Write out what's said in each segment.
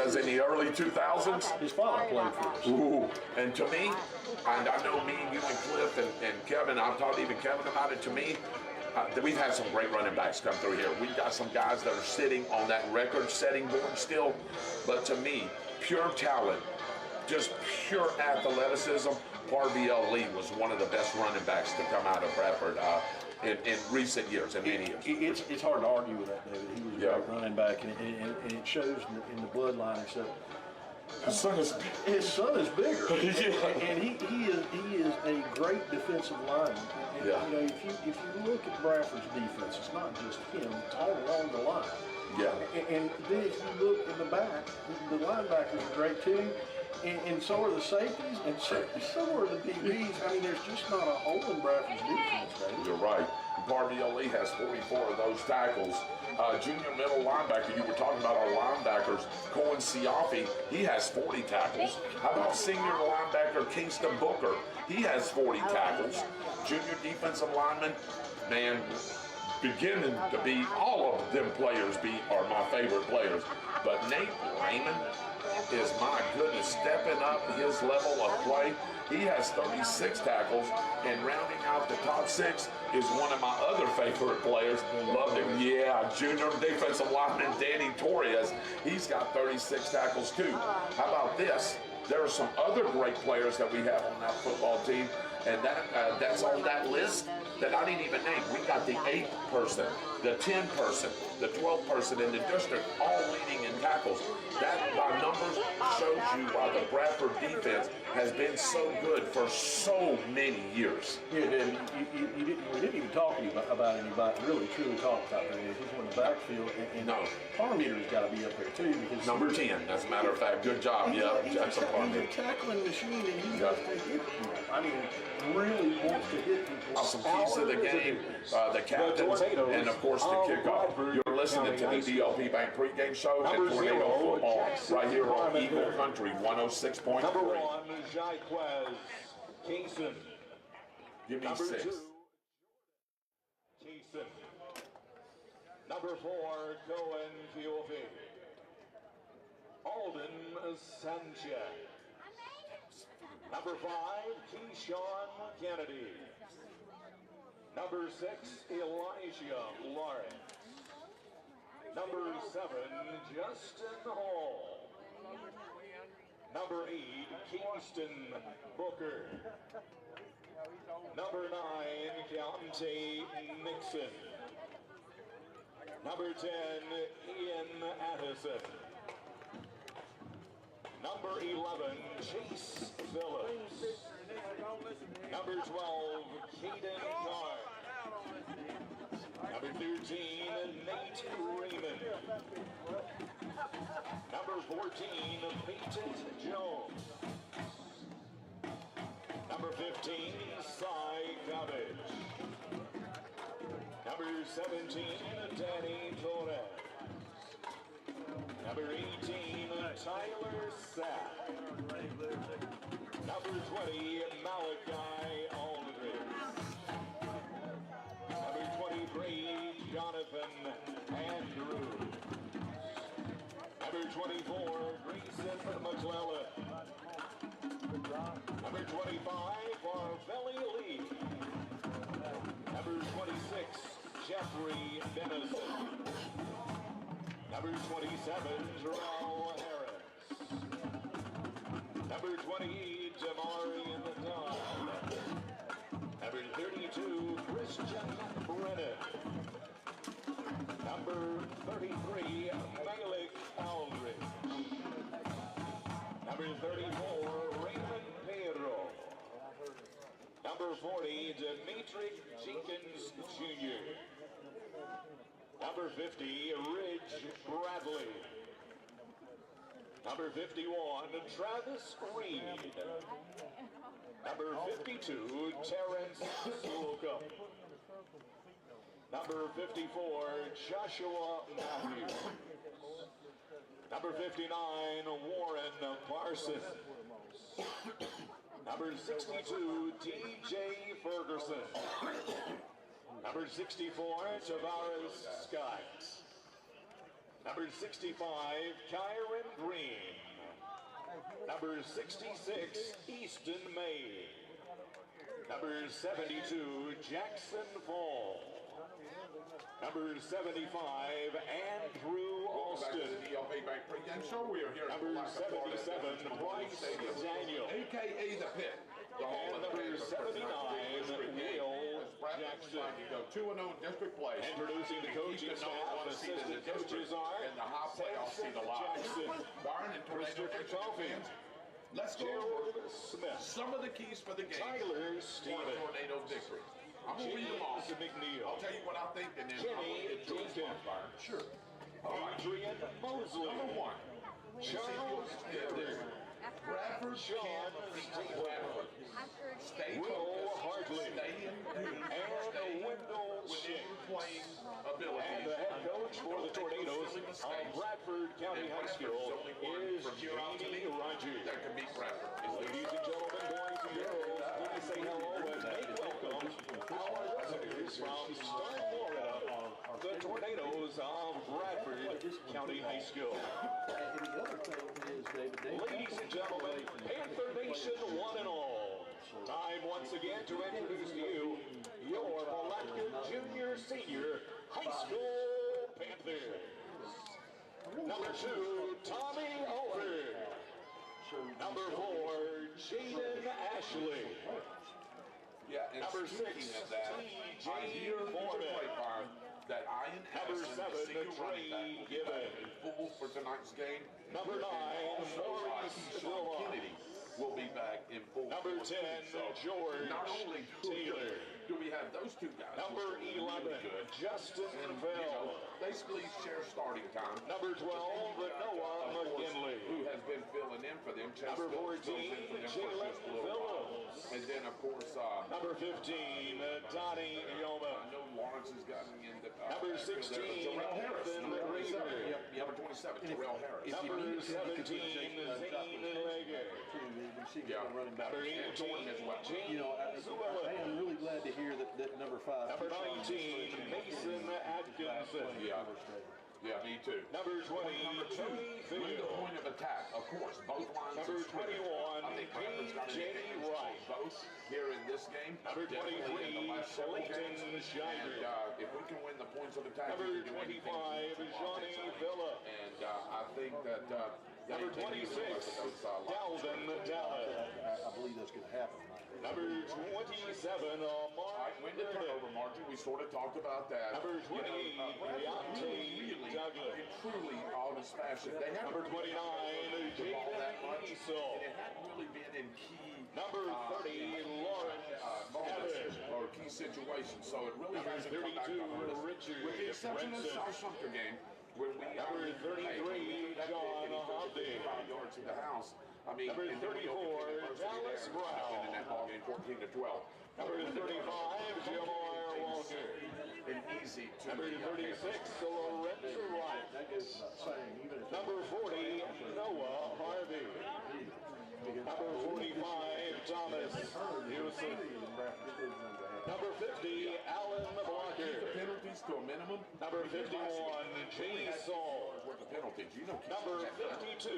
because in the early 2000s, his father played for us. Ooh, and to me, and I know me, you and Cliff and Kevin, I've talked to even Kevin about it, to me, we've had some great running backs come through here. We've got some guys that are sitting on that record-setting board still, but to me, pure talent, just pure athleticism. Parviel Lee was one of the best running backs to come out of Bradford in recent years, in many years. It's hard to argue with that, David. He was a great running back, and it shows in the bloodline and stuff. His son is bigger, and he is a great defensive lineman. And, you know, if you look at Bradford's defense, it's not just him; it's all along the line. Yeah. And then if you look in the back, the linebackers are great too. And so are the safeties, and so are the DBs. I mean, there's just not a hole in Bradford's defense, David. You're right. Parviel Lee has 44 of those tackles. Junior middle linebacker, you were talking about our linebackers, Cohen Siafi, he has 40 tackles. How about senior linebacker Kingston Booker? He has 40 tackles. Junior defensive lineman, man, beginning to be, all of them players are my favorite players. But Nate Raymond is, my goodness, stepping up his level of play. He has 36 tackles, and rounding out the top 6 is one of my other favorite players. Loved him. Yeah, junior defensive lineman Danny Torres. He's got 36 tackles too. How about this? There are some other great players that we have on that football team, and that's on that list that I didn't even name. We got the 8th person, the 10th person, the 12th person in the district, all leading in tackles. That, by numbers, shows you why the Bradford defense has been so good for so many years. Yeah, David, we didn't even talk about anybody really truly talk about that. He's on the backfield, and no. Parmeter's got to be up there too, because number 10. As a matter of fact, good job. Yeah, that's a Parmeter. He's a tackling machine, and he wants to hit people. I mean, really wants to hit people. Some keys to the game, the captains, and of course the kickoff. You're listening to the DLP Bank pregame show and Tornado Football right here on Eagle Country 106.3. Number 1, Jaquez Kaysen. Give me Number 6. 2, Kaysen. Number 4, Cohen Kiofi. Alden Sanchez. Number 5, Keyshawn Kennedy. Number 6, Elijah Lawrence. Number 7, Justin Hall. Number 8, Kingston Booker. Number 9, Keontae Nixon. Number 10, Ian Addison. Number 11, Chase Phillips. Number 12, Caden Carr. Number 13, Nate Raymond. Number 14, Peyton Jones. Number 15, Cy Cabbage. Number 17, Danny Torres. Number 18, Tyler Sapp. Number 20, Malachi Aldridge. Number 23, Jonathan Andrews. Number 24, Grayson McClellan. Number 25, Arveli Lee. Number 26, Jeffrey Dennison. Number 27, Terrell Harris. Number 28, Jamarian Dunn. Number 32, Christian Brennan. Number 33, Malik Aldridge. Number 34, Raymond Pedro. Number 40, Dimitri Jenkins Jr. Number 50, Ridge Bradley. Number 51, Travis Reed. Number 52, Terrence Slocum. Number 54, Joshua Matthews. Number 59, Warren Parsons. Number 62, DJ Ferguson. Number 64, Tavares Scott. Number 65, Kyron Green. Number 66, Easton May. Number 72, Jackson Fall. Number 75, Andrew Alston. Number 77, Bryce Daniel. AKA the Pit. And number 79, Will Jackson. 2-0 district play. Introducing the coaching staff, assistant coaches are in the high playoffs see the live. Jackson, Byron and Tornado Christopher Coffey, Let's go Gerald over Smith, some of the keys for the game Tyler for Stevens, Tornado's victory. I'm going to read them off. James McNeil, I'll tell you what I think, and then I'm Kenny going to get to Jenkins, response, Byron. Sure. All right. Adrian Mosley, Number 1. Charles Pittman, Bradford Sean Bradford. Stay Will Hartley, Stay in and Wendell Schick. playing And ability. the head coach for the Tornadoes of Bradford County High School is Jamie Rogers. That can beat Bradford. Ladies and gentlemen, boys and girls, please say hello and make welcome our visitors from Star Florida, the Tornadoes of Bradford County High School. And the other thing is, David, Ladies and gentlemen, Panther Nation one and all. Time once again to introduce to you your Palatka Junior Senior High School Panthers. Number 2, Tommy Alford. Number 4, Jaden Ashley. Yeah, and Number speaking 6, of that, I T.J. hear Foreman. that Ian Number Addison, 7, the senior running back, Trey will be back Gibbon. in full for tonight's game. Number 9, Maurice Sean Dillon. Kennedy will be back in full. Number force. 10, So, George not only Taylor. do we have those two guys, Number which are 11, really good, Justin and, Bell. basically share starting time. Number 12, Noah Of course, McKinley. who has been filling in for them. Chase Number Phillips fills 14, in for them for Jalen just a little while. Phillips. And then, of course, Number 15, Donnie I Yoma. know Lawrence has gotten in the Number backfield there, 16, but Terrell Harris, Ethan number 27. Reaver. Yep, number 27, Terrell Harris. Number 17, Zane Legger. running back. Number And Jordan as 18, well. You know, James I Llewellyn. am really glad to hear that number 5. Number 19, Mason Atkinson. Yeah, me too. Number 20, Tony Win the Field. point of attack, of course. Both lines. Number are square. 21, I think Bradford's got an P.J. advantage Wright. on both here in this game. Number Definitely in the 23, last several Clayton games. Shiver. And if we can win the points of attack, Number we can do anything 25, Johnny Villa. And I think that Number 26, Dalvin Dallas. I believe that's going to happen. Number 27, Mark Win the turnover Durden. margin. We sort of talked about that. Number 28, Bradford Deontay Douglas. in truly honest fashion. They haven't Number 29, the ball that much. Jaden Easel. And it hadn't really been in key Number 30, Lawrence moments Evans. or key situations. So it really Number hasn't come back 32, to hurt us. Richard With the exception of the Brinson. South Sumter game, when we Number 33, John Hobby. 5 yards to the house. I mean, Number and then we go 34, kick it Dallas there, Brown. in that ball game, 14-12. Number 35, Jamar Walker. And easy to Number 36, Lorenzo Wright. That goes without saying, even if Number 40, Noah Harvey. Number 45, Thomas Houston. Number 50, Alan Blocker. the penalties to a minimum. Number 51, Jay Saul. Worth the penalties. You know, Number 52,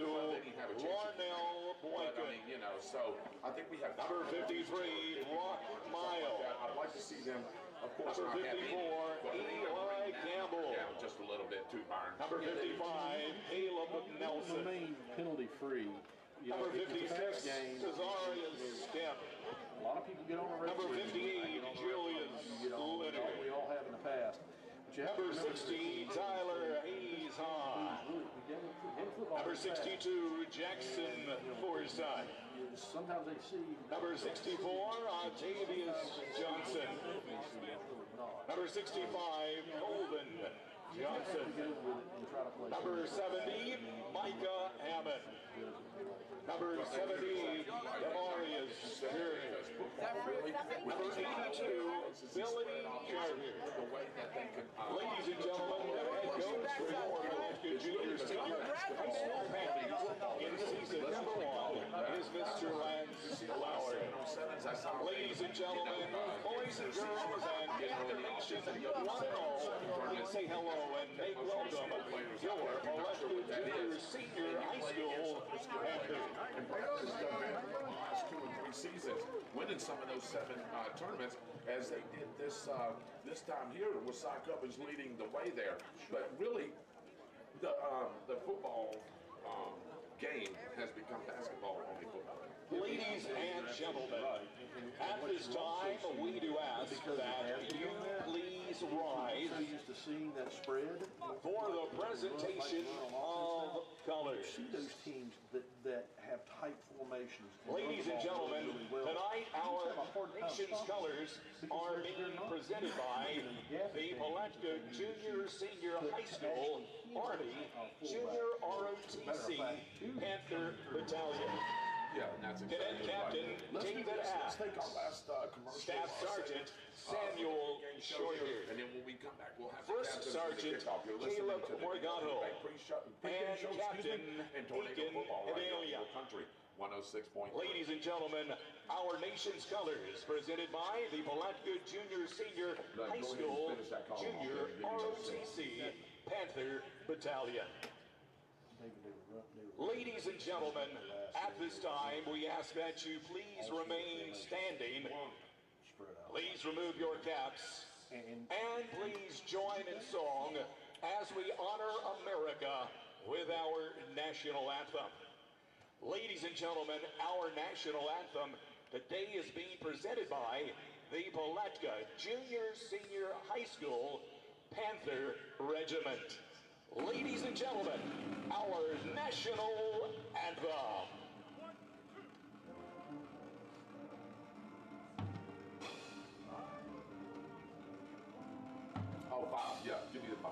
Larnell But, I Boykin. mean, you know, so I think we have Number 53, Brock Mile. I'd like to see them, of course, Number not have any, 54, but we need to Eli bring that Campbell. down just a little bit too, Byron. Number 55, Caleb Nelson. remain penalty free. Number 56, game. Cesarius Stemp. A lot of people get on the Number referee. 58, Julius Leonard. We all have in the past. But you have to Number remember 60, Tyler Hayes Hahn. Number 62, Jackson Forsythe. Sometimes they see. Number 64, Octavius Johnson. Number 65, Colvin Johnson. Number 70, Micah Hammond. Number 70, Demarius Curry. Number 82, Billy Carter. Ladies and gentlemen, the head coach for your Palatka Junior Senior High School Panthers in season number 1 is Mr. Lance Lauer. Ladies and gentlemen, boys and girls, and Panther Nation, one and all, please say hello and make welcome your Palatka Junior Senior High School Panthers. winning some of those 7 tournaments as they did this time here. Wasaka was leading the way there, but really the football game has become basketball only football. Ladies and gentlemen, at this time we do ask that you please rise So used to seeing that spread. for the presentation of colors. See those teams that have tight formations. Ladies and gentlemen, tonight our nation's colors are being presented by the Palatka Junior Senior High School Army Junior ROTC Panther Battalion. Yeah, and that's Cadet Captain David Let's Ash, take our last commercial. Staff Sergeant Samuel Schroeder, And then when we come back, we'll have First the Sergeant Caleb Morgado, and Captain Deacon Edelia. Country 106.3. Ladies and gentlemen, our nation's colors presented by the Palatka Junior Senior High School Junior ROTC Panther Battalion. Ladies and gentlemen, at this time we ask that you please remain standing. Please remove your caps and please join in song as we honor America with our national anthem. Ladies and gentlemen, our national anthem today is being presented by the Palatka Junior Senior High School Panther Regiment. Ladies and gentlemen, our national anthem. Oh, 5. Yeah, give me the 5.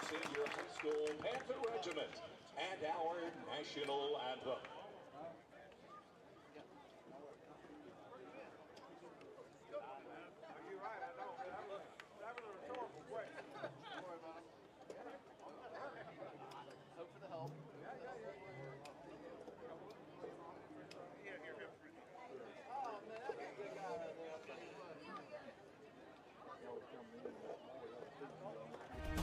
Senior High School Panther Regiment and our national anthem.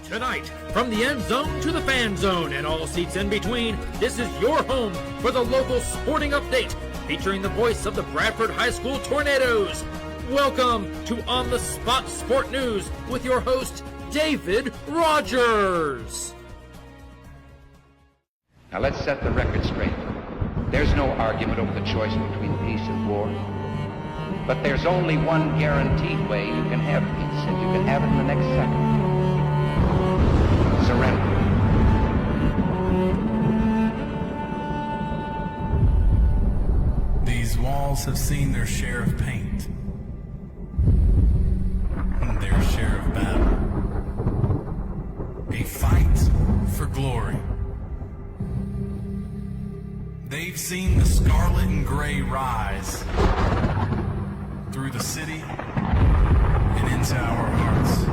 Tonight, from the end zone to the fan zone and all seats in between, this is your home for the local sporting update, featuring the voice of the Bradford High School Tornadoes. Welcome to On the Spot Sport News with your host, David Rogers. Now let's set the record straight. There's no argument over the choice between peace and war. But there's only one guaranteed way you can have peace, and you can have it in the next second. Surrender. These walls have seen their share of paint, and their share of battle. A fight for glory. They've seen the scarlet and gray rise through the city and into our hearts.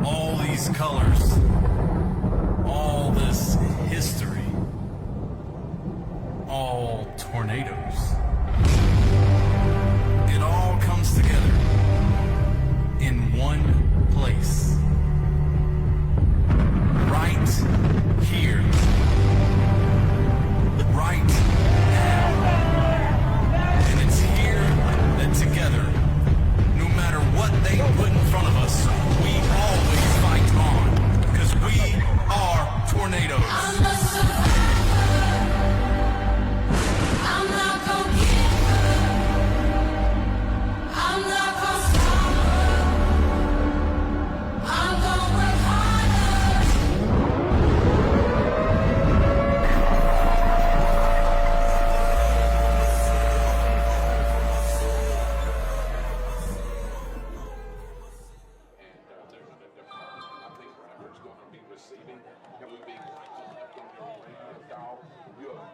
All these colors, all this history, all tornadoes. It all comes together in one place. Right here. Right now. And it's here that together, no matter what they put in front of us, we always fight on.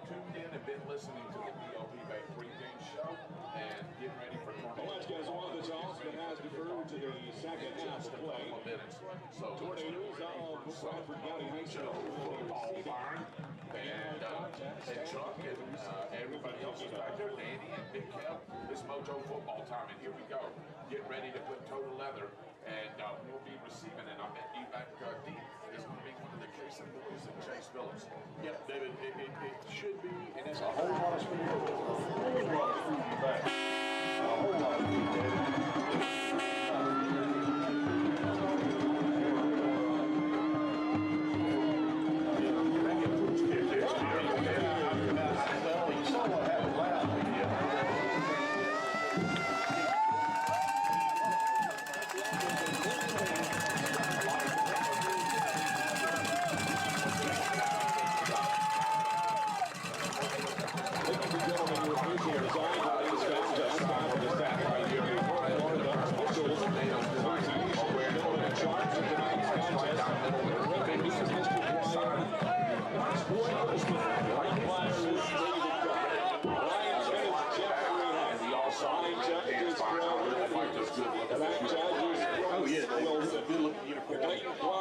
tuned in and been listening to the DLP Bank pregame show and getting ready for Palatka has won the toss but has deferred to the second half of play. So Tornadoes of Bradford County High School football barn and Chuck and everybody else is back there. Danny and Big Kev. It's Mojo football time, and here we go. Getting ready to put total leather, and we'll be receiving it. I bet you back deep is going to be one of the Casey boys and Chase Phillips. Yep, David, it should be, and it's a whole lot of speed. A whole lot of speed back. A whole lot of speed, David.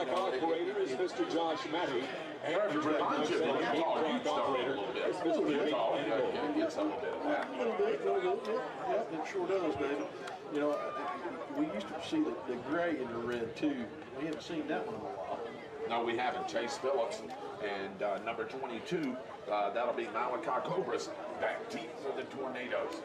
Operator is Mr. Josh Matty. Reminds you of the operator. Gets a little bit of that. A little bit. Yep, it sure does, David. You know, we used to see the gray and the red too. We haven't seen that one in a while. No, we haven't. Chase Phillips and number 22, that'll be Malachi Cobras back deep for the Tornadoes.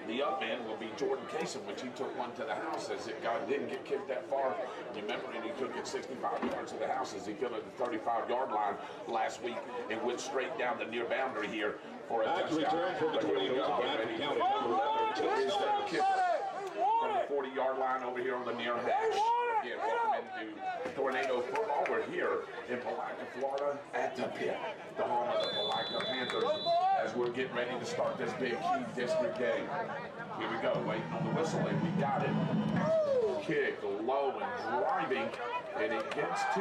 The up man will be Jordan Kaysen, which he took one to the house as it didn't get kicked that far. Remember, and he took it 65 yards to the house as he killed at the 35-yard line last week and went straight down the near boundary here for a touchdown. From the Tornadoes of Bradford County. From the 40-yard line over here on the near hash. Again, welcome into Tornado football. We're here in Palatka, Florida, at the pit, the home of the Palatka Panthers, as we're getting ready to start this big key district game. Here we go, waiting on the whistle, and we got it. Kick low and driving, and it gets to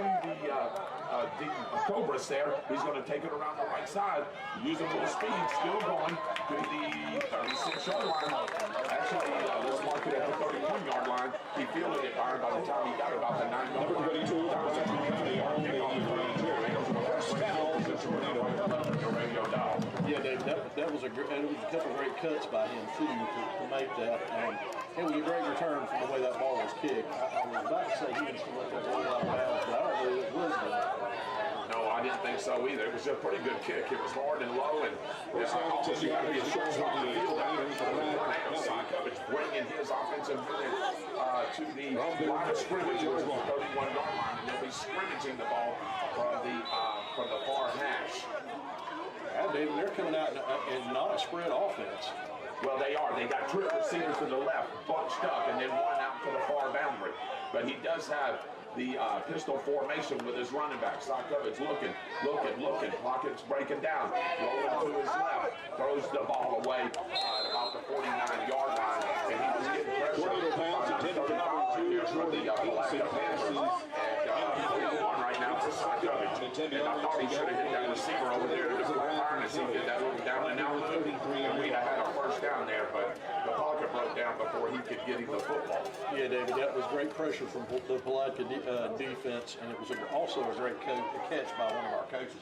the Cobras there. He's going to take it around the right side, using a little speed, still going to the 36-yard line. Actually, let's mark it at the 31-yard line. He fielded it by the time he got about the 9-yard line. Yeah, Dave, that was a couple great cuts by him too to make that. It was a great return from the way that ball was kicked. I was about to say he didn't let that ball out of bounds, but I don't believe it was that. No, I didn't think so either. It was a pretty good kick. It was hard and low, and almost you got to be a short spot on the field out there for the tornado side coverage, bringing his offensive unit to the line of scrimmage, which was the 31-yard line, and they'll be scrimmaging the ball from the far hash. Yeah, David, they're coming out in not a spread offense. Well, they are. They got two receivers to the left, bunched up, and then one out to the far boundary. But he does have the pistol formation with his running back. Side coverage looking. Pockets breaking down. Rolling to his left. Throws the ball away at about the 49-yard line. And he was getting pressure on the 35 here from the Palatka Panthers. And one right now to side coverage. And I thought he should have hit that receiver over there to the flat iron as he did that little down and out move. And we'd have had a first down there, but the pocket broke down before he could get him the football. Yeah, David, that was great pressure from the Palatka defense, and it was also a great catch by one of our coaches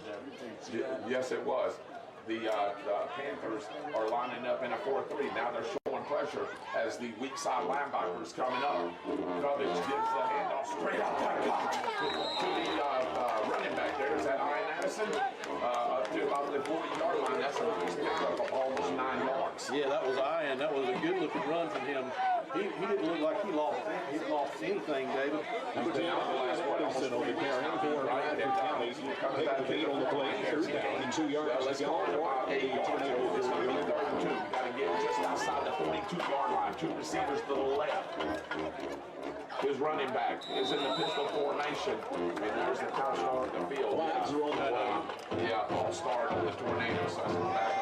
there. Yes, it was. The Panthers are lining up in a 4-3. Now they're showing pressure as the weak side linebackers coming up. Coverage gives the handoff straight out that clock to the running back there. Is that Ian Addison? Up to about the 40-yard line. That's a nice pickup of almost 9 yards. Yeah, that was Ian. That was a good-looking run from him. He didn't look like he lost anything, David. Number 10, Robinson on the carry for Bradford County. Taking on the play, third down and 2 yards to go. The Tornado is going to be 32. Got to get just outside the 42-yard line. Two receivers to the left. His running back is in the pistol formation. And there's the touchdown on the field. All-star of the Tornado. So that's back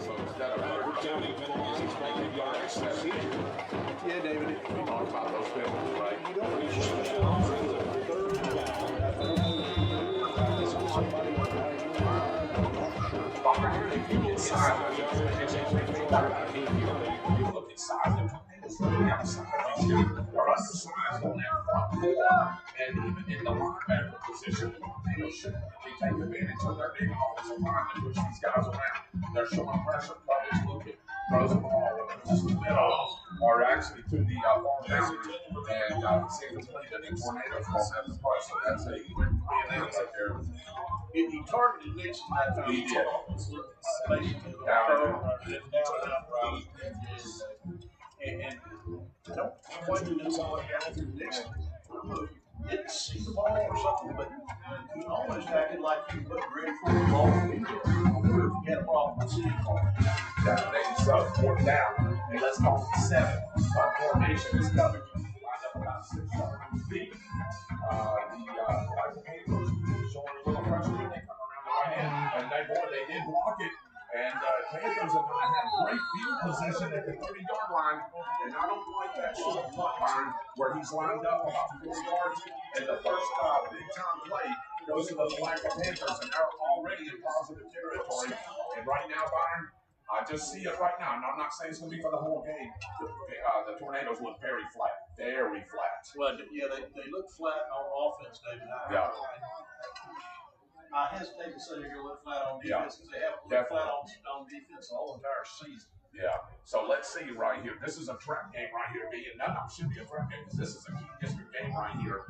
so instead of Bradford County penalties expected yards. Yeah, David. We talked about those penalties, right? You don't reach third down. This was somebody. inside. You look inside the tornadoes from the outside. They're undersized on that front four, and even in the linebacker position, the tornadoes should really take advantage of their big offensive line to push these guys around. They're showing pressure, coverage, looking, throws the ball just a bit off, or actually to the far boundary, and seems to believe that the tornadoes won't have the push. So that's a quick 3 and out right there. He targeted Nixon that time. He did. Down and out route. And I don't quite know what happened to Nixon. Didn't see the ball or something, but he almost acted like he was ready for the ball. He had a problem with seeing the ball. So 4th down, and let's call it 7. Formation is coming. Line up about 6 yards deep. The Panthers showing a little pressure when they come around the right end, and they did block it. And Panthers are going to have great field position at the 30-yard line. And I don't like that short punt line where he's lined up about 4 yards. And the first big-time play goes to the Palatka Panthers, and they're already in positive territory. And right now, Byron, I just see it right now. And I'm not saying it's going to be for the whole game. The Tornadoes look very flat. Very flat. Well, yeah, they look flat on offense, David. I hesitate to say they're going to look flat on defense because they haven't looked flat on defense the whole entire season. Yeah. So let's see right here. This is a trap game right here. Should be a trap game because this is a key district game right here.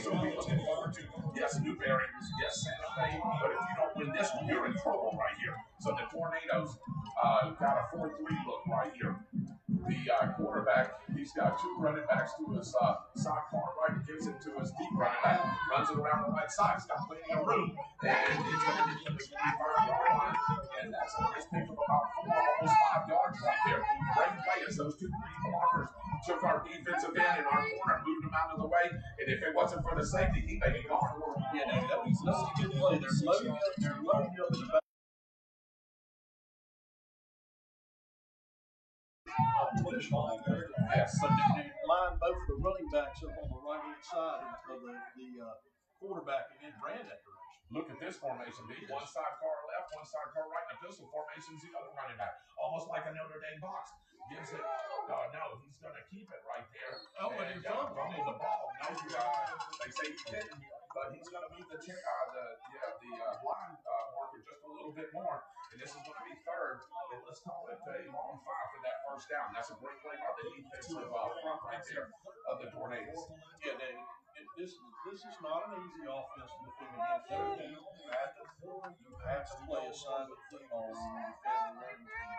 So we're looking forward to, yes, Newberry, yes, Santa Fe. But if you don't win this one, you're in trouble right here. So the Tornadoes got a 4-3 look right here. The quarterback, he's got 2 running backs to his side far right, gives it to his deep running back, runs it around the right side. He's got plenty of room, and it's going to be in the 25-yard line, and that's a nice pick of about 4, almost 5 yards right there. Great play as those 2 green blockers took our defensive end in our corner, moved him out of the way, and if it wasn't for the safety, he may be gone. Yeah, that was a good play. They're loading up in the back. Yes. But they line both of the running backs up on the right-hand side of the quarterback and then ran that direction. Look at this formation, B. One side car left, one side car right, and the pistol formation's the other running back. Almost like a Notre Dame box. Gives it, no, he's going to keep it right there. Oh, and he's fumbled the ball. No, they say he didn't, but he's going to move the line marker just a little bit more. And this is going to be 3rd, and let's call it a long 5 for that first down. That's a great play by the defensive front right there of the Tornadoes. Yeah, this is not an easy offense to defend against. You have to play a side of football when you defend the running team.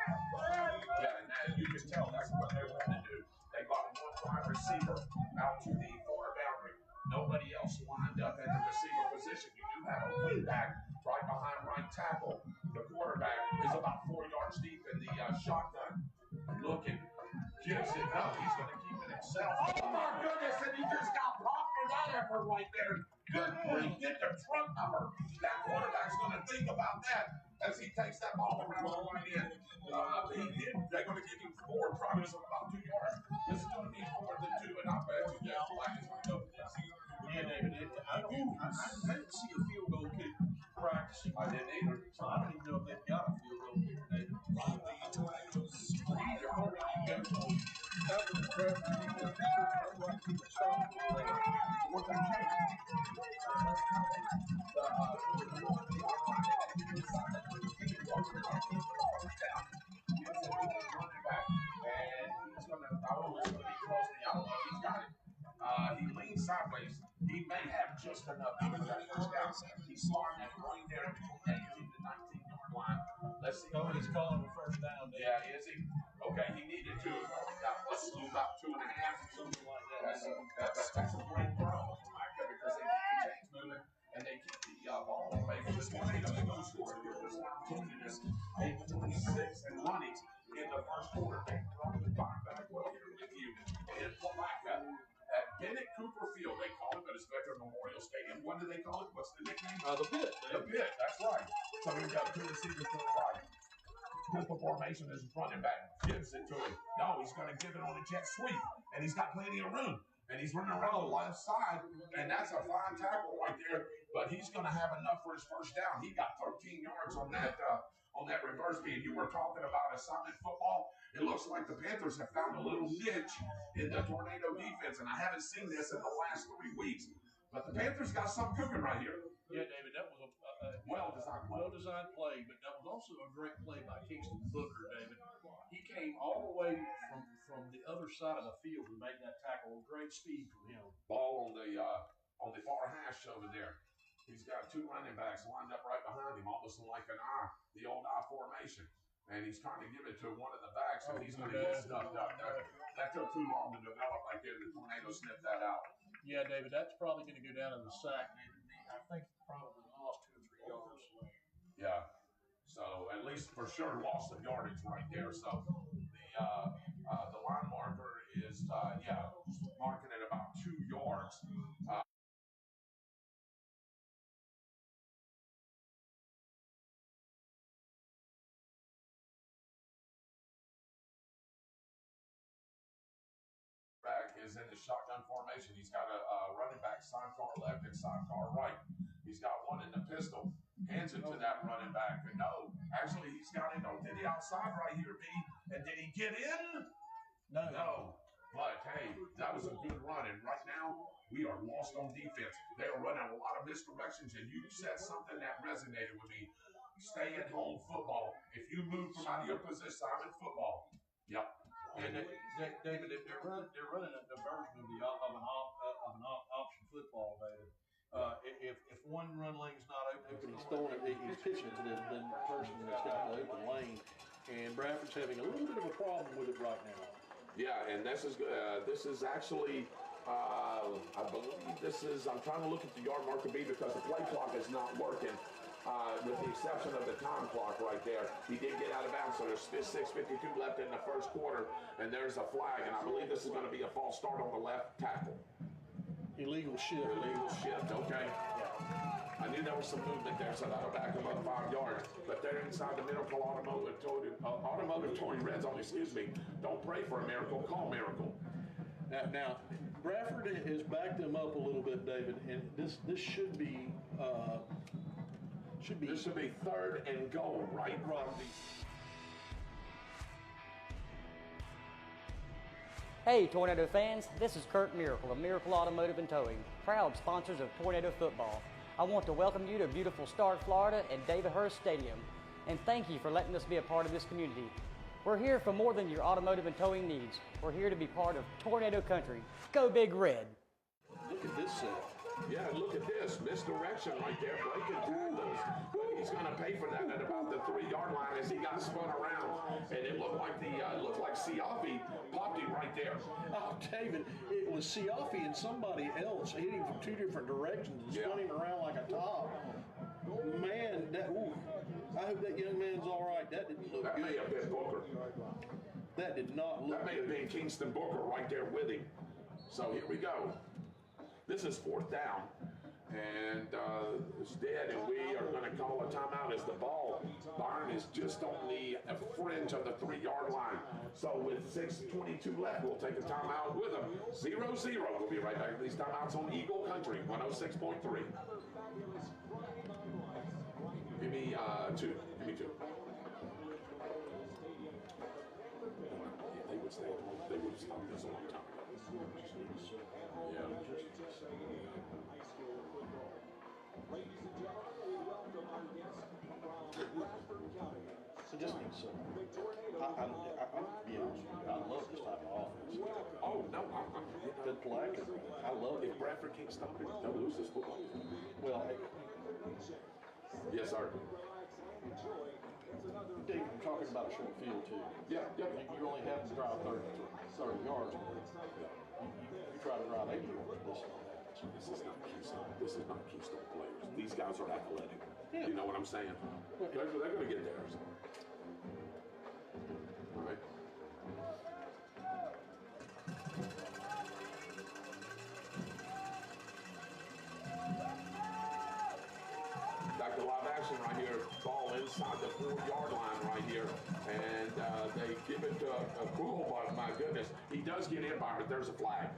Yeah, and you can tell that's what they want to do. They got 1 wide receiver out to the far boundary. Nobody else lined up at the receiver position. You do have a wingback right behind right tackle. The quarterback is about 4 yards deep in the shotgun. Looking, gives it up. He's going to keep it himself. Oh my goodness! And he just got popped for that effort right there. Good grief! Get the trunk number. That quarterback's going to think about that as he takes that ball around the right end. They're going to give him 4 progress of about 2 yards. This is going to be 4th and 2, and I bet you that flag is going to go. Yeah, David, I didn't see a field goal kick practice. I didn't either. So I don't even know if they've got a field goal kicker, David. He leans sideways. He may have just enough for that first down. He's smart and going there between the 18 to 19-yard line. Let's see. Oh, he's calling the first down. Yeah, is he? Okay, he needed to. Let's do about 2.5, something like that. That's a great throw because they keep the chains moving and they keep the ball away from the Tornadoes. They go score. This opportunity is 8-26 and running in the first quarter. They throw the back well here with you in Palatka. At Bennett Cooper Field, they call it, but it's Veteran Memorial Stadium. What do they call it? What's the nickname? The Pit. The Pit, that's right. So we've got 2 receivers to the right. Cooper formation is running back. Gives it to him. No, he's going to give it on a jet sweep. And he's got plenty of room. And he's running around the left side. And that's a fine tackle right there. But he's going to have enough for his first down. He got 13 yards on on that reverse beat. You were talking about assignment football. It looks like the Panthers have found a little niche in the Tornado defense, and I haven't seen this in the last 3 weeks. But the Panthers got something cooking right here. Yeah, David, that was a well-designed play, but that was also a great play by Kingston Booker, David. He came all the way from the other side of the field to make that tackle. Great speed from him. Ball on the far hash over there. He's got 2 running backs lined up right behind him, almost like an I, the old I formation. And he's trying to give it to one of the backs, and he's going to get stuffed up. That took too long to develop right there. The Tornado sniffed that out. Yeah, David, that's probably going to go down as a sack, David. I think he probably lost 2 or 3 yards. Yeah. So at least for sure lost some yardage right there. So the line marker is marking it about 2 yards. Back is in the shotgun formation. He's got a running back sidecar left and sidecar right. He's got one in the pistol. Hands it to that running back. And no, actually he's got it on to the outside right here, B. And did he get in? No. But hey, that was a good run. And right now we are lost on defense. They are running a lot of misdirections, and you said something that resonated with me. Stay at home football. If you move from out of your position, I'm in football. Yep. And David, they're running a version of an option football, David. If one run lane's not open, he's pitching it to the person that's got the open lane, and Bradford's having a little bit of a problem with it right now. Yeah, and this is actually, I believe this is. I'm trying to look at the yard marker B because the play clock is not working. With the exception of the time clock right there. He did get out of bounds, so there's 6:52 left in the first quarter, and there's a flag, and I believe this is going to be a false start on the left tackle. Illegal shift, okay. Yeah. I knew there was some movement there, so that'll back him up 5 yards. But they're inside the Miracle Automotive Toy Red Zone, excuse me. Don't pray for a miracle, call miracle. Now Bradford has backed them up a little bit, David, and this should be... This should be 3rd and goal, right? Hey Tornado fans, this is Kurt Miracle of Miracle Automotive and Towing, proud sponsors of Tornado Football. I want to welcome you to beautiful Stark, Florida at David Hurst Stadium, and thank you for letting us be a part of this community. We're here for more than your automotive and towing needs. We're here to be part of Tornado Country. Go Big Red! Look at this set. Yeah, look at this. Misdirection right there. Breaking tackles. But he's going to pay for that at about the 3-yard line as he got spun around. And it looked like Siafi popped him right there. Oh, David, it was Siafi and somebody else hitting him from 2 different directions and spun him around like a top. Man, I hope that young man's all right. That didn't look good. That may have been Booker. That did not look good. That may have been Kingston Booker right there with him. So here we go. This is 4th down, and it's dead, and we are going to call a timeout as the ball. Byron is just on the fringe of the 3-yard line. So with 6:22 left, we'll take a timeout with them. 0-0. We'll be right back with these timeouts on Eagle Country, 106.3. Give me 2. Give me 2. They would stay at home. They would have stopped this a long time. Yeah. Ladies and gentlemen, we welcome our guests from Bradford County. So just need some. I'll be honest with you. I love this type of offense. Oh, no. Good Palatka. I love it. If Bradford can't stop it, they'll lose this football. Well, yes, sir. Dave, you're talking about a short field, too. Yeah. You only have to drive 30 yards. You try to drive 80 yards. This is not Keystone. This is not Keystone players. These guys are athletic. Yeah. You know what I'm saying? They're going to get theirs. All right. Back to live action right here. Ball inside the 4-yard line right here. And they give it to a Quill, but my goodness. He does get in, Byron. There's a flag.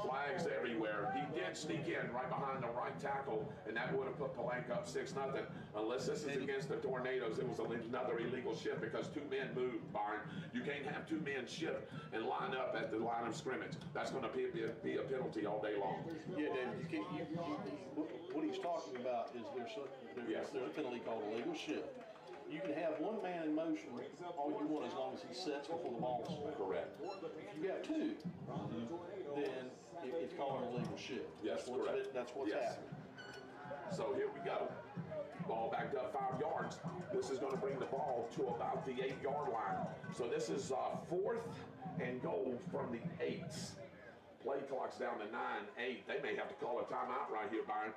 Flags everywhere. He did sneak in right behind the right tackle, and that would have put Palatka up 6-0. Unless this is against the Tornadoes, it was another illegal shift because 2 men moved, Byron. You can't have 2 men shift and line up at the line of scrimmage. That's going to be a penalty all day long. Yeah, David, you can't, what he's talking about is there's a penalty called illegal shift. You can have 1 man in motion all you want as long as he sets before the ball's correct. If you got 2, then it's called an illegal shift. Yes, correct. That's what's happening. So here we go. Ball backed up 5 yards. This is going to bring the ball to about the 8-yard line. So this is 4th and goal from the 8s. Play clock's down to 9-8. They may have to call a timeout right here, Byron.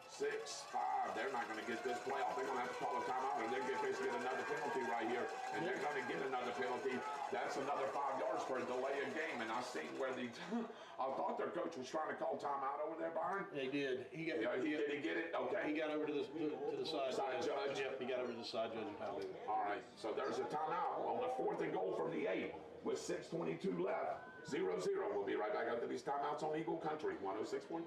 6-5. They're not going to get this play off. They're going to have to call a timeout, and they're going to get another penalty right here. And they're going to get another penalty. That's another 5 yards for a delay of game. And I seen where I thought their coach was trying to call timeout over there, Byron. He did. Did he get it? Okay. He got over to the side judge. Yep, he got over to the side judge. All right. So there's a timeout on the 4th and goal from the 8 with 6:22 left. 0-0. We'll be right back after these timeouts on Eagle Country 106.3.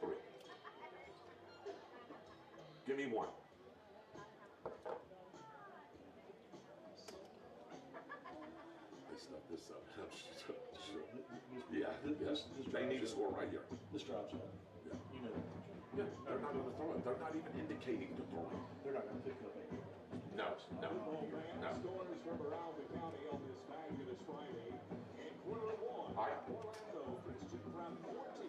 Give me one. This up. Yeah, they need to score right here. This drives up. Yeah. You know. Yeah, they're not going to throw it. They're not even indicating to throw it. They're not going to pick up anything. No. Scores from around the county on this fabulous Friday. In quarter 1, Orlando Christian from 14,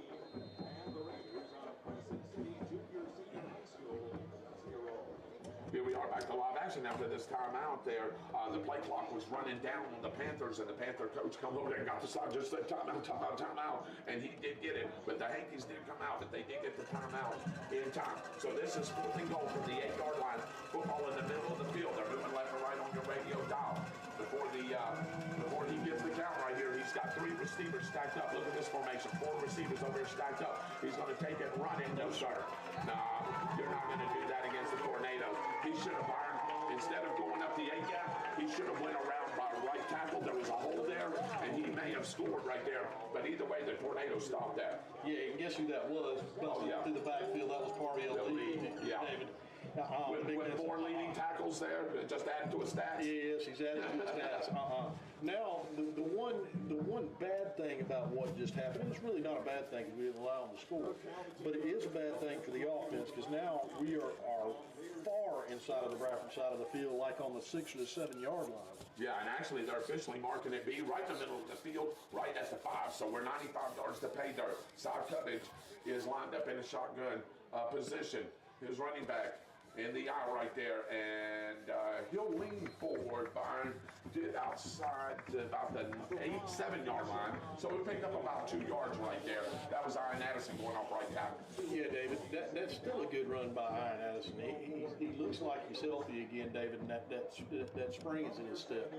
and the Raiders out of Crescent City Junior Senior High School 0. Here we are back to live action after this timeout there. The play clock was running down on the Panthers, and the Panther coach come over there and got the side, just said timeout, and he did get it. But the Hankies did come out, but they did get the timeout in time. So this is 4th and goal from the 8-yard line. Football in the middle of the field. They're moving left and right on your radio dial. Before he gets the count right here, he's got 3 receivers stacked up. Look at this formation. 4 receivers over here stacked up. He's going to take it running. No, sir. Nah, you're not going to do that against the Tornadoes. He should have fired. Instead of going up the 8-gap, he should have went around by right tackle. There was a hole there, and he may have scored right there. But either way, the Tornadoes stopped that. Yeah, and guess who that was? Through the backfield, that was Pariel Lee. Yeah. David. With 4 leading tackles there, just adding to his stats. Yes, he's added to his stats. Now, the one bad thing about what just happened, and it's really not a bad thing because we didn't allow them to score, but it is a bad thing for the offense because now we are far inside of the Bradford side of the field, like on the 6 or the 7-yard line. Yeah, and actually they're officially marking it B right in the middle of the field, right at the 5. So we're 95 yards to pay dirt. Side coverage is lined up in a shotgun position. His running back in the eye right there, and he'll lean forward, Byron, to outside to about the 7-yard line. So we picked up about 2 yards right there. That was Iron Addison going off right tackle. Yeah, David, that's still a good run by Iron Addison. He looks like he's healthy again, David, and that spring is in his step.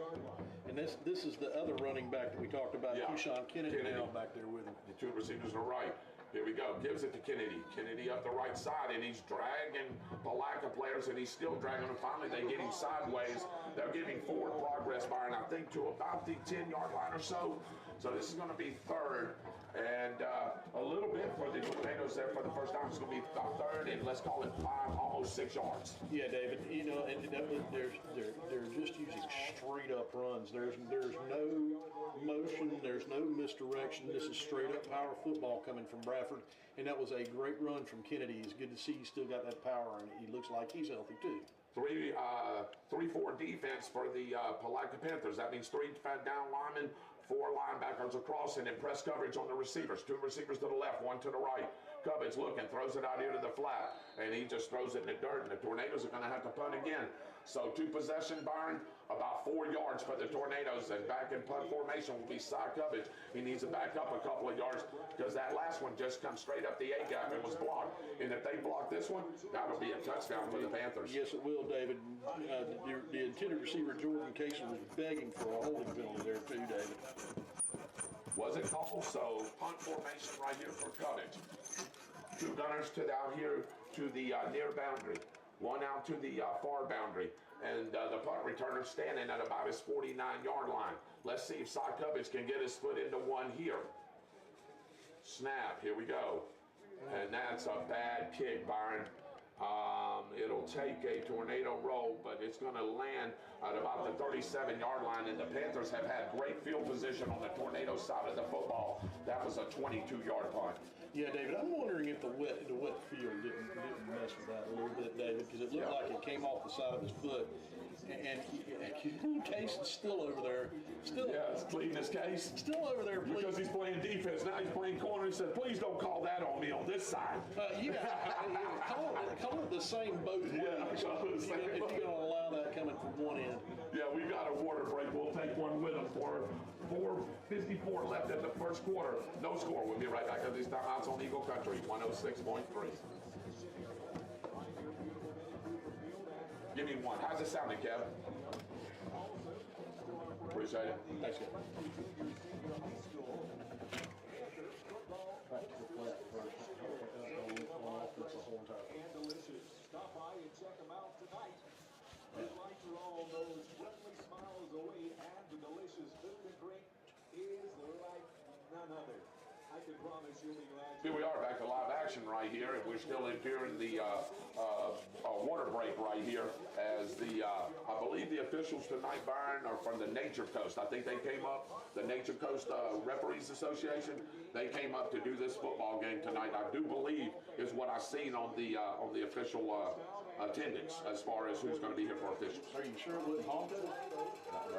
And this is the other running back that we talked about, Keyshawn Kennedy now back there with him. The 2 receivers are right. Here we go. Gives it to Kennedy. Kennedy up the right side, and he's dragging Palatka players, and he's still dragging them. Finally, they get him sideways. They're giving forward progress, Byron, I think, to about the 10-yard line or so. So this is going to be 3rd, and a little bit for the Tornadoes there for the first time. It's going to be about 3rd, and let's call it 5, almost 6 yards. Yeah, David. You know, and they're just using straight up runs. There's no motion. There's no misdirection. This is straight up power football coming from Bradford, and that was a great run from Kennedy. It's good to see he's still got that power, and he looks like he's healthy too. 3-4 defense for the Palatka Panthers. That means 3 down linemen, 4 linebackers across, and then press coverage on the receivers. 2 receivers to the left, 1 to the right. Cubbage looking, throws it out here to the flat, and he just throws it in the dirt, and the Tornadoes are going to have to punt again. So 2 possession, Byron, about 4 yards for the Tornadoes, and back in punt formation will be side coverage. He needs to back up a couple of yards because that last one just comes straight up the 8-gap and was blocked. And if they block this one, that'll be a touchdown for the Panthers. Yes, it will, David. The intended receiver, Jordan Casey, was begging for a holding penalty there too, David. Was it called? So punt formation right here for coverage. 2 gunners to down here to the near boundary. One out to the far boundary. And the punt returner standing at about his 49-yard line. Let's see if Sokovich can get his foot into one here. Snap, here we go. And that's a bad kick, Byron. It'll take a tornado roll, but it's going to land at about the 37-yard line, and the Panthers have had great field position on the Tornado side of the football. That was a 22-yard punt. Yeah, David, I'm wondering if the wet field didn't mess with that a little bit, David, because it looked like it came off the side of his foot. And Case is still over there. It's clean as Case. Still over there. Because he's playing defense. Now he's playing corner. He said, please don't call that on me on this side. Call it the same both ways. If you're going to allow that coming from one end. Yeah, we got a water break. We'll take one with them for 4:54 left in the first quarter. No score. We'll be right back at these timeouts on Eagle Country, 106.3. Give me one. How's it sounding, Kev? Appreciate it. Thanks, Kev. And delicious. Stop by and check them out tonight. We'd like to all those friendly smiles away, and the delicious food and drink is like none other. I can promise you'll be glad. Here we are back to live action right here, and we're still during the water break right here as I believe the officials tonight, Byron, are from the Nature Coast. I think they came up, the Nature Coast Referees Association, they came up to do this football game tonight. I do believe is what I've seen on the official attendance as far as who's going to be here for officials. Are you sure it wasn't Palm Coast?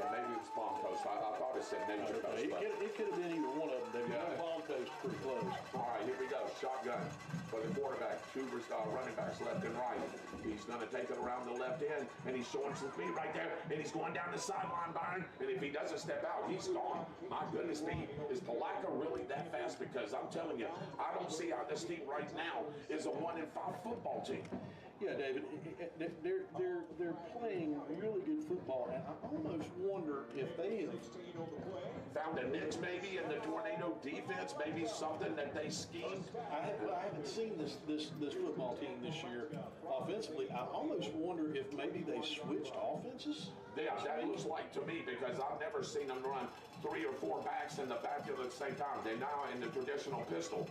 Maybe it's Palm Coast. I thought it said Nature Coast. It could have been either one of them. Palm Coast pretty close. All right, here we go. Shotgun for the quarterback. Two running backs left and right. He's going to take it around the left end, and he's showing some speed right there, and he's going down the sideline, Byron. And if he doesn't step out, he's gone. My goodness, speed. Is Palatka really that fast? Because I'm telling you, I don't see how this team right now is a 1-5 football team. Yeah, David, they're playing really good football, and I almost wonder if they have found a niche maybe in the Tornado defense, maybe something that they schemed. I haven't seen this football team this year offensively. I almost wonder if maybe they switched offenses. Yeah, that looks like to me, because I've never seen them run 3 or 4 backs in the backfield at the same time. They're now in the traditional pistol.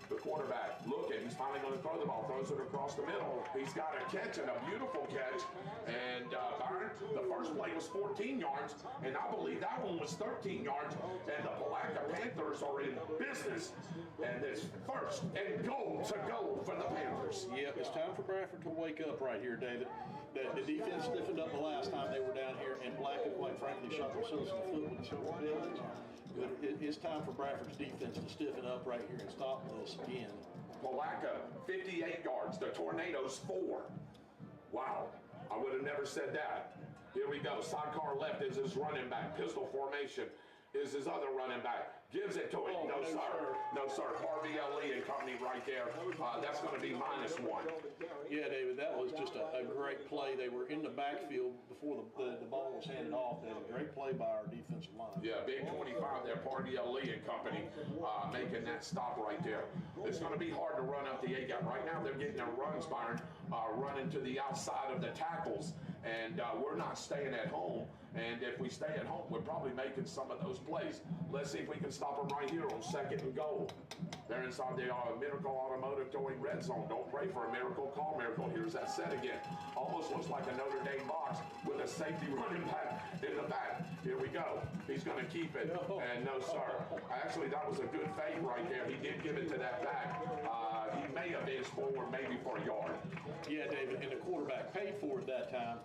The quarterback looking, he's finally going to throw the ball, throws it across the middle. He's got a catch, and a beautiful catch. And Byron, the first play was 14 yards, and I believe that one was 13 yards. And the Palatka Panthers are in business. And it's first and goal to go for the Panthers. Yep, it's time for Bradford to wake up right here, David. The defense stiffened up the last time they were down here, and Palatka, quite frankly, shot themselves in the foot with the buildings. But it's time for Bradford's defense to stiffen up right here and stop this again. Palatka, 58 yards. The Tornadoes, 4. Wow, I would have never said that. Here we go. Sidecar left is his running back. Pistol formation is his other running back. Gives it to him. Oh, no, sir. No, sir. Harvey L.E. and company right there. That's going to be -1. Yeah, David, that was just a great play. They were in the backfield before the ball was handed off. They had a great play by our defensive line. Yeah, big 25 there. Harvey L.E. and company making that stop right there. It's going to be hard to run up the A-gap. Right now, they're getting their runs, Byron, running to the outside of the tackles. And we're not staying at home. And if we stay at home, we're probably making some of those plays. Let's see if we can stop them right here on 2nd and goal. They're inside the Miracle Automotive Towing red zone. Don't pray for a miracle, call miracle. Here's that set again. Almost looks like a Notre Dame box with a safety running back in the back. Here we go. He's going to keep it. And no, sir. Actually, that was a good fake right there. He did give it to that back. He may have been forward maybe for a yard. Yeah, David, and the quarterback paid for it that time.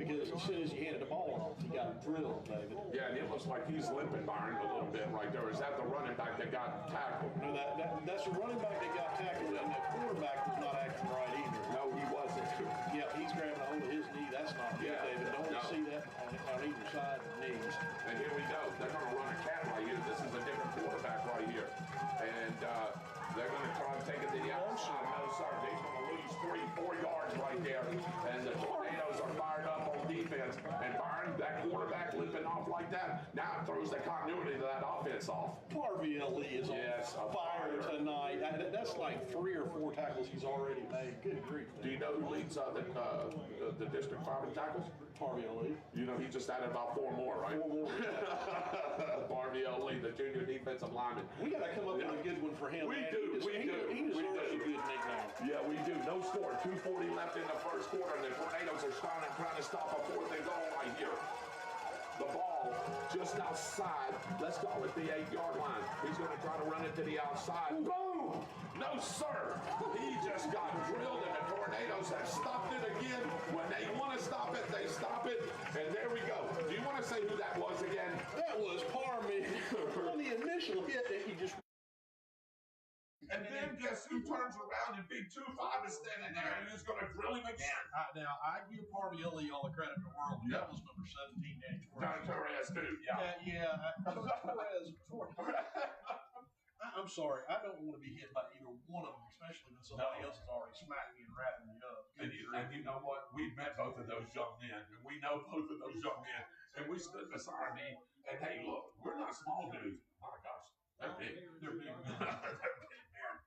Because as soon as he handed the ball off, he got drilled, David. Yeah, and it looks like he's limping, Byron, a little bit right there. Is that the running back that got tackled? No, that's the running back that got tackled, and the quarterback was not acting right either. No, he wasn't. Yeah, he's grabbing a hold of his knee. That's not good, David. Don't want to see that on either side of the knees. And here we go. They're going to run a cat right here. This is a different quarterback right here. And they're going to try to take it to the outside. No, sir. They're going to lose 3-4 yards right there. And the Tornadoes are fired up on defense. And Byron, that quarterback limping off like that, now it throws the continuity to that offense off. Parviel Lee is Yes, on fire tonight. That's like 3 or 4 tackles he's already made. Good grief. Do you know who leads the District 5 in tackles? Parviel Lee. You know, he just added about 4 more, right? 4 more. Parviel Lee, the junior defensive lineman. We got to come up with a good one for him. We man. do. He deserves a good nickname. Yeah, we do. No score. 2:40 left in the first quarter, and the Tornadoes are trying to stop a 4th and goal right here. The ball just outside. Let's call it the 8-yard line. He's going to try to run it to the outside. Boom! No, sir. He just got drilled, and the Tornadoes have stopped it again. When they want to stop it, they stop it. And there we go. Do you want to say who that was again? That was Parman. On the initial hit that he just... And then guess who turns around and Big 2-5 is standing there and is going to drill him again. Now, I give Parviel Lee all the credit in the world. Yeah. That was number 17, Danny Don Torres, too. Yeah. Torres. I'm sorry. I don't want to be hit by either one of them, especially when somebody else has already smacked me and wrapped me up. And you know what? We've met both of those young men, and we know both of those young men, and we stood beside me. And hey, look, we're not small dudes. My gosh, they're big. They're big. They're big, man.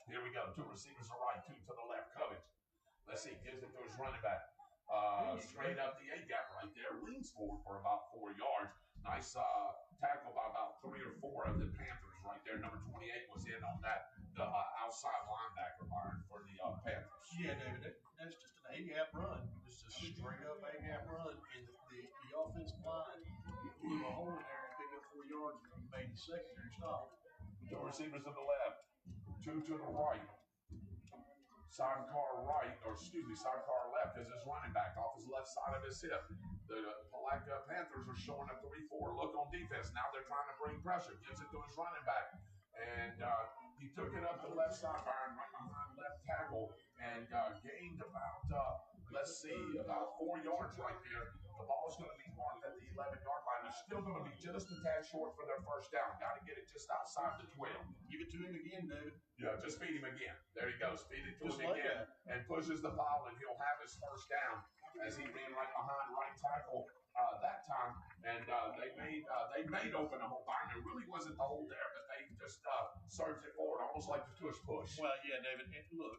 Here we go. 2 receivers are right, 2 to the left. Coverage. Let's see. Gives it to his running back. Straight up the A gap right there. Leans forward for about 4 yards. Nice tackle by about 3 or 4 of the Panthers right there. Number 28 was in on that, the outside linebacker line for the Panthers. Yeah, David, that's just an A-gap run. It's just a straight up A-gap run. And the offensive line blew a hole in there and picked up 4 yards and made the secondary stop. 2 receivers to the left, 2 to the right. Sidecar left is his running back off his left side of his hip. The Palatka Panthers are showing a 3-4 look on defense. Now they're trying to bring pressure. Gives it to his running back. And he took it up the left sideline, right behind left tackle, and gained about, about 4 yards right there. The ball is going to be marked at the 11-yard line. They're still going to be just a tad short for their first down. Got to get it just outside the 12. Give it to him again, David. Yeah, just feed him again. There he goes. Feed it to him again and pushes the ball, and he'll have his first down as he ran right behind right tackle that time. And they made open a hole. There really wasn't the hole there, but they just surged it forward, almost like the tush push. Well, yeah, David. And look,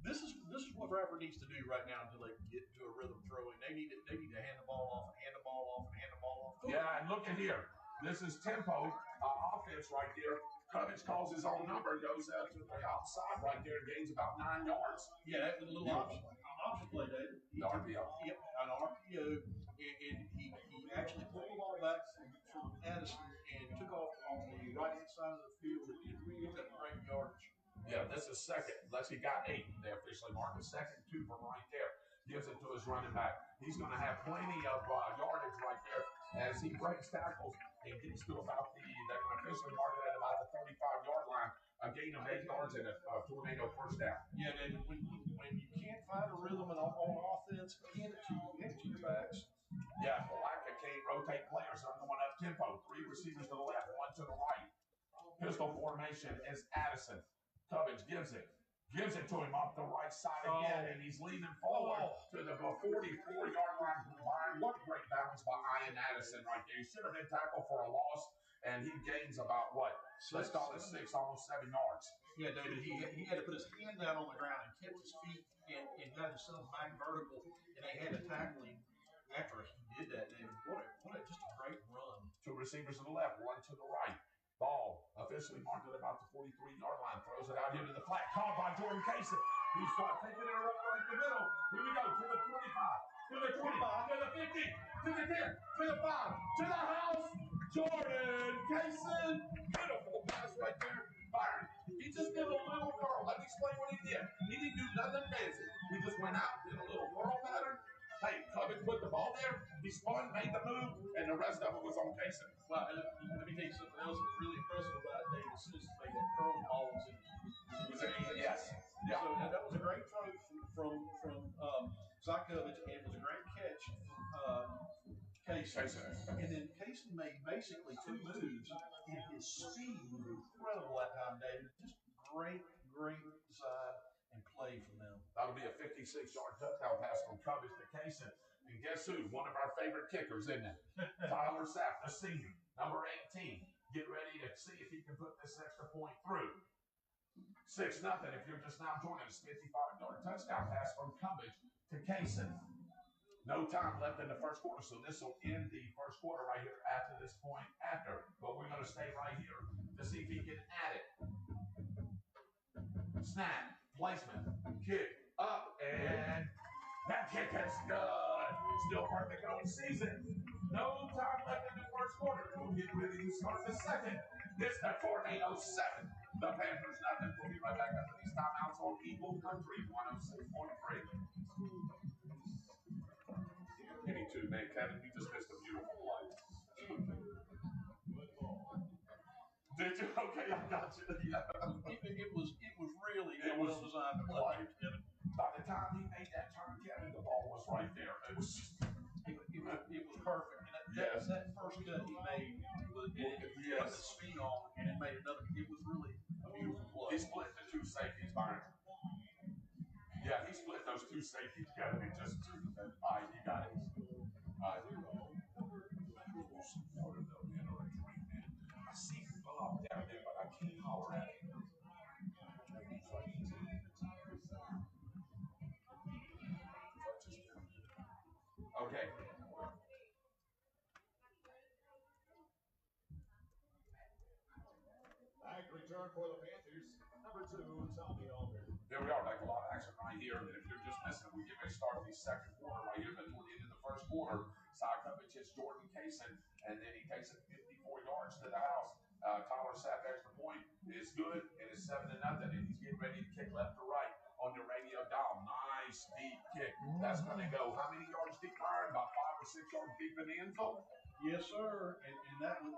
this is what Bradford needs to do right now until they get to a rhythm throwing. They need to hand the ball off and hand the ball off and hand the ball off. Yeah, and look at here. This is tempo offense right there. Covich calls his own number, goes out to the outside right there, and gains about 9 yards. Yeah, that was a little option play, David. The RPO. Yep, an RPO, and he actually pulled the ball back from Addison and took off on the right-hand side of the field and picked up great yardage. Yeah, this is second. Unless he got 8. They officially marked the second 2 from right there. Gives it to his running back. He's going to have plenty of yardage right there as he breaks tackles and gets to about they're going to officially mark it at about the 35-yard line. A gain of 8 yards and a Tornado first down. Yeah, David, when you can't find a rhythm on offense, hand it to your backs. Yeah, Palatka can't rotate players. They're going up tempo. 3 receivers to the left, 1 to the right. Pistol formation is Addison. Covich gives it to him off the right side again, and he's leaning forward to the 44-yard line from Byron. What great balance by Ian Addison right there. He should have been tackled for a loss, and he gains about what? Let's call it 6, almost 7 yards. Yeah, David, he had to put his hand down on the ground and kept his feet and got himself back vertical, and they had to tackle him after he did that, David. What a just a great run. 2 receivers to the left, 1 to the right. Ball officially marked at about the 43-yard line. Throws it out here to the flat. Caught by Jordan Casey. He's taking it right in the middle. Here we go to the 45, to the 25, to the 50, to the 10, to the 5, to the house. Jordan Casey. Beautiful pass right there. Byron, he just did a little curl. Let me explain what he did. He didn't do nothing fancy. He just went out, did a little curl pattern. Hey, Covich put the ball there. He spun, made the move, and the rest of it was on Casey. Well, let me tell you something else that was really impressive about it, David. As soon as he made that curl, the ball was in. Yes. Yeah. So that was a great throw from Zach Covich, and it was a great catch from Casey. And then Casey made basically 2 moves, and his speed was incredible that time, David. Just great design and play from them. That'll be a 56-yard touchdown pass from Covich to Casey. And And guess who? One of our favorite kickers, isn't it? Tyler Sapp, the senior, number 18. Get ready to see if he can put this extra point through. 6-0 if you're just now joining us. 55-yard touchdown pass from Cummage to Kaysen. No time left in the first quarter, so this will end the first quarter right here after this point after. But we're going to stay right here to see if he can add it. Snap, placement, kick, up, and that kick is good. Still perfect on season. No time left in the first quarter. We'll get ready to start the second. It's the Tornado 7. The Panthers nothing. We'll be right back after these timeouts on Eagle Country 106.3. Any two, man, Kevin, you just missed a beautiful play. Did you? Okay, I got you. Yeah. It was really was well designed to like, play. by the time he made that turn, Kevin, the ball was right there. It was just, it was perfect. And Yes. that first cut he made, he put the speed on, and it made another. It was really a beautiful play. he split the two safeties, Byron. Yeah, he split those two safeties together and just, all right, you got it. I see Bob down there, but I can't holler at him. Okay. Back return for the Panthers. Number 2, Tommy Alder. There we are, like a lot of action right here. And if you're just missing, we get ready to start the second quarter right here. But toward the end of the first quarter, Cy Cummage hits Jordan Kaysen, and then he takes it 54 yards to the house. Tyler Sapp extra point is good, and it's 7-0, and he's getting ready to kick left to right on the radio dial. Nice deep kick. That's going to go how many yards deep, Byron? About 5 or 6 yards deep in the end zone? Yes, sir. And that is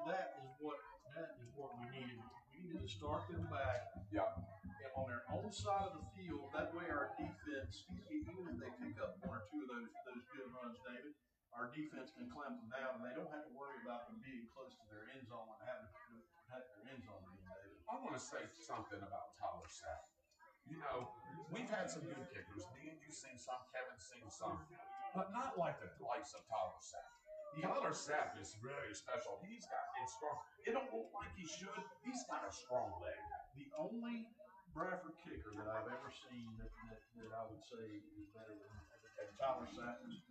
what we needed. We needed to start them back. Yeah. And on their own side of the field. That way, our defense, even if they pick up one or two of those good runs, David, our defense can clamp them down, and they don't have to worry about them being close to their end zone and having to protect their end zone again, David. I want to say something about Tyler Sapp. You know, we've had some good kickers. Me and you seen some, Kevin's seen some, but not like the likes of Tyler Sapp. Tyler Sapp is very special. He's got it strong. It don't look like he should. He's got a strong leg. The only Bradford kicker that I've ever seen that I would say is better than Tyler Sapp this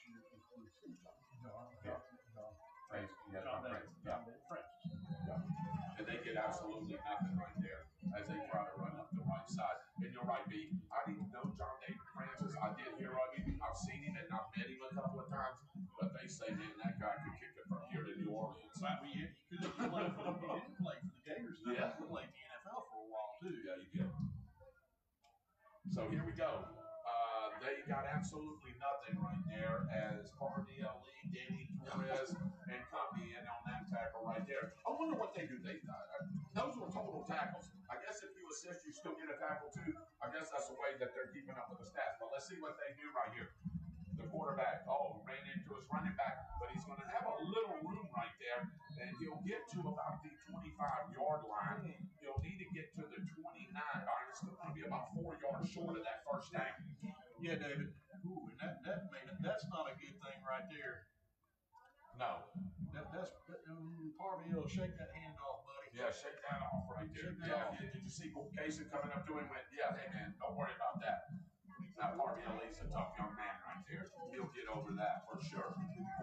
year includes John Francis. Yeah. And they get absolutely nothing right there as they try to run up the right side. And you're right, B. I didn't know John David Francis. I did hear of him. I've seen him and I've met him a couple of times. But they say, man, that guy could kick it from here to New Orleans. I mean, he didn't play for the Gators. Yeah. He played in the NFL for a while, too. Yeah, you did. So here we go. They got absolutely nothing right there as Cardi Ali, Danny Torres, and Cumbie in on that tackle right there. I wonder what they do. Those were total tackles. I guess if you assist, you still get a tackle too. I guess that's the way that they're keeping up with the stats. But let's see what they do right here. The quarterback, ran into his running back, but he's going to have a little room right there, and he'll get to about the 25-yard line. He'll need to get to the 29. It's still going to be about 4 yards short of that first down. Yeah, David. Ooh, and that's not a good thing right there. No. Parviel, shake that hand off, buddy. Yeah, shake that off right there. Yeah, did you see Casey coming up to him with, yeah, hey, man, don't worry about that. Now, Parviel is a tough young man right there. He'll get over that for sure.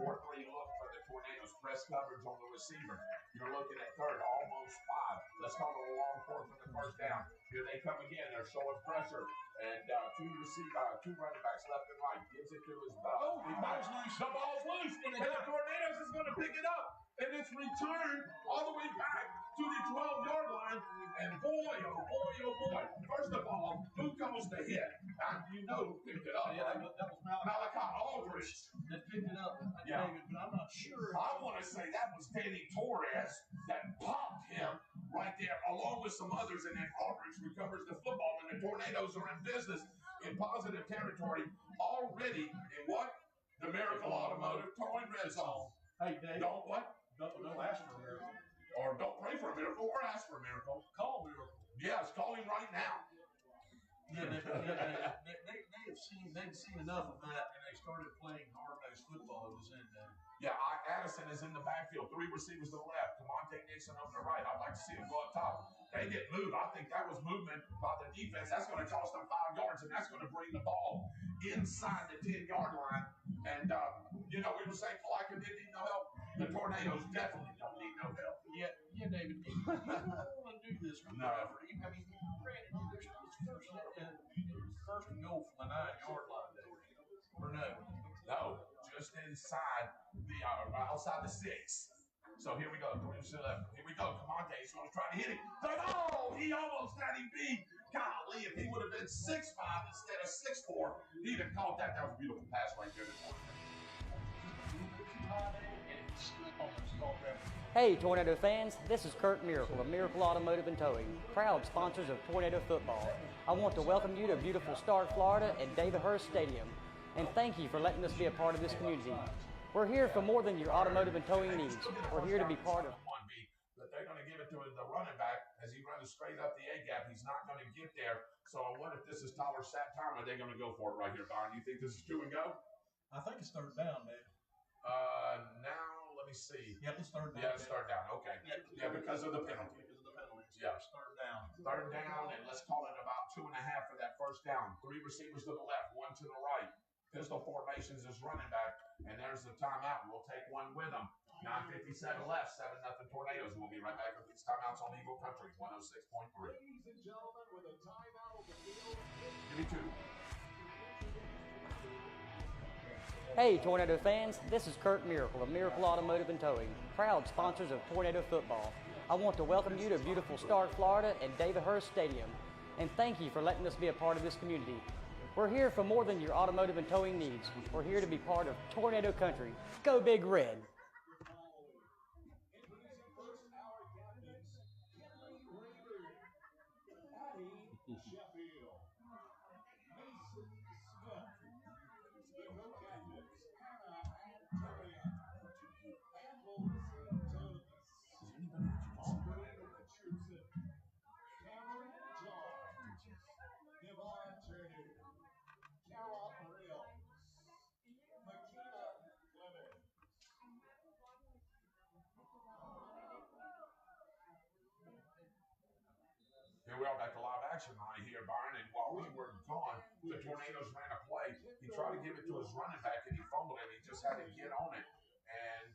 4-3 look for the Tornadoes. Press coverage on the receiver. You're looking at third, almost 5. Let's call it a long fourth for the first down. Here they come again. They're showing pressure. And two running backs left and right. Gives it to his ball. The ball's loose. The ball's loose. And the Tornadoes is going to pick it up. And it's returned all the way back to the 12-yard line. And boy, oh boy, oh boy. First of all, who goes to hit? You know who picked it up. Yeah, that was Malachi Aldridge. That picked it up. Yeah. David, but I'm not sure. I want to say that was Danny Torres that popped him right there, along with some others, and then Aldridge recovers the football, and the Tornadoes are in business in positive territory already in what? The Miracle Automotive Towing Red Zone. Hey, Dave. Don't what? Don't ask for a miracle. Or don't pray for a miracle or ask for a miracle. Call a miracle. Yes, call him right now. Yeah, they've seen enough of that, and they started playing hard-nosed Addison is in the backfield. 3 receivers to the left. Camonte Nixon over the right. I'd like to see him go up top. They get moved. I think that was movement by the defense. That's going to cost them 5 yards, and that's going to bring the ball inside the 10-yard line. And, we were saying Palatka didn't need no help. The Tornadoes definitely don't need no help. Yeah, David. You don't want to do this with Bradford. I mean, granted, there's first and goal from the 9-yard line, David. Or no? No, just inside the outside the 6. So here we go. Here we go. Camonte is going to try to hit it. Oh, he almost had him beat. Golly, if he would have been 6'5" instead of 6'4", he'd have caught that. That was a beautiful pass right there. Hey Tornado fans, this is Kurt Miracle of Miracle Automotive and Towing, proud sponsors of Tornado Football. I want to welcome you to beautiful Stark, Florida at David Hurst Stadium, and thank you for letting us be a part of this community. We're here for more than your automotive and towing needs. We're here to be part of. But they're going to give it to the running back as he runs straight up the A-gap. He's not going to get there. So I wonder if this is Tyler Sapp time. Are they going to go for it right here, Byron? You think this is 2 and go? I think it's third down, man. Now let me see. Yep, it's third down. Yeah, it's third down. Okay. Yeah, because of the penalty. Yeah. It's third down. Third down, and let's call it about 2.5 for that first down. 3 receivers to the left, 1 to the right. Pistol formations is running back, and there's the timeout. We'll take one with them. 9:57 left, 7-0 Tornadoes. We'll be right back with these timeouts on Eagle Country, 106.3. Ladies and gentlemen, with a timeout on the field. Give me 2. Hey Tornado fans, this is Kurt Miracle of Miracle Automotive and Towing, proud sponsors of Tornado Football. I want to welcome you to beautiful Stark, Florida at David Hurst Stadium, and thank you for letting us be a part of this community. We're here for more than your automotive and towing needs. We're here to be part of Tornado Country. Go Big Red! Here we are back to live action right here, Byron. And while we were gone, the Tornadoes ran a play. He tried to give it to his running back, and he fumbled it. He just had to get on it. And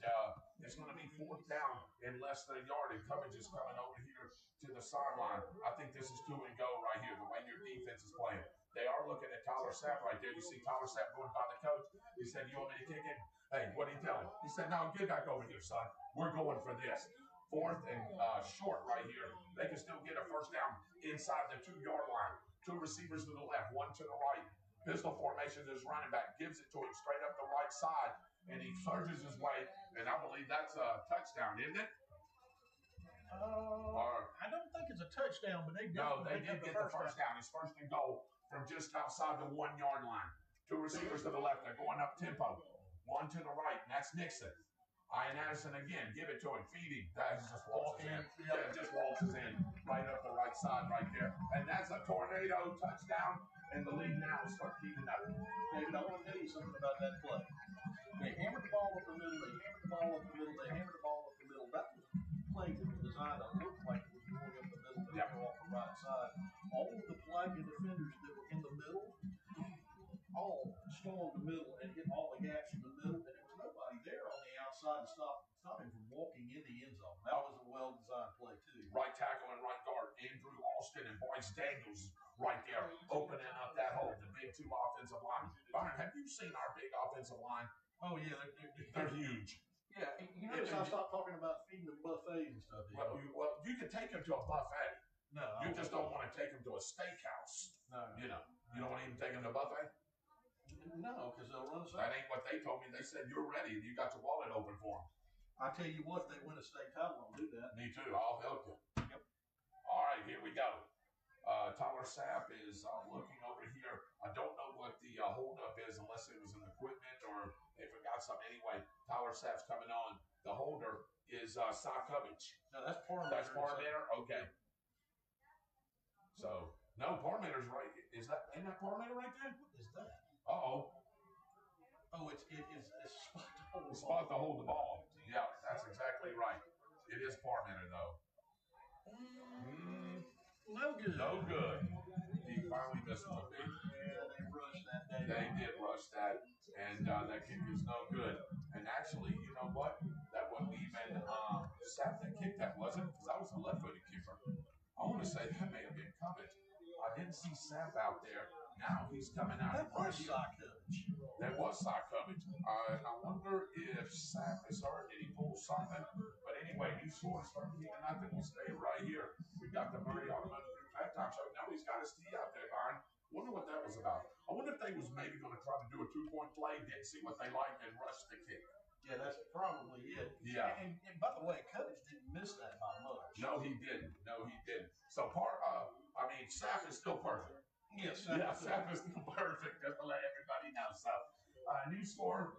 it's going to be 4th down in less than a yard. And coverage is coming over here to the sideline. I think this is 2 and go right here, the way your defense is playing. They are looking at Tyler Sapp right there. You see Tyler Sapp going by the coach. He said, "You want me to kick it?" Hey, what did he tell him? He said, "No, get back over here, son. We're going for this." 4th and short right here. They can still get a first down inside the 2-yard line. 2 receivers to the left, 1 to the right. Pistol formation is running back, gives it to him straight up the right side, and he surges his way, and I believe that's a touchdown, isn't it? I don't think it's a touchdown, but they did get the first down. It's 1st and goal from just outside the 1-yard line. 2 receivers to the left, they're going up tempo. 1 to the right, and that's Nixon. Ian Addison again, give it to him, feed him. That just walks in. Yeah, just waltzes in right up the right side right there. And that's a Tornado touchdown, and the lead now will start keeping up. David, I want to tell you something about that play. They hammered the ball up the middle, they hammered the ball up the middle, they hammered the ball up the middle. That was a play that was designed to look like it was going up the middle, but it off the right side. All of the Palatka defenders that were in the middle, all stormed the middle and hit all the gaps in the middle, and there was nobody there on the outside to stop him from walking in the end zone. That was a well-designed play, too. Right tackle and right guard, Andrew Alston and Bryce Daniels right there, opening up that hole, the big 2 offensive line. Byron, have you seen our big offensive line? Oh, yeah. They're huge. Yeah, you notice I stopped talking about feeding them buffets and stuff. Well, you can take them to a buffet. No. You just don't want to take them to a steakhouse. No. You don't want to even take them to a buffet? No, because they'll run us out. That ain't what they told me. They said you're ready and you got your wallet open for them. I tell you what, if they win a state title, I'll do that. Me too. I'll help you. Yep. All right, here we go. Tyler Sapp is looking over here. I don't know what the holdup is unless it was an equipment or they forgot something. Anyway, Tyler Sapp's coming on. The holder is Sokovich. No, that's Parmenter. That's Parmenter? Okay. So, no, Parmenter's right. Isn't that Parmenter right there? What is that? Uh-oh. Oh, it's spot to hold the ball. Spot to hold the ball. right. It is Parmenter, though. No good. No good. He finally missed one. Yeah, they rushed that day. They did rush that, and that kick is no good. And actually, you know what? That wasn't even Sapp that kicked that, wasn't it? Because that was a left-footed kicker. I want to say that may have been Cummings. I didn't see Sapp out there. Now he's coming out. That was side coverage. That was side coverage. And I wonder if Sapp is hurt. Did he pull something? But anyway, he scored 13-0. We'll stay right here. We got the Murray Automotive Group halftime show. Now he's got his tee out there, Byron. Wonder what that was about. I wonder if they was maybe going to try to do a 2-point play, didn't see what they liked, and rush the kick. Yeah, that's probably it. Yeah. And by the way, Coach didn't miss that by much. No, he didn't. So Sapp is still perfect. Yes, Sapp is still perfect, just to let everybody know. So, new score,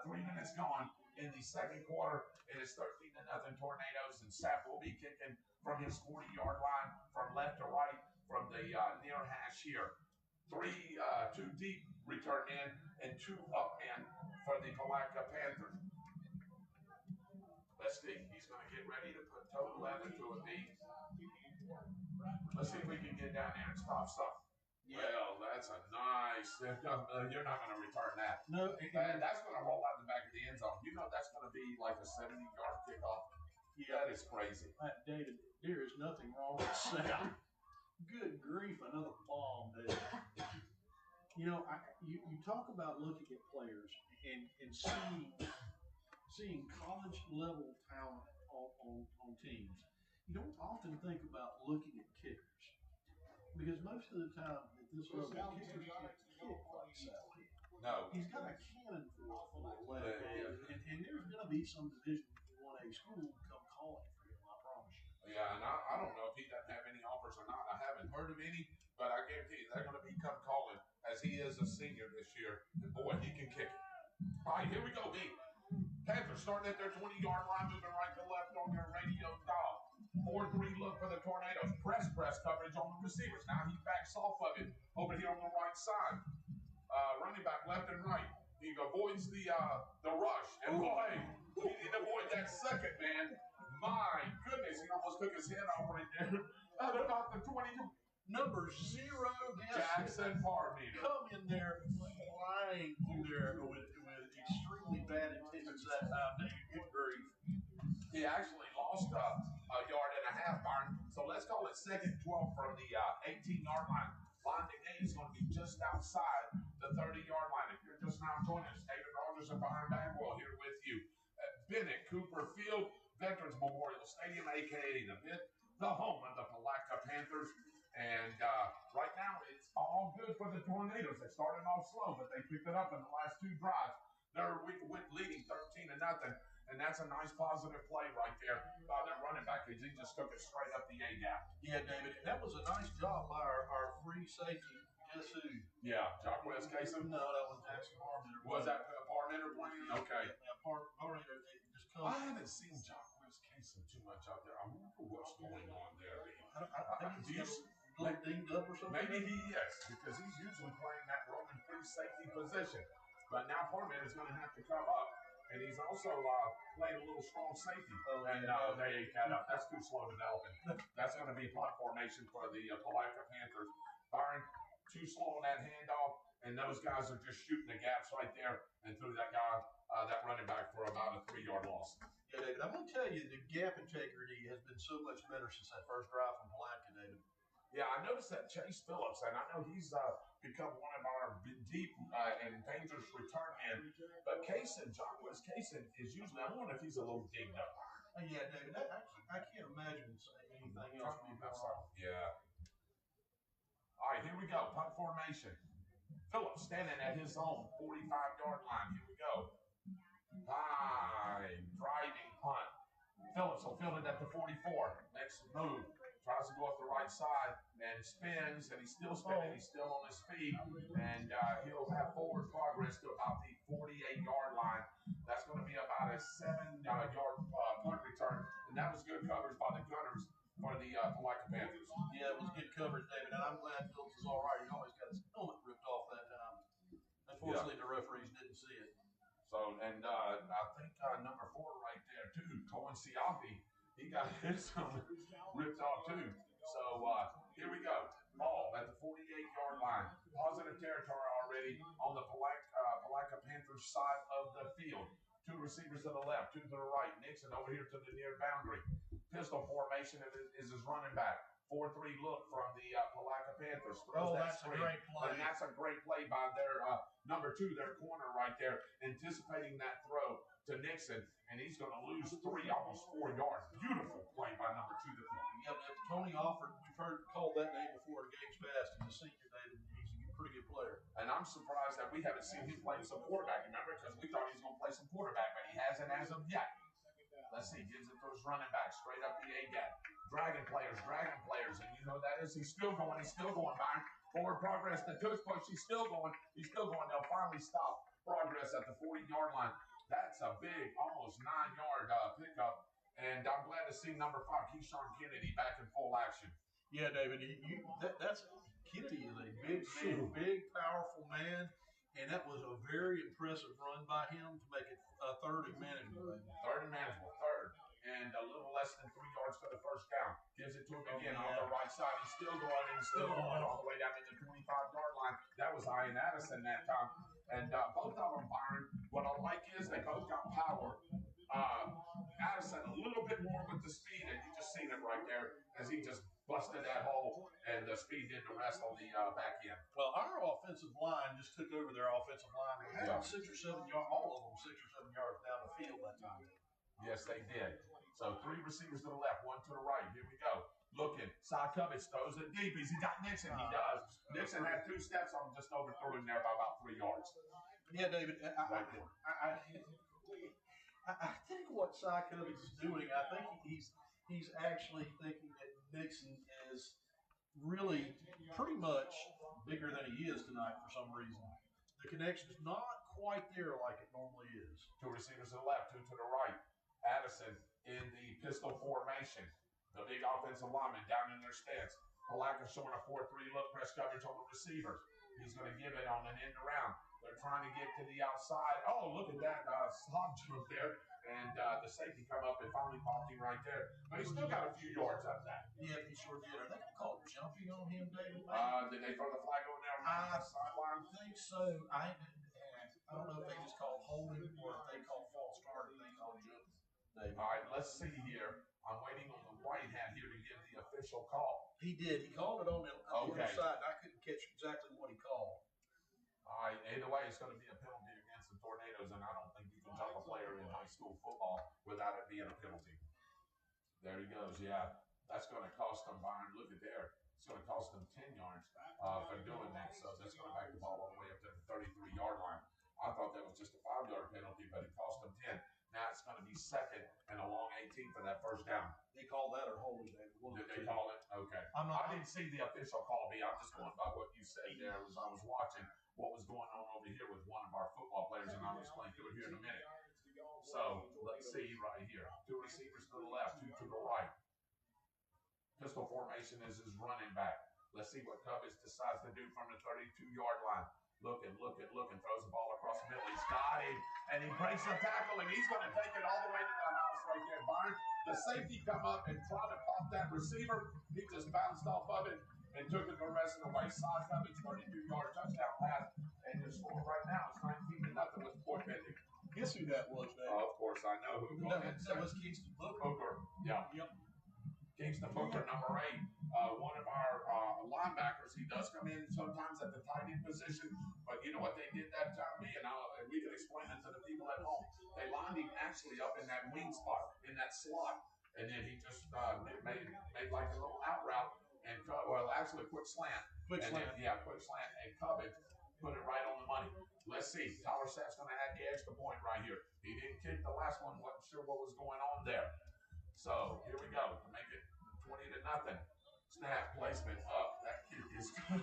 3 minutes gone in the second quarter. It is 13-0 Tornadoes, and Sapp will be kicking from his 40-yard line, from left to right, from the near hash here. 2 deep return in and 2 up in for the Palatka Panthers. Let's see. He's going to get ready to put total leather to a beat. Let's see if we can get down there and stop something. Yeah. Well, that's a nice. You're not going to return that. No. And that's going to roll out the back of the end zone. You know that's going to be like a 70-yard kickoff. Yeah, that is crazy. David, there is nothing wrong with Sapp. Good grief, another bomb, David. You know, you talk about looking at players and seeing college level talent on teams. You don't often think about looking at kickers, because most of the time at this level, kickers can't kick like Sapp. No. He's got a cannon for a leg, and there's going to be some Division 1A school come calling for him, I promise you. Yeah, and I don't know if he doesn't have any offers or not. I haven't heard of any, but I guarantee you they're going to be come calling, as he is a senior this year. And boy, he can kick it. All right, here we go, B. Panthers starting at their 20-yard line, moving right to left on their radio dial. 4-3 look for the Tornadoes. Press coverage on the receivers. Now he backs off of it over here on the right side. Running back left and right. He avoids the rush. And boy, he didn't avoid that second, man. My goodness, he almost took his head off right there. At about the 20. Number 0, Jackson Parmenter. Come in there flying through there with extremely bad intentions that time, David. Good grief. He actually lost a yard and a half, Byron. So let's call it 2nd 12 from the 18-yard line. Line to gain is going to be just outside the 30-yard line. If you're just now joining us, David Rogers and Byron Bagwell here with you at Bennett Cooper Field, Veterans Memorial Stadium, a.k.a. the home of the Palatka Panthers. And right now, it's all good for the Tornadoes. They started off slow, but they picked it up in the last 2 drives. They're leading 13-0, and that's a nice positive play right there by their running back, because he just took it straight up the A-gap. Yeah, David, that was a nice job by our free safety. Guess who? Yeah, Jacquez Casey? No, that was Jackson Parmenter. Was that Parmenter playing? Okay. Yeah, Parmenter just comes. I haven't seen Jacquez Casey too much out there. I wonder what's going on there. I think he's a little dinged up or something. Maybe he is, because he's usually playing that Roman free safety position. But now Parmenter's going to have to come up. And he's also played a little strong safety. They ate that up. That's too slow developing. That's going to be punt formation for the Palatka Panthers. Byron, too slow on that handoff. And those guys are just shooting the gaps right there and threw that guy, that running back, for about a 3-yard loss. Yeah, David, I'm going to tell you the gap integrity has been so much better since that first drive from Palatka, David. Yeah, I noticed that Chase Phillips, and I know he's become one of our deep and dangerous return men. But Jacquez Casey is usually, I wonder if he's a little dinged up. Yeah, David, I can't imagine anything else being going on. Yeah. All right, here we go. Punt formation. Phillips standing at his own 45-yard line. Here we go. High driving punt. Phillips will field it at the 44. Next move. Tries to go up the right side and spins, and he's still spinning. He's still on his feet, and he'll have forward progress to about the 48-yard line. That's going to be about a 7-yard punt return, and that was good coverage by the Gunners for the Palatka Panthers. Yeah, it was good coverage, David, and I'm glad Phillips is all right. He always got his helmet ripped off that time. Unfortunately, the referees didn't see it. So, and I think number 4 right there too, Cohen Siafi, he got his ripped off too. So here we go. Ball at the 48-yard line. Positive territory already on the Palatka Panthers side of the field. 2 receivers to the left, 2 to the right. Nixon over here to the near boundary. Pistol formation is his running back. 4-3 look from the Palatka Panthers. That's a great play. And that's a great play by their number 2, their corner right there, anticipating that throw to Nixon, and he's going to lose 3, almost 4 yards. Beautiful play by number 2, the corner. Yep, Tony Alford, we've called that name before in games past. He's a senior, David. He's a pretty good player. And I'm surprised that we haven't seen him playing some quarterback, remember? Because we thought he was going to play some quarterback, but he hasn't as of yet. Let's see, gives it to his running back, straight up the A-gap. Dragon players, and you know that is, he's still going, Byron. Forward progress, the tush push, he's still going. They'll finally stop progress at the 40-yard line. That's a big, almost 9-yard pickup, and I'm glad to see number 5, Keyshawn Kennedy, back in full action. Yeah, David, Kennedy is a big, powerful man, and that was a very impressive run by him to make it third and manageable. Third. And a little less than 3 yards for the first down. Gives it to him again on the right side. He's still going all the way down to the 25-yard line. That was Ian Addison that time. And both of them, Byron, what I like is they both got power. Addison a little bit more with the speed, and you just seen it right there as he just busted that hole, and the speed did the rest on the back end. Well, our offensive line just took over their offensive line. They had 6 or 7 yards, all of them 6 or 7 yards down the field that time. Yes, they did. So 3 receivers to the left, 1 to the right. Here we go. Looking. Cy Cubbage throws it deep. Has he got Nixon? He does. Nixon had 2 steps on him, just overthrew him there by about 3 yards. Yeah, David. I think what Cy Cubbage is doing, I think he's actually thinking that Nixon is really pretty much bigger than he is tonight for some reason. The connection is not quite there like it normally is. 2 receivers to the left, 2 to the right. Addison in the pistol formation. The big offensive lineman down in their stance. Palatka showing a 4-3 look, press coverage on the receivers. He's going to give it on an end around. They're trying to get to the outside. Oh, look at that slot jump there. And the safety come up and finally popped him right there. But he still got a few yards out of that. Yeah, he sure did. Are they going to call jumping on him, David? Did they throw the flag over there on the sideline? I think so. I don't know if they just called holding or if they called false start and they called jumping. All right, let's see here. I'm waiting on the white hat here to give the official call. He did. He called it on the other side. I couldn't catch exactly what he called. All right, either way, it's going to be a penalty against the Tornadoes, and I don't think you can jump a player in high school football without it being a penalty. There he goes, yeah. That's going to cost them, Byron. Look at there. It's going to cost them 10 yards for doing that, so that's going to back the ball all the way up to the 33-yard line. I thought that was just a 5-yard penalty, but it cost them 10. Now it's going to be 2nd and a long 18 for that first down. They call that or holding, David? Did they call it? Okay. I didn't see the official call, B. I'm just going by what you said there. As I was watching what was going on over here with one of our football players, and I'll explain to it here in a minute. So let's see right here. 2 receivers to the left, 2 to the right. Pistol formation is his running back. Let's see what Cubbage decides to do from the 32-yard line. Looking, throws the ball across the middle. He's got him, and he breaks the tackle, and he's going to take it all the way to the house right there, Byron. The safety come up and tried to pop that receiver. He just bounced off of it and took it the rest of the way. Side Cubbage, 32-yard touchdown pass, and the score right now is 19-0 with point pending. Guess who that was, Dave? Of course, I know who. That was Kingston Booker. Yeah. Yep. Kingston Booker, number 8, one of our linebackers. He does come in sometimes at the tight end position, but you know what they did that time? And we can explain it to the people at home. They lined him actually up in that wing spot, in that slot, and then he just made like a little out route and actually a quick slant. Quick slant, and Cubbage put it right on the money. Let's see. Tyler Sapp's going to add the extra point right here. He didn't kick the last one. Wasn't sure what was going on there. So here we go to make it 20-0. Snap placement up. That kick is good.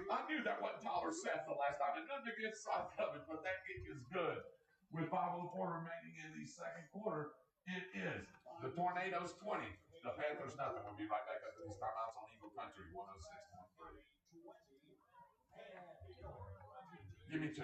I knew that wasn't Tyler Sapp the last time. It nothing against Side Cubbage, but that kick is good. With 5:04 remaining in the second quarter, it is the Tornadoes 20, the Panthers nothing. We'll be right back after these timeouts on Eagle Country 106.3. Give me 2.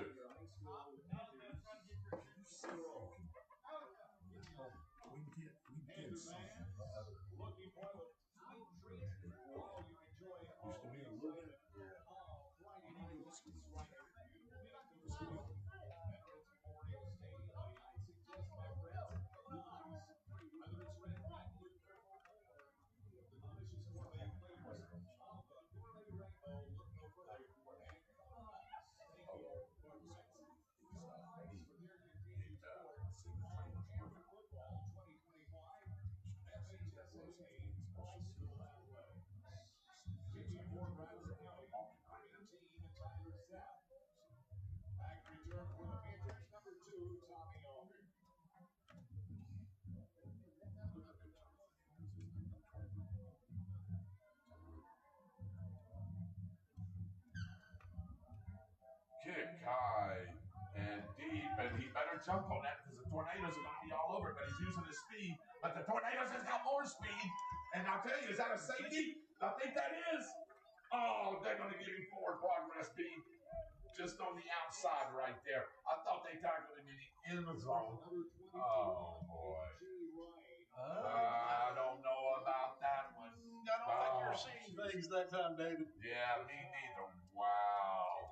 Kick high and deep, and he better jump on that because the Tornadoes are going to be all over it, but he's using his speed. But the Tornadoes has got more speed, and I'll tell you, is that a safety? I think that is. Oh, they're going to give him forward progress speed just on the outside right there. I thought they tackled him in the end zone. Oh, boy. I don't know about that one. I don't think you're seeing things that time, David. Yeah, me neither. Wow.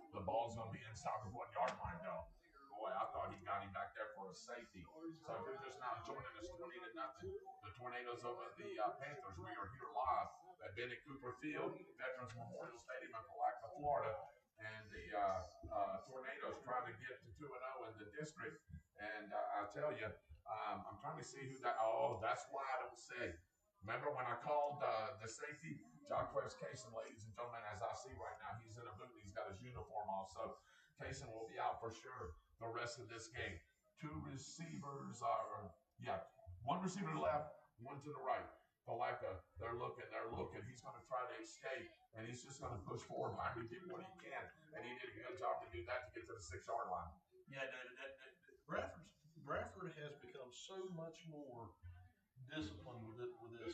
The ball's going to be inside the 1 yard line, though. Boy, I thought he got him back there for a safety. So if you're just now joining us 20-0, the Tornadoes over the Panthers. We are here live at Bennett Cooper Field, Veterans Memorial Stadium in Palatka, Florida. And the Tornadoes trying to get to 2-0 in the district. And I tell you, I'm trying to see who that. Oh, that's why I don't say. Remember when I called the safety? Jacquez Kaysen, ladies and gentlemen, as I see right now, he's in a boot. He's got his uniform off. So Kaysen will be out for sure the rest of this game. One receiver to the left, one to the right. Palatka, they're looking. He's going to try to escape, and he's just going to push forward line to get what he can. And he did a good job to do that to get to the 6 yard line. Yeah, Bradford has become so much more disciplined with this look with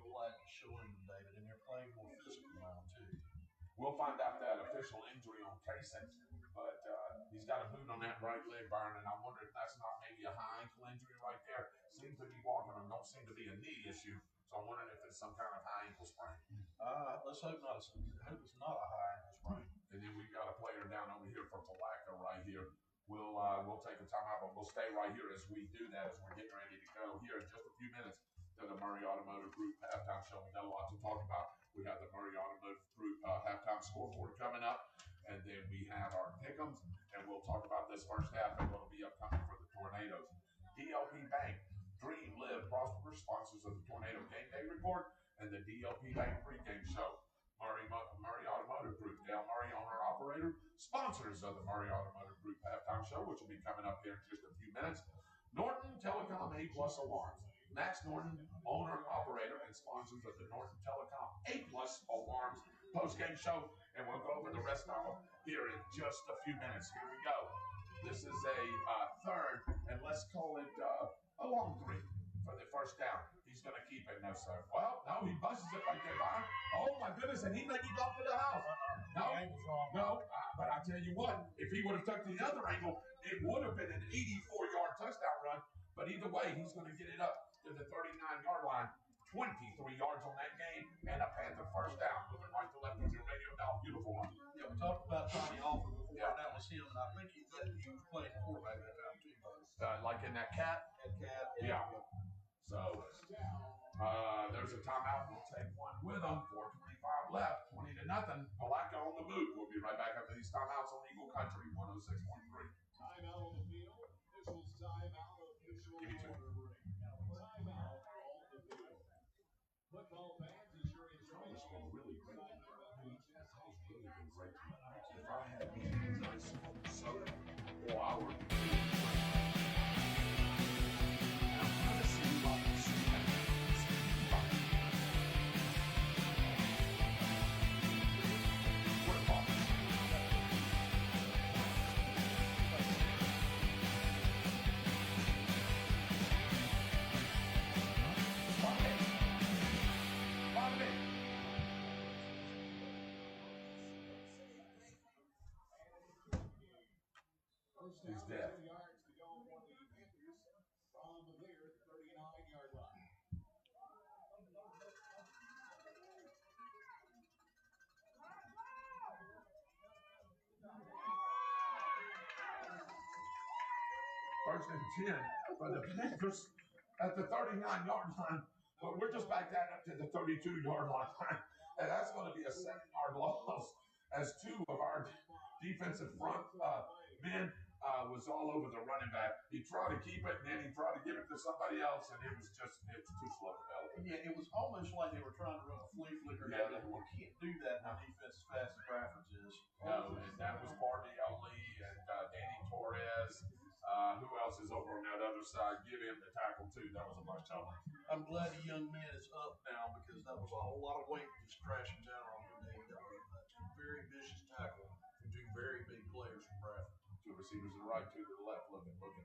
Palatka showing them, David, and they're playing more physical now too. We'll find out that official injury on Kaysen, but he's got a boot on that right leg, Byron, and I wonder if that's not maybe a high ankle injury right there. Seems to be walking on, don't seem to be a knee issue, so I'm wondering if it's some kind of high ankle sprain. Let's hope not. I hope it's not a high ankle sprain. And then we've got a player down over here for Palatka right here. We'll take a timeout, but we'll stay right here as we do that, as we're getting ready to go here in just a few minutes to the Murray Automotive Group halftime show. We got a lot to talk about. We have the Murray Automotive Group halftime scoreboard coming up, and then we have our pick'ems, and we'll talk about this first half and what'll be upcoming for the Tornadoes. DLP Bank, Dream, Live, Prosper, sponsors of the Tornado Game Day Report and the DLP Bank pregame show. Murray Automotive Group, Dale Murray, owner-operator, sponsors of the Murray Automotive Group halftime show, which will be coming up here in just a few minutes. Norton Telecom A+ Alarms. Max Norton, owner-operator, and sponsors of the Norton Telecom A+ Alarms post-game show, and we'll go over the rest of them here in just a few minutes. Here we go. This is a third, and let's call it a long three for the first down. He's going to keep it, no, sir. Well, no, he busts it right there, Byron. Oh, my goodness, and he may be going to the house. No, but I tell you what, if he would have took the other angle, it would have been an 84-yard touchdown run. But either way, he's going to get it up to the 39-yard line. 23 yards on that game, and a Panther first down. Moving right to left with your radio dial. Beautiful one. Yeah, we talked about Tommy Alford before. Yeah. That was him, and I think he was playing quarterback that time too. Like in that cat? Yeah. So, there's a timeout. We'll take one with them. 4:25 left. 20-0. Palatka on the move. We'll be right back after these timeouts on Eagle Country 106.3. Timeout on the field. Officials timeout. Official Give me two. timeout on the field. Football fans, is your enjoyment. It's been really great. It's really been great. If I had He's dead. Yards to go for the Panthers from their 39-yard line. First and 10 for the Panthers at the 39-yard line. But we're just back that up to the 32-yard line. And that's going to be a 7-yard loss as two of our defensive front men was all over the running back. He tried to keep it, and then he tried to give it to somebody else, and it was too slow developing. Yeah, it was almost like they were trying to run a flea flicker. Yeah, you can't do that in defense as fast as Bradford's is. No, and that was Barney Lee and Danny Torres. Who else is over on that other side? Give him the tackle, too. That was a nice job. I'm glad the young man is up now because that was a whole lot of weight just crashing down on him today. That was a very vicious tackle from two very big players from Bradford. Two receivers to the right, two to the left, looking, throws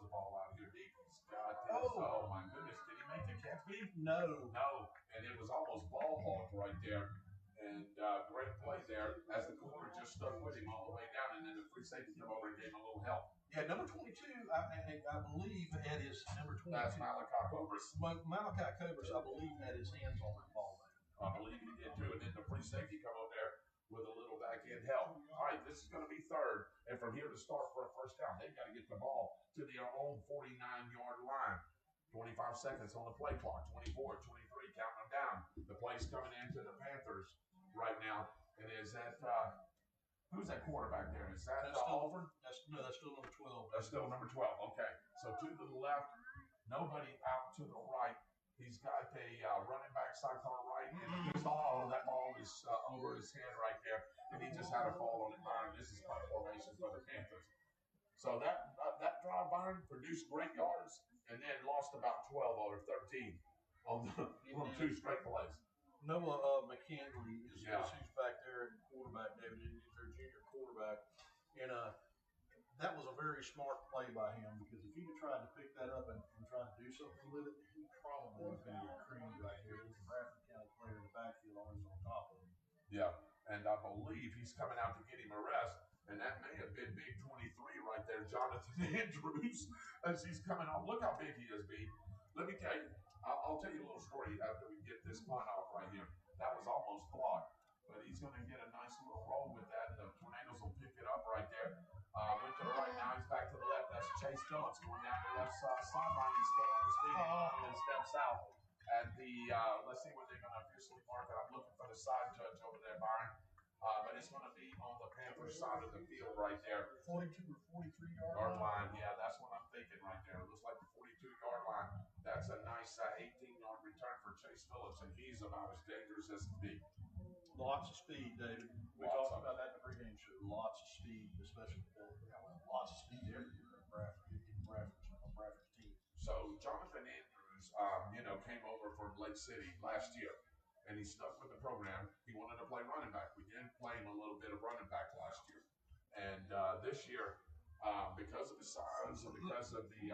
the ball out here deep. He's got this. Oh, my goodness. Did he make the catch, B? No. No, and it was almost ball hawk right there. And great play there as the corner just stuck with him all the way down, and then the free safety came over and gave him a little help. Yeah, number 22, I believe, had his number 22. That's Malachi Cobras. Malachi Cobras, I believe, had his hands on that ball. I believe he did too, and then the free safety come over there with a little back end help. All right, this is going to be third, and from here to start for a first down, they've got to get the ball to their own 49-yard line. 25 seconds on the play clock, 24, 23, counting them down. The play's coming into the Panthers right now, and is that who's that quarterback there? Is that Oliver? That's still number 12. That's still number 12. Okay, so two to the left, nobody out to the right. He's got a running back sidecar right, and just that ball is over his head right there, and he just had a fall on it. Byron, this is punt formation for the Panthers. So that drive, Byron, produced great yards, and then lost about 12 or 13 on two straight plays. Noah McKinley is who's back there, quarterback, David. He's their junior quarterback. And that was a very smart play by him because if he'd have tried to pick that up and try to do something with it, he probably would have been creamed right here. There's a Bradford County player in the backfield always on top of him. Yeah, and I believe he's coming out to get him a rest. And that may have been big 23 right there, Jonathan Andrews, as he's coming off. Look how big he is, B. Let me tell you. I'll tell you a little story after we get this punt off right here. That was almost blocked, but he's going to get a nice little roll with that. The Tornadoes will pick it up right there. Went to the right, now he's back to the left. That's Chase Phillips going down the left sideline. He's still on his feet and steps out. At the, let's see when they're going to officially mark it. I'm looking for the side judge over there, Byron. But it's going to be on the Panthers side of the field right there. 42 or 43 yard line. Yeah, that's what I'm thinking right there. It looks like the 42-yard line. That's a nice 18-yard return for Chase Phillips, and he's about as dangerous as can be. Lots of speed, David. We talked about that in the pregame show. Lots of speed, especially lots of speed everywhere in Bradford's team. So Jonathan Andrews, came over from Lake City last year. And he stuck with the program. He wanted to play running back. We did play him a little bit of running back last year. And this year, because of his size and because of the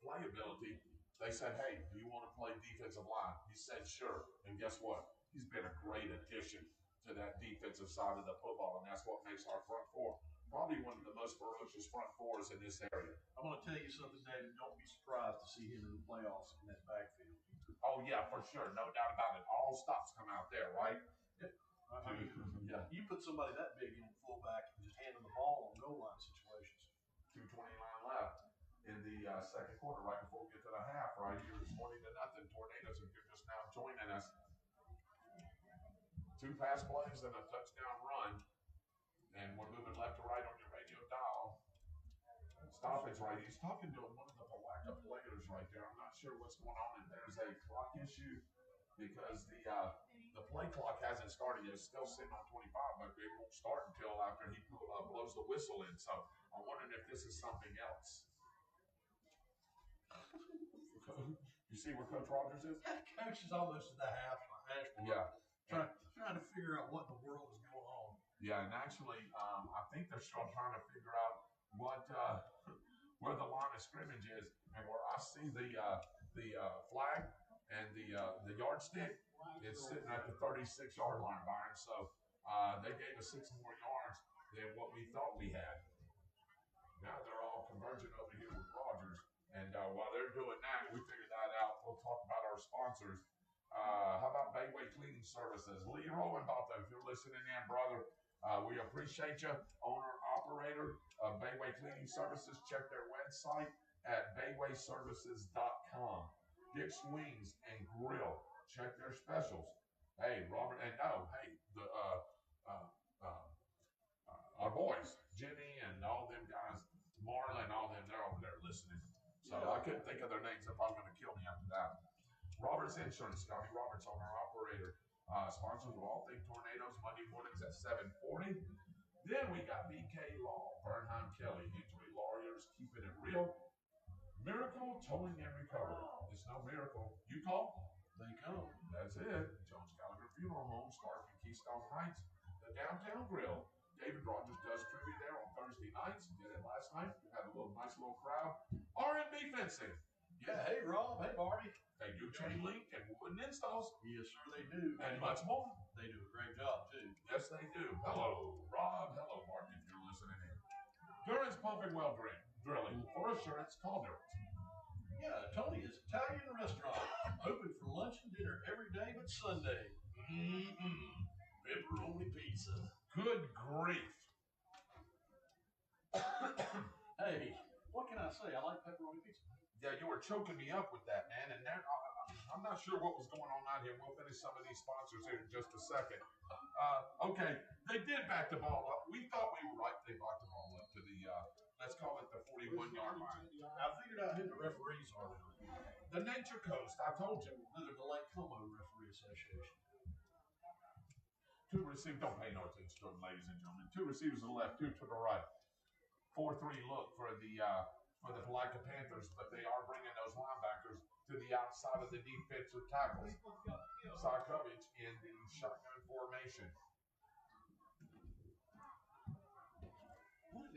playability, they said, hey, do you want to play defensive line? He said, sure. And guess what? He's been a great addition to that defensive side of the football, and that's what makes our front four probably one of the most ferocious front fours in this area. I'm going to tell you something, David. Don't be surprised to see him in the playoffs in that backfield. Oh, yeah, for sure. No doubt about it. All stops come out there, right? Yeah. I mean, you put somebody that big in fullback and just hand them the ball on goal line situations. 2:29 left in the second quarter, right before we get to the half, right here. It's 20-0. Tornadoes, if you're just now joining us. 2 pass plays and a touchdown run. And we're moving left to right on your radio dial. Stoppage right. He's talking to one of the Palatka players right there. I'm not sure what's going on. And there's a clock issue because the play clock hasn't started yet. It's still sitting on 25, but it won't start until after he blows the whistle in. So I'm wondering if this is something else. You see where Coach Rogers is? Coach is almost at the half. Yeah. Trying to figure out what in the world is going on. Yeah, and actually, I think they're still trying to figure out where the line of scrimmage is, and where I see the flag and the yardstick, it's sitting at the 36-yard line, Byron. So they gave us 6 more yards than what we thought we had. Now they're all converging over here with Rogers. And while they're doing that, we figured that out. We'll talk about our sponsors. How about Bayway Cleaning Services? Lee Rowenbaum, if you're listening in, brother, we appreciate you. Owner, operator of Bayway Cleaning Services. Check their website at baywayservices.com. Dick's Wings and Grill. Check their specials. Hey, Robert, and our boys, Jimmy and all them guys, Marla and all them, they're over there listening. So I couldn't think of their names. They're probably going to kill me after that. Roberts Insurance, Scotty Roberts, owner operator, sponsors of All Things Tornadoes, Monday mornings at 7:40. Then we got BK Law, Bernheim Kelly, Injury Lawyers, keeping it real. Miracle Towing and Recovery. It's no miracle. You call, They come. that's it. Jones Gallagher Funeral Home, Stark and Keystone Heights, the Downtown Grill. David Rogers does trivia there on Thursday nights. Did it last night. We had a nice little crowd. R&B Fencing. Yeah, hey Rob, hey Barbie. They do chain link and wooden installs Yes, sir, they do. and much more. They do a great job too. Yes, they do. Hello, Rob. Hello, Martin, if you're listening in. Durance Pumping Well Drilling. For assurance, call Durance. Yeah, Tony's Italian restaurant. Open for lunch and dinner every day but Sunday. Pepperoni pizza. Good grief. Hey, what can I say? I like pepperoni pizza. Yeah, you were choking me up with that, man. And I'm not sure what was going on out here. We'll finish some of these sponsors here in just a second. Okay, they did back the ball up. We thought we were right. They backed the ball up to the, let's call it the 41-yard line. I figured out who the referees are now. The Nature Coast, I told you. They're the Lake Como Referee Association. Two receivers, don't pay no attention to them, ladies and gentlemen. Two receivers to the left, two to the right. 4-3 look for the Palatka Panthers, but they are bringing those linebackers to the outside of the defensive tackles. Side coverage in the shotgun formation.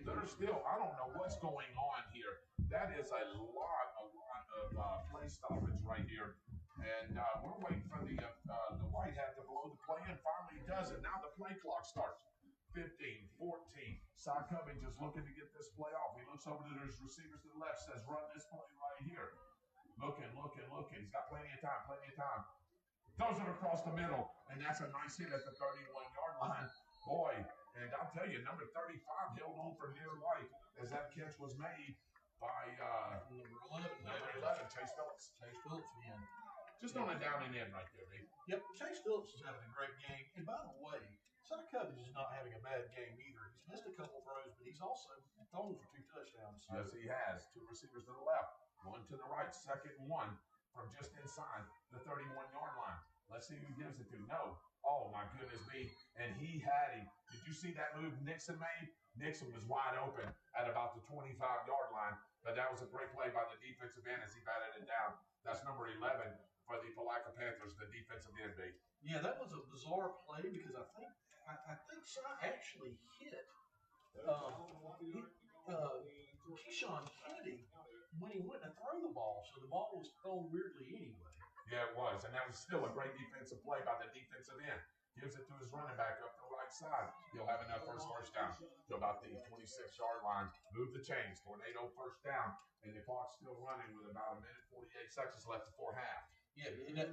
They're still, I don't know what's going on here. That is a lot of play stoppage right here. And we're waiting for the white hat to blow the play, and finally he does it. Now the play clock starts. 15, 14. Side coverage is looking to get this play off. He looks over to his receivers to the left, says, run this play right here. Looking. He's got plenty of time. Throws it across the middle, and that's a nice hit at the 31-yard line. Boy, and I'll tell you, number 35 held on for dear life as that catch was made by Number 11. number 11, Chase Phillips. Chase Phillips again. Just on a down and in right there, baby. Yep, Chase Phillips is having a great game. And by the way, Side Coverage is not having a bad game either. He's missed a couple throws, but he's also thrown for 2 touchdowns. So. Yes, he has. Two receivers to the left, one to the right, second one from just inside the 31-yard line. Let's see who gives it to. No. Oh, my goodness me. And he had him. Did you see that move Nixon made? Nixon was wide open at about the 25-yard line, but that was a great play by the defensive end as he batted it down. That's number 11 for the Palatka Panthers, the defensive end, B. Yeah, that was a bizarre play because I think Side actually hit Keyshawn Kennedy when he went to throw the ball, so the ball was thrown weirdly anyway. Yeah, it was, and that was still a great defensive play by the defensive end. Gives it to his running back up the right side. He'll have enough for his first down to about the 26-yard line. Move the chains. Tornado first down, and the clock's still running with about 1:48 seconds left before half. Yeah, and that,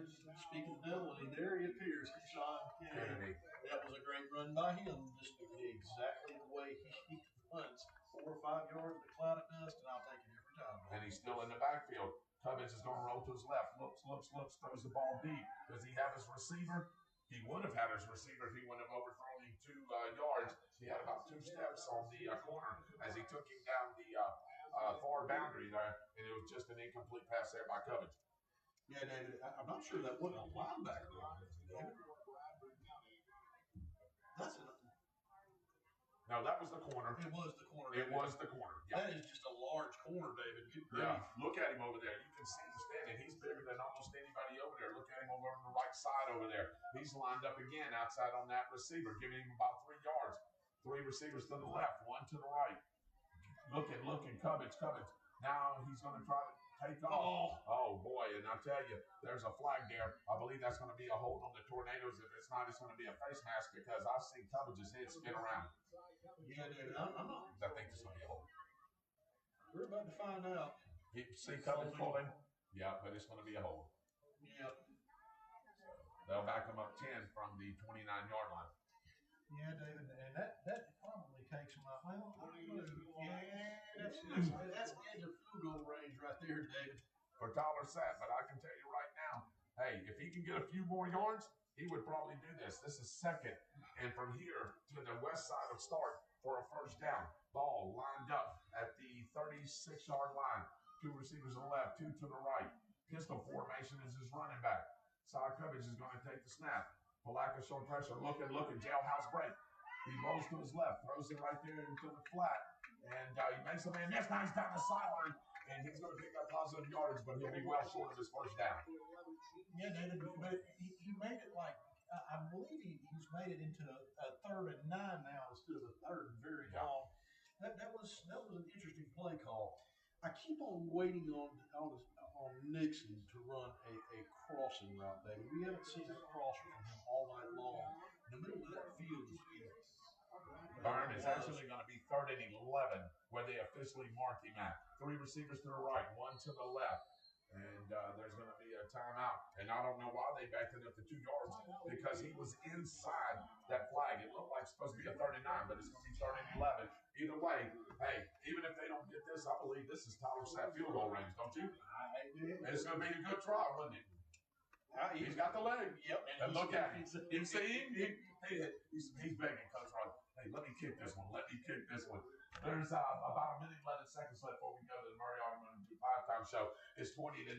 speaking of the devil, and there he appears, Keyshawn Kennedy. That was a great run by him, just exactly the way he runs. 4 or 5 yards in the cloud of dust, and I'll take it every time. And he's still in the backfield. Cummins is going to roll to his left. Looks, throws the ball deep. Does he have his receiver? He would have had his receiver if he wouldn't have overthrown him 2 yards. He had about 2 steps on the corner as he took him down the far boundary there, and it was just an incomplete pass there by Cummins. Yeah, David, I'm not sure that wasn't a linebacker on it, David. No, that was the corner. It was the corner. It was the corner. Yeah. That is just a large corner, David. Good grief. Yeah, look at him over there. You can see him standing. He's bigger than almost anybody over there. Look at him over on the right side over there. He's lined up again outside on that receiver, giving him about 3 yards. 3 receivers to the left, 1 to the right. Looking, Cummins. Now he's going to try to take off. Oh, boy, and I'll tell you, there's a flag there. I believe that's going to be a hold on the Tornadoes. If it's not, it's going to be a face mask because I've seen Cummins' head spin around. Yeah, David, I'm not. I think it's going to be a hold. We're about to find out. See Cummins pulling? Yeah, but it's going to be a hold. Yep. They'll back him up 10 from the 29-yard line. Yeah, David, and that probably takes him out. Well, yeah, that's edge of field goal range right there, David. For Tyler Sapp, but I can tell you right now, hey, if he can get a few more yards, he would probably do this. This is second, and from here to the west side of start for a first down. Ball lined up at the 36-yard line. 2 receivers to the left, 2 to the right. Pistol formation is his running back. Side coverage is going to take the snap. Palatka showing pressure, looking, jailhouse break. He rolls to his left, throws it right there into the flat, and he makes a man. This guy's down the sideline, and he's going to pick up positive yardage, but he'll be well short of his first down. Yeah, David, but he made it like, I believe he's made it into a 3rd and 9 now instead of a 3rd and very long. That was an interesting play call. I keep on waiting on Nixon to run a crossing route, David. We haven't seen a crosser from him all night long. In the middle of that field is Byron is actually going to be 3rd and 11 where they officially marked him at. 3 receivers to the right, 1 to the left. And there's going to be a timeout. And I don't know why they backed it up to 2 yards because he was inside that flag. It looked like it's supposed to be a 39, but it's going to be 3rd and 11. Either way, hey, even if they don't get this, I believe this is Tyler Sapp field goal range, don't you? And it's going to be a good try, wouldn't it? He's got the leg. Yep. And look at him. You see him? He's begging Coach Rod. Hey, let me kick this one. Let me kick this one. There's about a minute, 11 seconds left before we go to the Murray Automotive halftime show. It's 20-0.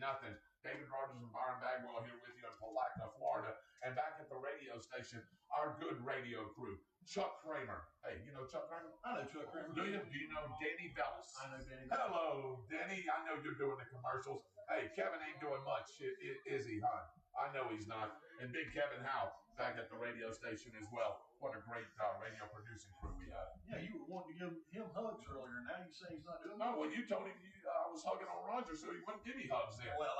David Rogers and Byron Bagwell here with you in Palatka, Florida. And back at the radio station, our good radio crew, Chuck Kramer. Hey, you know Chuck Kramer? I know Chuck Kramer. Do you? Do you know Danny Bellis? I know Danny. Hello, Danny. I know you're doing the commercials. Hey, Kevin ain't doing much. Is he, huh? I know he's not. And Big Kevin Howe back at the radio station as well. What a great radio producing crew we have. Yeah, you were wanting to give him hugs earlier. Now you say he's not doing No, well, you told him I was hugging on Roger, so he wouldn't give me hugs then. Well,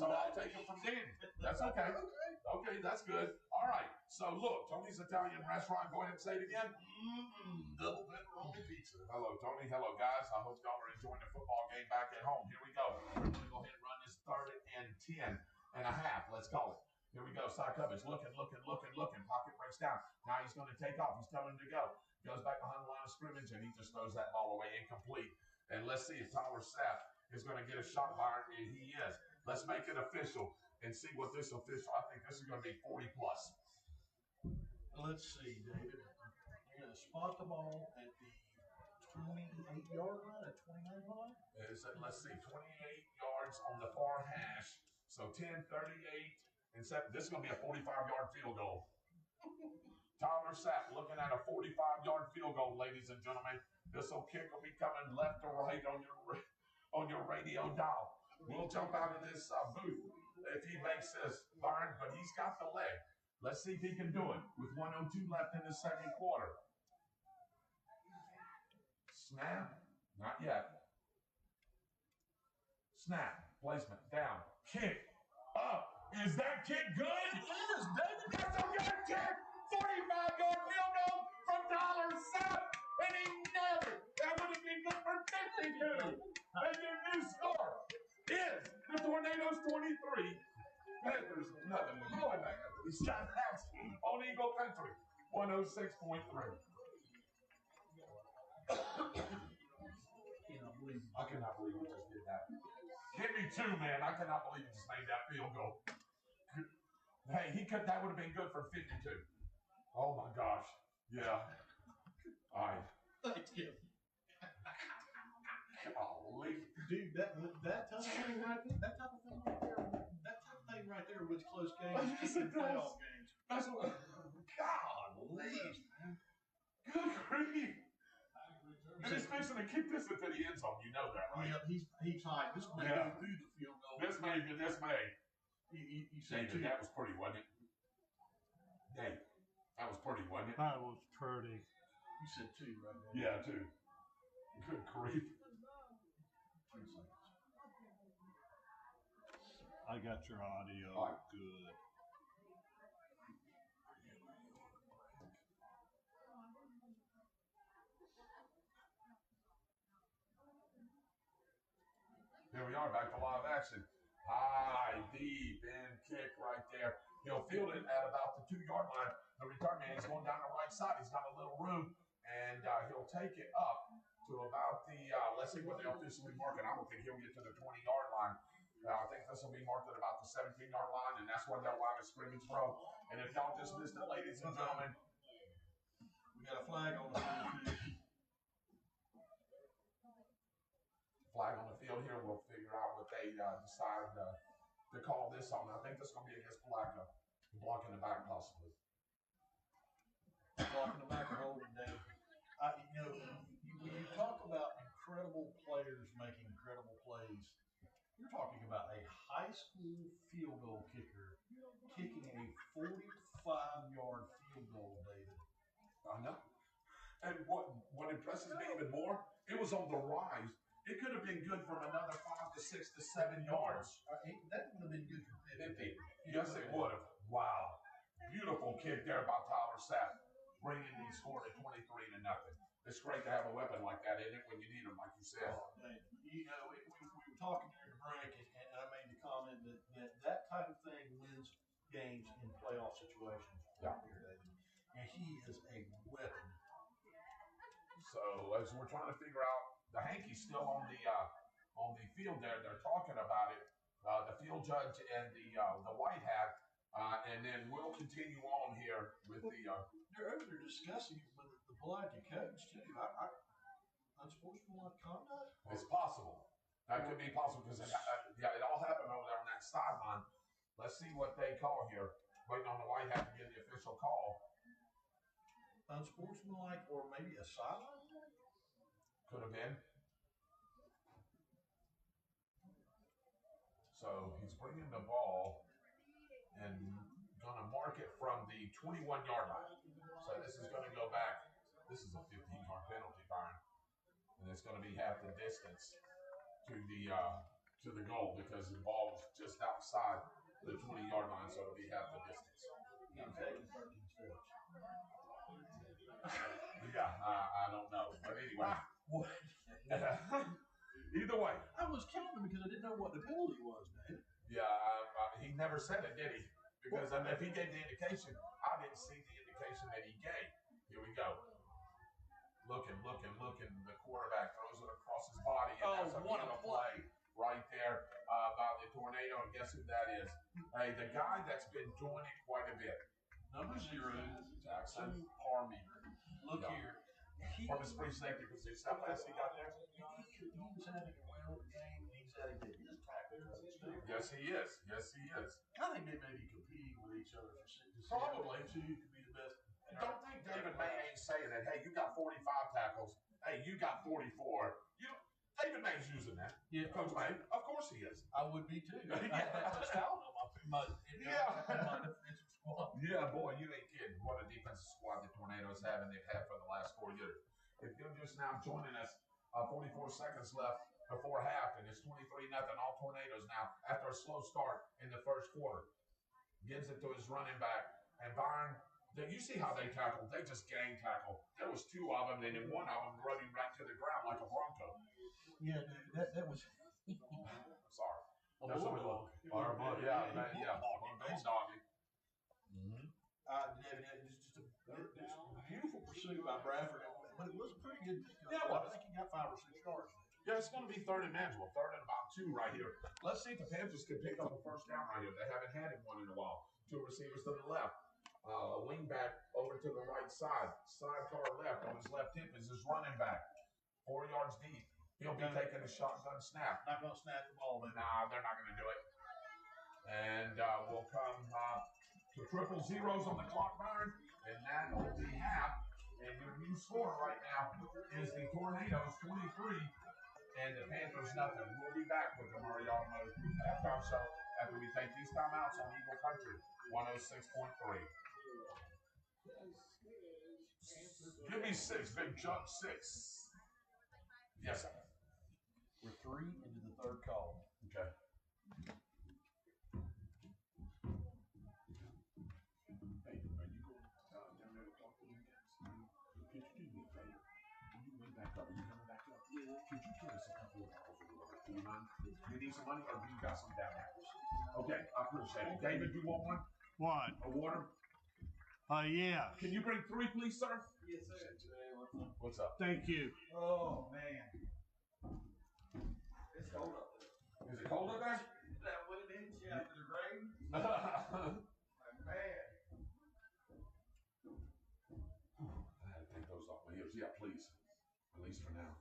so I'll take him from Danny. That's okay. Okay, that's good. All right. So look, Tony's Italian Restaurant. Go ahead and say it again. Double pepperoni pizza. Hello, Tony. Hello, guys. I hope y'all are enjoying the football game back at home. Here we go. We're going to go ahead and run this 3rd and 10.5. Let's call it. Here we go. Side coverage. Looking. Pocket breaks down. Now he's going to take off. He's telling him to go. Goes back behind the line of scrimmage, and he just throws that ball away incomplete. And let's see if Tyler Sapp is going to get a shot by it, and he is. Let's make it official and see what this official, I think this is going to be 40+. Let's see, David. You're going to spot the ball at the 28-yard line, at 29-yard line? Let's see, 28 yards on the far hash. So 10, 38, and 7. This is going to be a 45-yard field goal. Tyler Sapp looking at a 45-yard field goal, ladies and gentlemen. This kick will be coming left or right on your radio dial. We'll jump out of this booth if he makes this, Byron, but he's got the leg. Let's see if he can do it with 1:02 left in the second quarter. Snap, not yet. Snap, placement, down, kick, up. Is that kick good? It is, David. That's a good kick. 45-yard field goal from Tyler Sapp, and he never. That would have been good for 52. And your new score is the Tornadoes 23. Panthers nothing. Going back up. He's got that on Eagle Country 106.3. I cannot believe we just did that. Give me 2, man. I cannot believe he just made that field goal. Hey, that would have been good for 52. Oh my gosh. Yeah. All right. Thank you. Golly. Dude, that type of thing right there was close games in playoff games. That's what. Golly. Good grief. And he's fixing to kick this into the end zone. You know that, right? Yeah, he's high. This may go through the field goal. This may. You said David, that was pretty, wasn't it? Dave, that was pretty, wasn't it? That was pretty. You said 2, right there. Yeah, 2. Good grief. 2 seconds. I got your audio right. good. Here we are, back to live action. High, deep, in kick right there. He'll field it at about the 2-yard line. The return man is going down the right side. He's got a little room, and he'll take it up to about the, let's see what they officially mark it. I don't think he'll get to the 20-yard line. I think this will be marked at about the 17-yard line, and that's where that line of scrimmage from. And if y'all just missed it, ladies and gentlemen, we got a flag on the field. Flag on the field here. We'll figure out what they decide to call this on. I think this is going to be against Palatka. Blocking the back, possibly. Blocking the back and holding down. When you talk about incredible players making incredible plays, you're talking about a high school field goal kicker kicking a 45-yard field goal, David. I know. And what impresses me even more, it was on the rise. It could have been good from another 5 to 6 to 7 yards. That would have been good for 50. Yes, it would have. Wow. Beautiful kick there by Tyler Sapp. Bringing the score to 23 to nothing. It's great to have a weapon like that, isn't it, when you need them, like you said. We were talking during the break, and I made the comment that type of thing wins games in playoff situations. Yeah. And he is a weapon. So as we're trying to figure out, the hanky's still on the field there. They're talking about it. The field judge and the white hat, and then we'll continue on here with the. They're discussing it with the Palatka coach too. Unsportsmanlike conduct. It's possible. That could be possible because it all happened over there on that sideline. Let's see what they call here. Waiting on the white hat to get the official call. Unsportsmanlike, or maybe a sideline? Could have been. So he's bringing the ball and going to mark it from the 21-yard line. So this is going to go back. This is a 15-yard penalty, Byron, and it's going to be half the distance to the goal because the ball was just outside the 20-yard line, so it'll be half the distance. I'm taking 13 steps. Yeah, I don't know, but anyway. Either way. I was counting because I didn't know what the penalty was, man. Yeah, he never said it, did he? Because if he gave the indication, I didn't see the indication that he gave. Here we go. Looking. The quarterback throws it across his body, and that's a beautiful play right there by the Tornado. And guess who that is? Hey, the guy that's been doing it quite a bit. Number 0, Jackson Parmy. Look here. From his free safety position. How fast he got there? He's having a well game, and he's having his tackle. Yes, he is. I think they may be competing with each other for Probably. Who could be the best. Don't think David May ain't saying that, hey, you got 45 tackles. Hey, you got 44. David May's using that. Yeah. Coach May, of course he is. I would be too. I had that touchdown on my defensive squad. Yeah, boy, you ain't kidding. What a defensive squad the Tornadoes have, and they've had for the last 4 years. If you're just now joining us, 44 seconds left before half, and it's 23-0. All Tornadoes now after a slow start in the first quarter. Gives it to his running back, and Byron. You see how they tackled? They just gang tackled. There was 2 of them, and then one of them running right to the ground like a Bronco. Yeah, dude, that was. Sorry. A bulldog. Yeah. Bulldoggy. David, it's just a beautiful pursuit by Bradford, but it was a pretty good pickup. Yeah, it was. I think he got 5 or 6 yards. Yeah, it's going to be third and manageable. Third and about 2 right here. Let's see if the Panthers can pick up a first down right here. They haven't had one in a while. 2 receivers to the left. Wing back over to the right side. Sidecar left. On his left hip is his running back. 4 yards deep. He'll be taking a shotgun snap. Not going to snap the ball, man. Nah, they're not going to do it. And we'll come to triple zeros on the clock, Byron. And that will be half. And your new score right now is the Tornadoes 23 and the Panthers nothing. We'll be back with the Murray Automotive halftime show after we take these timeouts on Eagle Country 106.3. Give me 6, big jump 6. Yes, sir. We're 3 into the third call. Okay. Hey, are you going down there to talk to you guys? Could you do me a favor? When you went back up, are you coming back up? Yeah. Could you get us a couple of calls or whatever? You mind? You need some money, or do you got some down there? Okay, I appreciate it. David, you want one? What? A water? Yeah. Can you bring 3, please, sir? Yes, sir. What's up? Thank you. Oh, man. It's cold up there. Is it cold up there? That wind hits you after the rain. Man. I had to take those off my ears. Yeah, please. At least for now.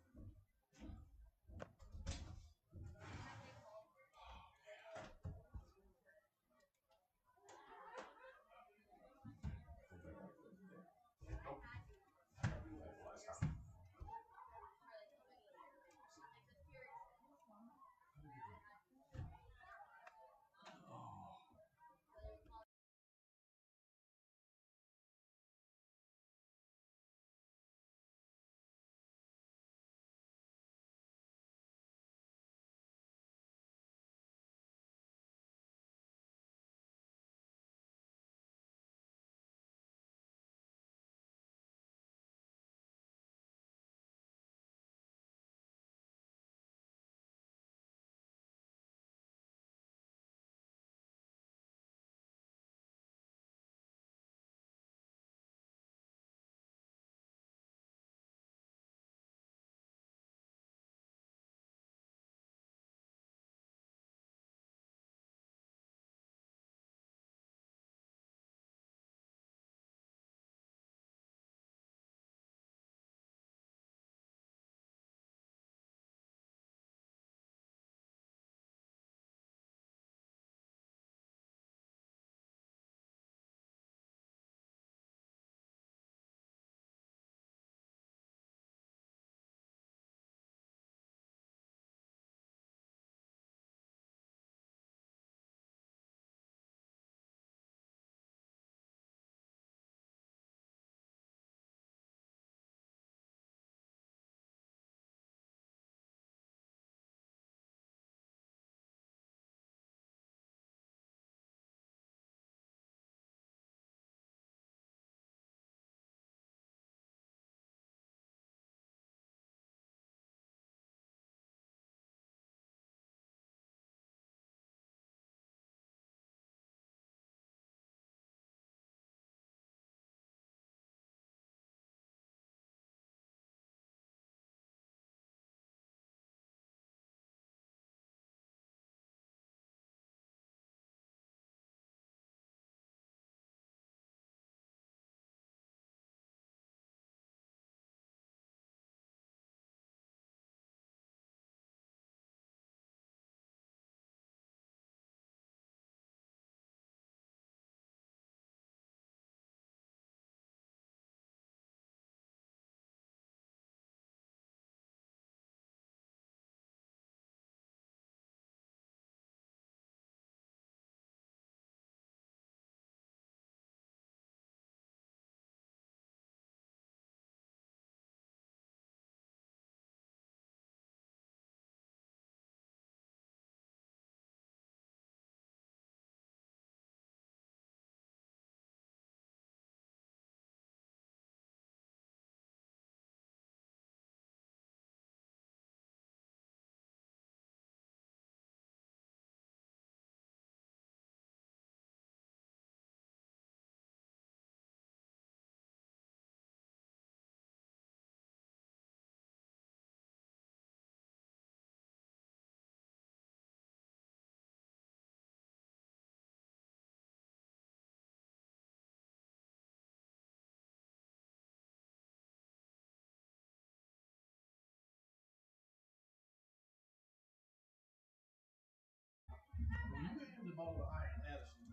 When you get into the ball of Iron Addison,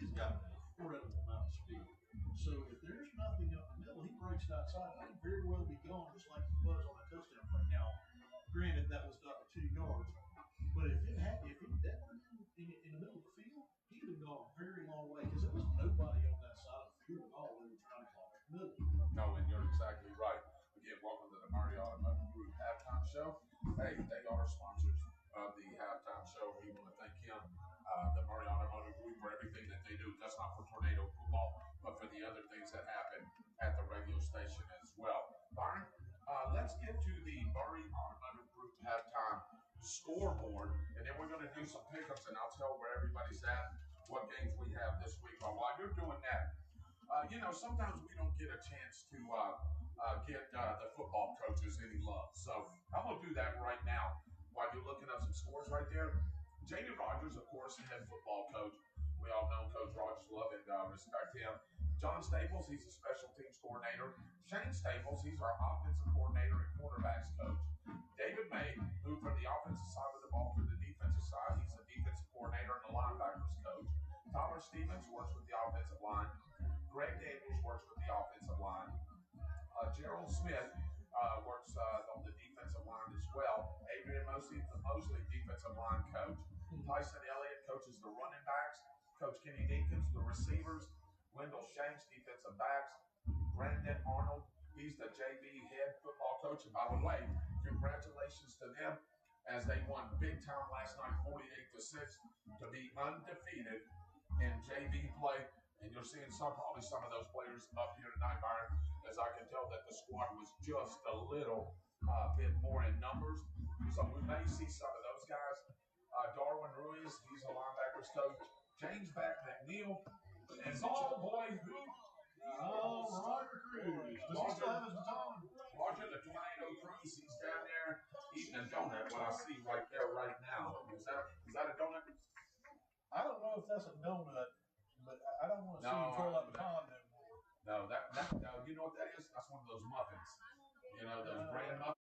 he's got an incredible amount of speed. So if there's nothing up the middle, he breaks it outside. He could very well be gone, just like he was on that touchdown play. Now, granted, that was not 2 yards, but if that were in the middle of the field, he'd have gone a very long way because there was nobody on that side of the field at all. They were trying to clock the middle. No, and you're exactly right. Again, welcome to the Murray Automotive Group halftime show. Hey, they are sponsors of the halftime show. We want to thank him, the Murray Automotive Group, for everything that they do. That's not for tornado football, but for the other things that happen at the radio station as well. Byron, let's get to the Murray Automotive Group halftime scoreboard, and then we're going to do some pickups, and I'll tell where everybody's at, what games we have this week. But while you're doing that, sometimes we don't get a chance to get the football coaches any love. So I'm going to do that right now while you're looking up some scores right there. Jamie Rogers, of course, the head football coach. We all know Coach Rogers, love and respect him. John Staples, he's a special teams coordinator. Shane Staples, he's our offensive coordinator and quarterbacks coach. David May moved from the offensive side of the ball to the defensive side. He's the defensive coordinator and the linebackers coach. Tyler Stevens works with the offensive line. Greg Daniels works with the offensive line. Gerald Smith works on the defensive line as well. Adrian Mosley, defensive line coach. Tyson Elliott coaches the running backs. Coach Kenny Dinkins, the receivers. Wendell Shanks, defensive backs. Brandon Arnold, he's the JV head football coach. And by the way, congratulations to them as they won big time last night, 48-6, to be undefeated in JV play. And you're seeing probably some of those players up here tonight, Byron, as I can tell that the squad was just a little bit more in numbers. So we may see some of those guys. Darwin Ruiz, he's a linebackers coach. James Back McNeil, and boy, who? Roger Cruz. Does he still have his baton? Roger the Tornado Cruz, he's down there eating a donut, what I see right there right now. Is that a donut? I don't know if that's a donut, but I don't want to see him throw up the pond no more. No, you know what that is? That's one of those muffins. Those brand muffins.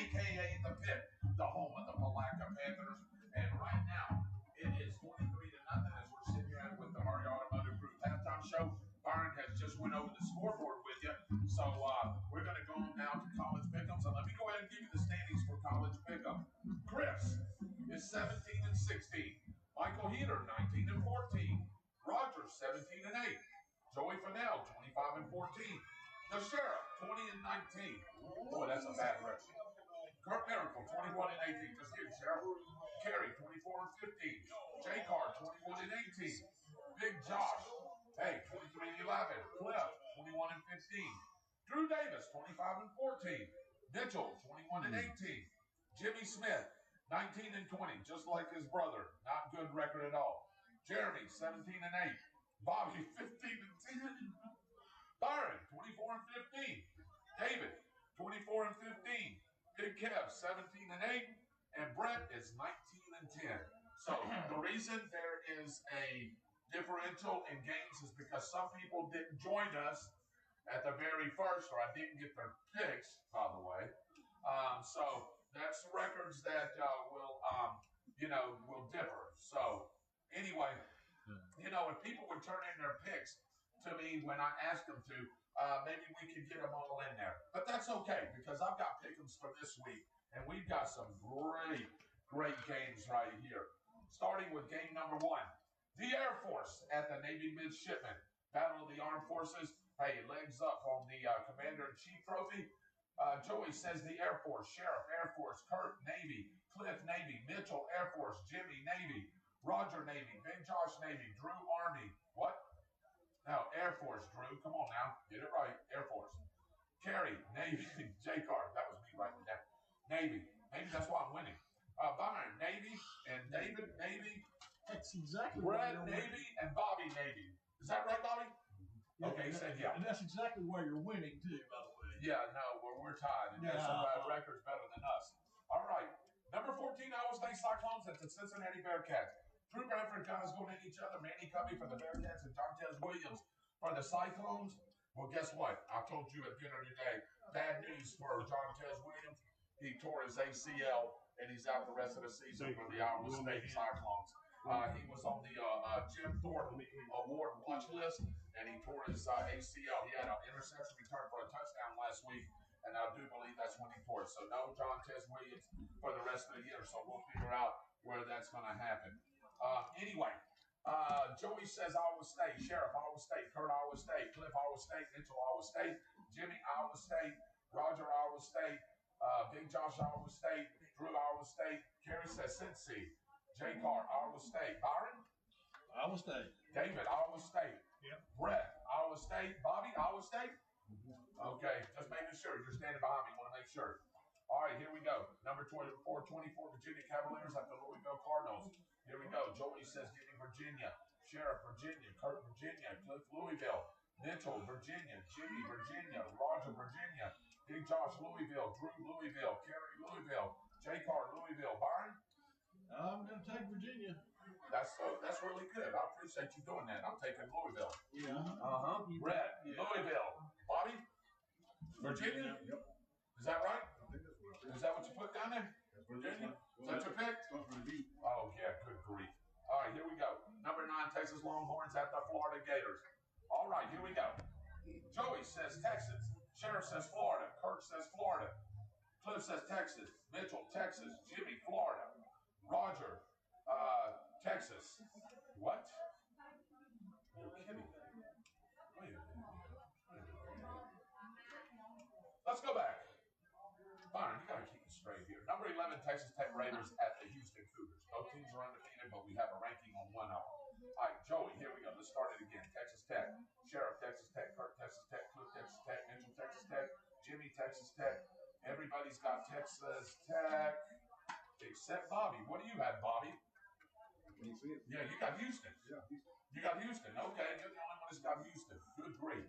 AKA the Pit, the home of the Palatka Panthers. And right now, it is 23-0 as we're sitting here with the Murray Automotive Group halftime show. Byron has just went over the scoreboard with you. So we're going to go on now to college pick'ems. And let me go ahead and give you the standings for college pick'em. Chris is 17-16. Michael Heater, 19-14. Roger, 17-8. Joey Fennell, 25-14. The Sheriff, 20-19. Boy, that's a bad record. Kurt Miracle, 21-18. Just kidding, Sheriff. Kerry, 24-15. J Car, 21-18. Big Josh, hey, 23-11. Cliff, 21-15. Drew Davis, 25-14. Mitchell, 21-18. Jimmy Smith, 19-20, just like his brother. Not good record at all. Jeremy, 17-8. Bobby, 15-10. Byron, 24-15. David, 24-15. Big Kev, 17-8. And Brett is 19-10. So the reason there is a differential in games is because some people didn't join us at the very first, or I didn't get their picks, by the way. So that's records that will differ. So anyway, if people would turn in their picks to me when I asked them to, maybe we could get them all in there. But that's okay, because I've got pick'ems for this week, and we've got some great games right here. Starting with game number 1, the Air Force at the Navy Midshipmen. Battle of the Armed Forces. Hey, legs up on the Commander-in-Chief trophy. Joey says the Air Force. Sheriff, Air Force. Kurt, Navy. Cliff, Navy. Mitchell, Air Force. Jimmy, Navy. Roger, Navy. Big Josh, Navy. Drew, Army. What? No, Air Force, Drew. Come on now. Get it right. Air Force. Kerry, Navy. J Car. That was me writing it down. Navy. Maybe that's why I'm winning. Byron, Navy. And David, Navy. That's exactly Brett, Navy. And Bobby, Navy. Is that right, Bobby? Yeah, okay, he said yeah. And that's exactly why you're winning, too, by the way. Yeah, no, we're tied. And there's some records better than us. All right. Number 14, Iowa State Cyclones at the Cincinnati Bearcats. True Bradford guys going at each other. Manny Cubby for the Bearcats and Jontez Williams for the Cyclones. Well, guess what? I told you at dinner today, bad news for Jontez Williams. He tore his ACL, and he's out the rest of the season for the Iowa State Cyclones. He was on the Jim Thornton Award watch list, and he tore his ACL. He had an interception return for a touchdown last week, and I do believe that's when he tore it. So no Jontez Williams for the rest of the year, so we'll figure out where that's going to happen. Anyway, Joey says Iowa State. Sheriff, Iowa State. Kurt, Iowa State. Cliff, Iowa State. Mitchell, Iowa State. Jimmy, Iowa State. Roger, Iowa State. Big Josh, Iowa State. Drew, Iowa State. Kerry says Cincy. J Car, Iowa State. Byron? Iowa State. David, Iowa State. Yep. Brett, Iowa State. Bobby, Iowa State? Okay, just making sure. You're standing behind me. Want to make sure. All right, here we go. Number 24, Virginia Cavaliers at the Louisville Cardinals. Here we go. Joey says, give me Virginia. Sheriff, Virginia. Kurt, Virginia. Cliff, Louisville. Mitchell, Virginia. Jimmy, Virginia. Roger, Virginia. Big Josh, Louisville. Drew, Louisville. Kerry, Louisville. J Car, Louisville. Byron? I'm going to take Virginia. That's really good. I appreciate you doing that. I'm taking Louisville. Yeah. Brett, Yeah. Louisville. Bobby? Virginia? Yep. Is that right? Is that what you put down there? Virginia? Is that your pick? Oh, yeah. Good grief. All right, here we go. Number 9, Texas Longhorns at the Florida Gators. All right, here we go. Joey says Texas. Sheriff says Florida. Kurt says Florida. Cliff says Texas. Mitchell, Texas. Jimmy, Florida. Roger, Texas. What? You're kidding me. Wait a minute. Let's go back. Byron, you got to keep it straight here. Number 11, Texas Tech Raiders at the Houston Cougars. Both teams are undefeated, but we have a ranking on one of them. All right, Joey, here we go. Let's start it again. Texas Tech. Sheriff, Texas Tech. Kurt, Texas Tech. Cliff, Texas Tech. Mitchell, Texas Tech. Jimmy, Texas Tech. Everybody's got Texas Tech. Except Bobby. What do you have, Bobby? Yeah, you got Houston. Yeah. You got Houston. Okay, you're the only one that's got Houston. Good grief.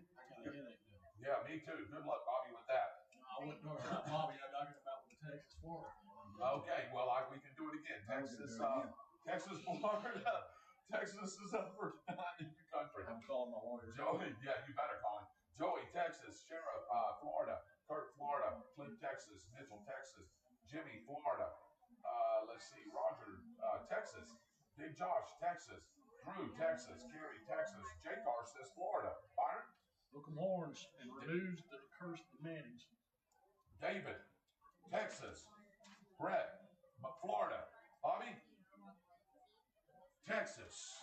Yeah, me too. Good luck, Bobby, with that. I wouldn't talk about Bobby. I'm talking about with Texas, Florida. Okay, well, we can do it again. Texas, Florida. Texas is up for 9 in the country. I'm calling my lawyer. Joey, yeah, you better call him. Joey, Texas. Sheriff, Florida. Kurt, Florida. Cliff, Texas. Mitchell, Texas. Jimmy, Florida. Let's see, Roger, Texas. Big Josh, Texas. Drew, Texas. Gary, Texas. J-Car says Florida. Byron? Hook 'em horns and removes the curse of the Mannings. David, Texas. Brett, Florida. Bobby, Texas.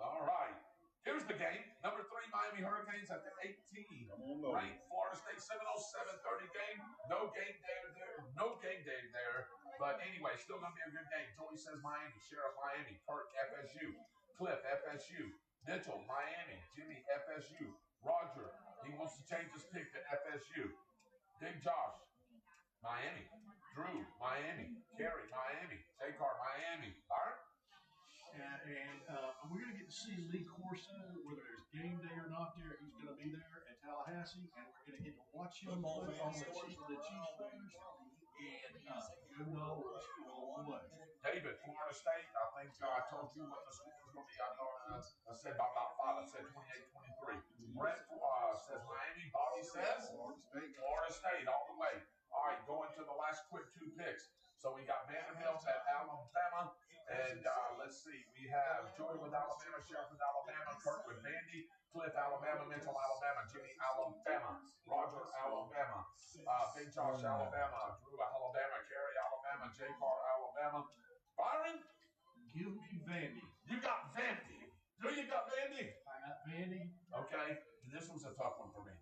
All right. Here's the game. Number 3, Miami Hurricanes at the 18. Ranked Florida State Seminoles, 7:30 game. No game day there. No game day there. But anyway, still going to be a good game. Joey says Miami. Sheriff, Miami. Kirk, FSU. Cliff, FSU. Mitchell, Miami. Jimmy, FSU. Roger, he wants to change his pick to FSU. Big Josh, Miami. Drew, Miami. Kerry, Miami. J-Car, Miami. All right. And we're going to get to see Lee Corso, whether there's game day or not there. He's going to be there at Tallahassee, and we're going to get to watch him play on the Chiefs players. And go Noles all the way. David, Florida State, I think I told you what the score was going to be. I said by about 5. I said 28-23. Brett says Miami. Bobby says Florida State all the way. All right, going to the last quick 2 picks. So we got Vanderbilt at Alabama, and let's see, we have Joey with Alabama, Sheriff with Alabama, Kirk with Vandy, Cliff, Alabama, Mitchell, Alabama, Jimmy, Alabama, Roger, Alabama, Big Josh, Alabama, Drew, Alabama, Kerry, Alabama, J-Car, Alabama. Byron? Give me Vandy. You got Vandy. Do you got Vandy? I got Vandy. Okay, this was a tough one for me.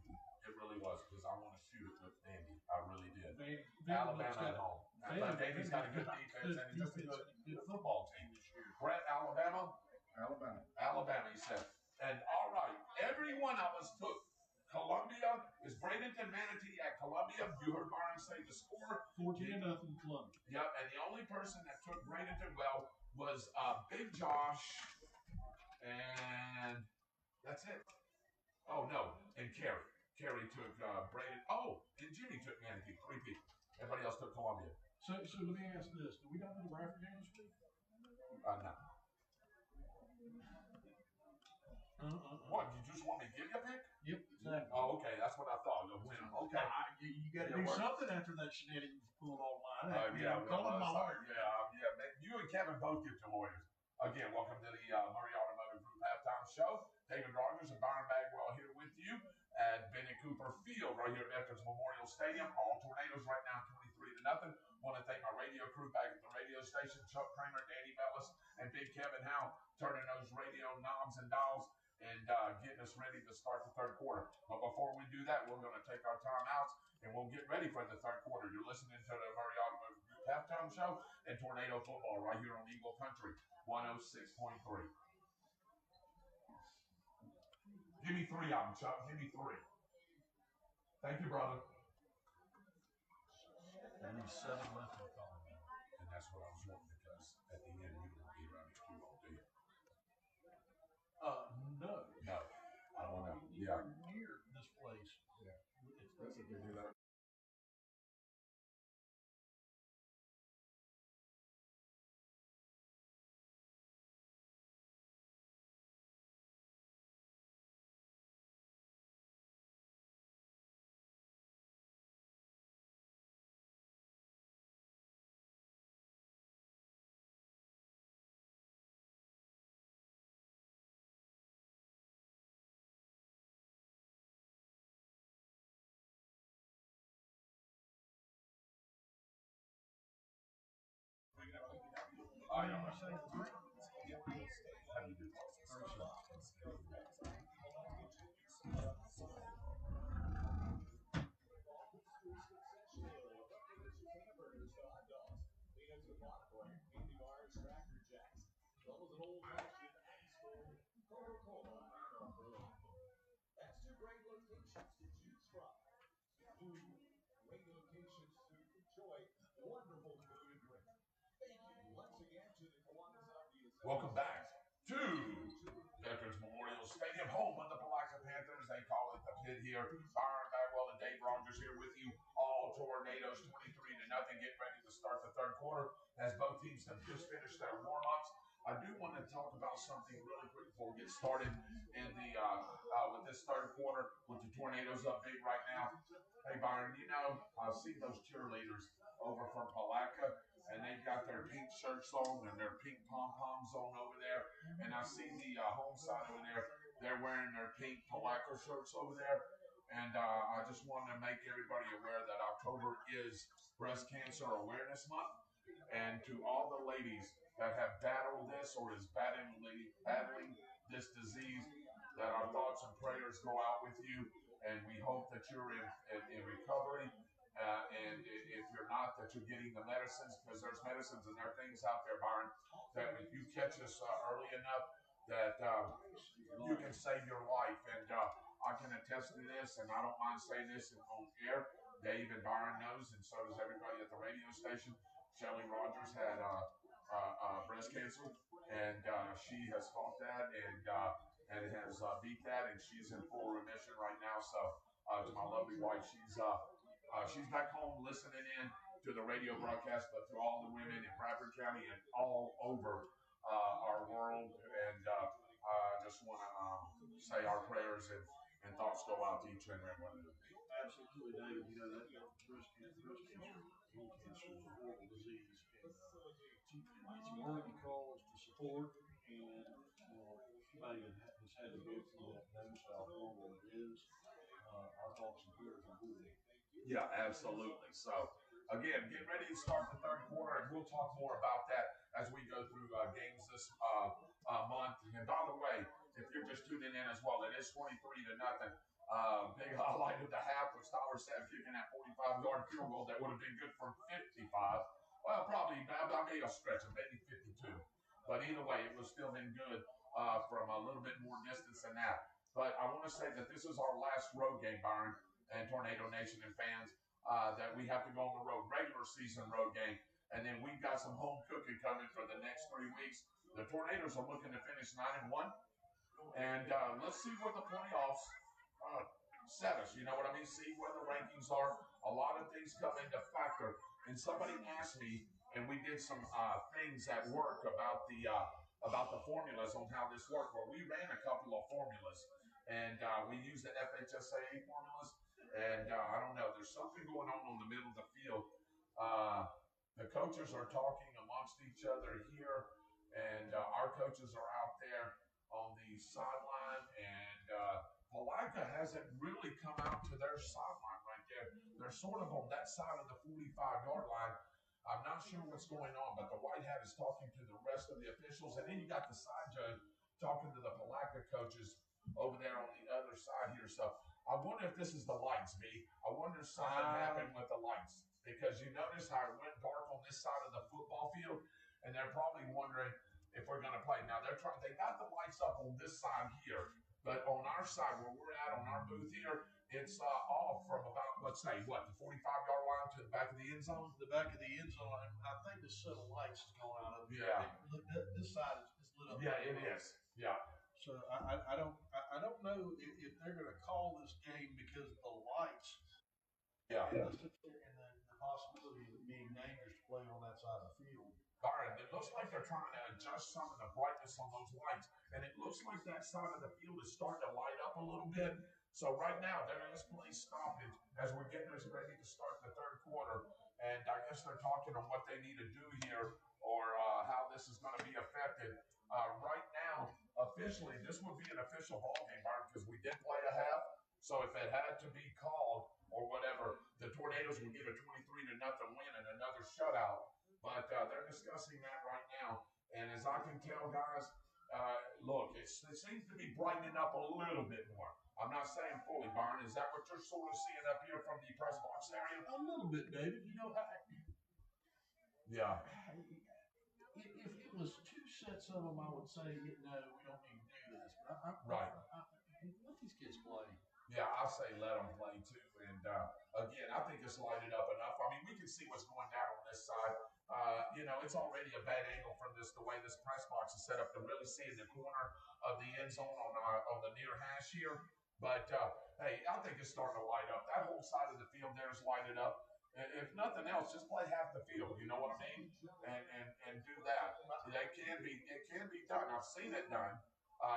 It really was, because I want to shoot it with Vandy. I really did. Alabama at home. Vandy's got a good defense and just a good football team this year. Brett, Alabama? Alabama, he said. And all right, every one of us took Columbia. Is Bradenton Manatee at Columbia? You heard Byron say the score. 14-0 Columbia. Yep, and the only person that took Bradenton was Big Josh, and that's it. Oh, no, and Kerry. Kerry took Braden. Oh, and Jimmy took Manatee. 3 people. Everybody else took Columbia. So let me ask this: do we not do the Bradford game this week? No. What? You just want me to give you a pick? Yep, exactly. Oh, okay. That's what I thought. A win. Okay. You got to do something after that shenanigans pulled online. Yeah, I'm calling my lawyer. Yeah. You and Kevin both get your lawyers. Again, welcome to the Murray Automotive Group halftime show. David Rogers and Byron Bagwell here with you at Bennett Cooper Field, right here at Veterans Memorial Stadium. All Tornadoes right now, 23-0. Want to thank my radio crew back at the radio station, Chuck Kramer, Danny Bellis, and Big Kevin Howe, turning those radio knobs and dials and getting us ready to start the third quarter. But before we do that, we're going to take our timeouts and we'll get ready for the third quarter. You're listening to the Murray Automotive Group halftime show and Tornado Football right here on Eagle Country, 106.3. Give me 3 of them, Chuck. Give me 3. Thank you, brother. I need 7 left in the column. And that's what I was wanting, because at the end, you don't be around the queue all day. No. No. I don't know. Yeah. Near this place. Yeah. It's if they do that. I know. How do you do That's 2 great locations to choose from. 2 great locations to enjoy wonderful food and drink. Thank you once again to the Kiwanis. Welcome back to Veterans Memorial Stadium, home of the Palatka Panthers. They call it the pit here. Byron Bagwell and Dave Rogers here with you. All Tornadoes 23-0. Get ready to start the third quarter as both teams have just finished their warm-ups. I do want to talk about something really quick before we get started in the with this third quarter with the Tornadoes up big right now. Hey, Byron, you know, I've seen those cheerleaders over from Palatka, and they've got their pink shirts on and their pink pom-poms on over there. And I see the home side over there. They're wearing their pink Palatka shirts over there. And I just wanted to make everybody aware that October is Breast Cancer Awareness Month. And to all the ladies that have battled this or is battling this disease, that our thoughts and prayers go out with you. And we hope that you're in recovery. And if you're not, that you're getting the medicines, because there's medicines and there are things out there, Byron, that if you catch us early enough, that you can save your life. And I can attest to this, and I don't mind saying this on air. Dave and Byron knows, and so does everybody at the radio station. Shelly Rogers had breast cancer, and she has fought that and has beat that, and she's in full remission right now. So to my lovely wife, she's back home listening in to the radio broadcast, but to all the women in Bradford County and all over our world. And I just want to say our prayers and thoughts go out to each and every one of them. Absolutely, David. You know, that breast cancer, lung cancer is a horrible disease. And it's a worthy cause to support. And anybody that has had to go through that knows how horrible it is. Our thoughts and prayers are with you. Yeah, absolutely. So, again, get ready to start the third quarter, and we'll talk more about that as we go through games this month. And by the way, if you're just tuning in as well, it is 23-0. Big highlight of the half was Tyler Sapp kicking that 45-yard field goal that would have been good for 55. Well, probably, I made a stretch of maybe 52. But either way, it was still been good from a little bit more distance than that. But I want to say that this is our last road game, Byron, and Tornado Nation and fans, that we have to go on the road, regular season road game. And then we've got some home cooking coming for the next 3 weeks. The Tornadoes are looking to finish 9-1. And let's see where the playoffs set us. You know what I mean? See where the rankings are. A lot of things come into factor. And somebody asked me, and we did some things at work about the formulas on how this worked. Well, we ran a couple of formulas, and we used the FHSAA formulas. And I don't know, there's something going on the middle of the field. The coaches are talking amongst each other here, and our coaches are out there on the sideline, and Palatka hasn't really come out to their sideline right there. They're sort of on that side of the 45-yard line. I'm not sure what's going on, but the White Hat is talking to the rest of the officials, and then you got the side judge talking to the Palatka coaches over there on the other side here. So I wonder if this is the lights, B. I wonder if something happened with the lights, because you notice how it went dark on this side of the football field, and they're probably wondering if we're going to play. Now they got the lights up on this side here, but on our side where we're at on our booth here, it's off from about, let's say, the 45-yard line to the back of the end zone? The back of the end zone, I think the set of lights is going out of it. Yeah. This side is lit up. Yeah, it is. Yeah. So I don't know if they're going to call this game because of the lights. Yeah. And the possibility of it being dangerous to play on that side of the field. Byron, it looks like they're trying to adjust some of the brightness on those lights, and it looks like that side of the field is starting to light up a little bit. So right now, there is play stoppage as we're getting us ready to start the third quarter, and I guess they're talking on what they need to do here or how this is going to be affected. Right now, officially, this would be an official ball game, Byron, because we did play a half. So if it had to be called or whatever, the Tornadoes would get a 23-0 win and another shutout. But they're discussing that right now. And as I can tell, guys, look, it seems to be brightening up a little bit more. I'm not saying fully, Byron. Is that what you're sort of seeing up here from the press box area? A little bit, David. You know, yeah. If it was two sets of them, I would say, no, we don't need to do this. But Right. Let these kids play. Yeah, I say let them play too. And again, I think it's lighted up enough. I mean, we can see what's going down on this side. It's already a bad angle from the way this press box is set up to really see in the corner of the end zone on the near hash here. But hey, I think it's starting to light up. That whole side of the field there is lighted up. If nothing else, just play half the field. You know what I mean? And do that. It can be done. I've seen it done.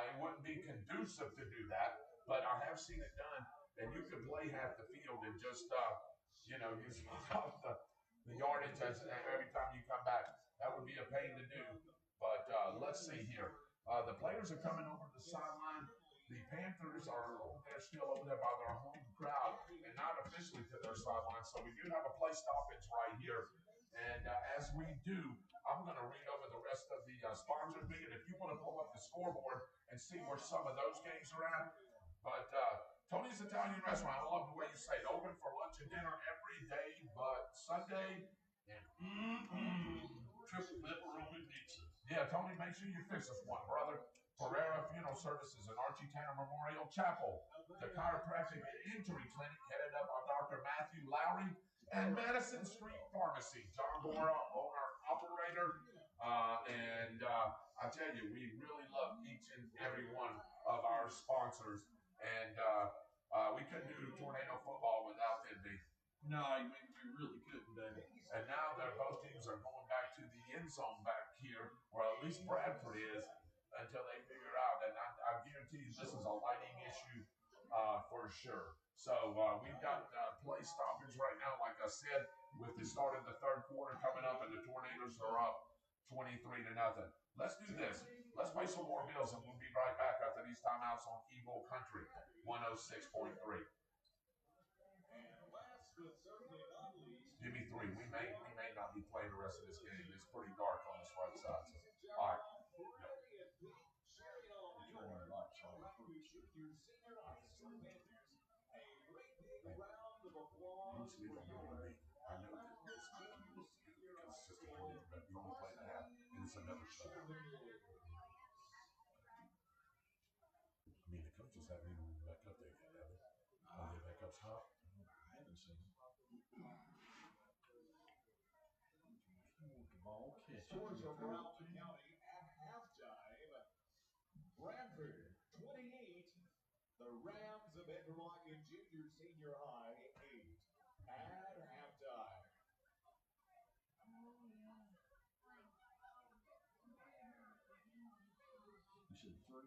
It wouldn't be conducive to do that, but I have seen it done. and you can play half the field and just, use up the yardage every time you come back. That would be a pain to do. But let's see here. The players are coming over to the sideline. The Panthers are they're still over there by their home crowd and not officially to their sideline. So we do have a play stoppage right here. And as we do, I'm going to read over the rest of the sponsors. And if you want to pull up the scoreboard and see where some of those games are at. But Tony's Italian Restaurant, I love the way you say it. Open for lunch and dinner every day but Sunday. And Triple pepperoni pizza. yeah, Tony, make sure you fix us one, brother. Pereira Funeral Services and Archie Tanner Memorial Chapel. The Chiropractic and Injury Clinic headed up by Dr. Matthew Lowry. And Madison Street Pharmacy. John Bora, owner-operator. I tell you, we really love each and every one of our sponsors. And we couldn't do tornado football without them, Dave. No, we really couldn't, David. And now both teams are going back to the end zone back here, or at least Bradford is, until they figure out. And I guarantee you this is a lighting issue for sure. So we've got play stoppage right now, like I said, with the start of the third quarter coming up, and the Tornadoes are up 23-0. Let's do this. Let's pay some more bills, and we'll be right back after these timeouts on Eagle Country 106.3. Give me three. We may not be playing the rest of this game. It's pretty dark on this right side. So, all right. I know that this is consistent, but you only play the half, and it's another shutout. I mean, the coaches haven't even back up there yet, have they? Are they back up top? I haven't seen them. Ball catch. Scores from Moralton County at halftime. Bradford 28. The Rams of Interlochen Junior Senior High 8 at halftime. You said 3?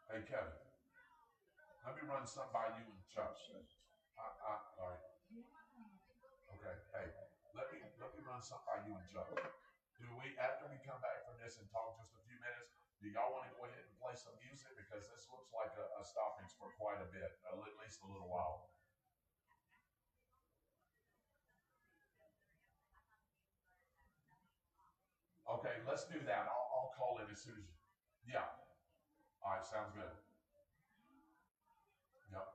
Hey, Kevin, let me run something by you and Chuck. All right. Okay, hey, let me run something by you and Chuck. Do we, after we come back from this and talk just a few minutes, do y'all want to go ahead and play some music? Because this looks like a stoppage for quite a bit, at least a little while. Okay, let's do that. I'll call it as soon as you. Yeah. All right, sounds good. Yep.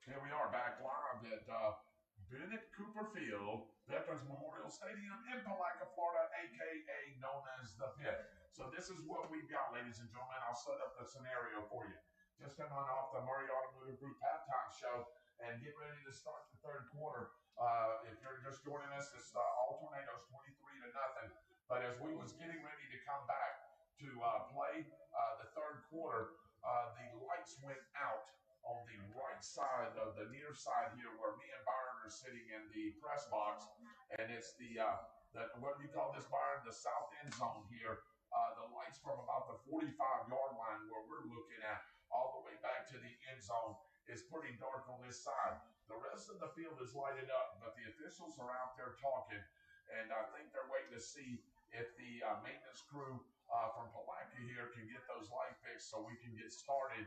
Here we are back live at Bennett Cooper Field, Veterans Memorial Stadium in Palatka, Florida, a.k.a. known as the Pit. So this is what we've got, ladies and gentlemen. I'll set up the scenario for you. Just coming off the Murray Automotive Group halftime show and get ready to start the third quarter. If you're just joining us, it's all Tornadoes 23-0. But as we was getting ready to come back to play the third quarter, the lights went out on the right side of the near side here where me and Byron are sitting in the press box. And it's the what do you call this, Byron? The south end zone here. The lights from about the 45-yard line where we're looking at all the way back to the end zone is pretty dark on this side. The rest of the field is lighted up, but the officials are out there talking, and I think they're waiting to see if the maintenance crew from Palatka here can get those light fixed so we can get started